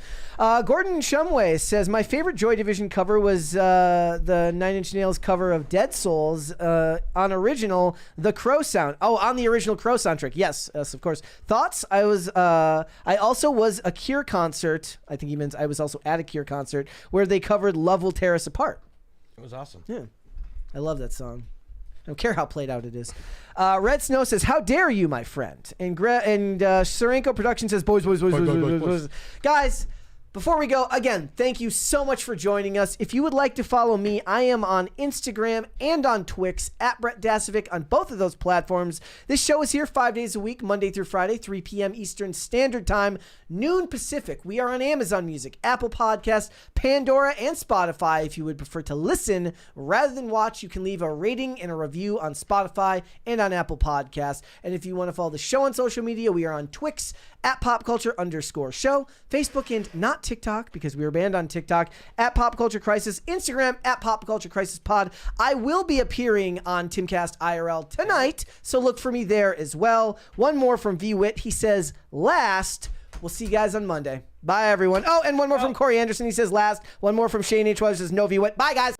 Gordon Shumway says my favorite Joy Division cover was the 9 Inch Nails cover of Dead Souls on original The Crow Sound. Oh, on the original Crow soundtrack. Yes, of course. Thoughts? I also was a Cure concert. I think he meant I was also at a Cure concert where they covered Love Will Tear Us Apart. It was awesome. Yeah, I love that song. I don't care how played out it is. Red Snow says, "How dare you, my friend?" And Serenko Production says, "Boys. Guys, before we go, again, thank you so much for joining us. If you would like to follow me, I am on Instagram and on Twix at Brett Dasovic on both of those platforms. This show is here 5 days a week, Monday through Friday, 3 p.m. Eastern Standard Time, noon Pacific. We are on Amazon Music, Apple Podcasts, Pandora, and Spotify. If you would prefer to listen rather than watch, you can leave a rating and a review on Spotify and on Apple Podcasts. And if you want to follow the show on social media, we are on Twix at popculture_show, Facebook and not TikTok because we were banned on TikTok, at Pop Culture Crisis, Instagram at Pop Culture Crisis Pod. I will be appearing on Timcast IRL tonight, so look for me there as well. One more from VWit. He says, "Last." We'll see you guys on Monday. Bye, everyone. Oh, and one more from Corey Anderson. He says, "Last." One more from Shane H. Wells. Says, "No VWit." Bye, guys.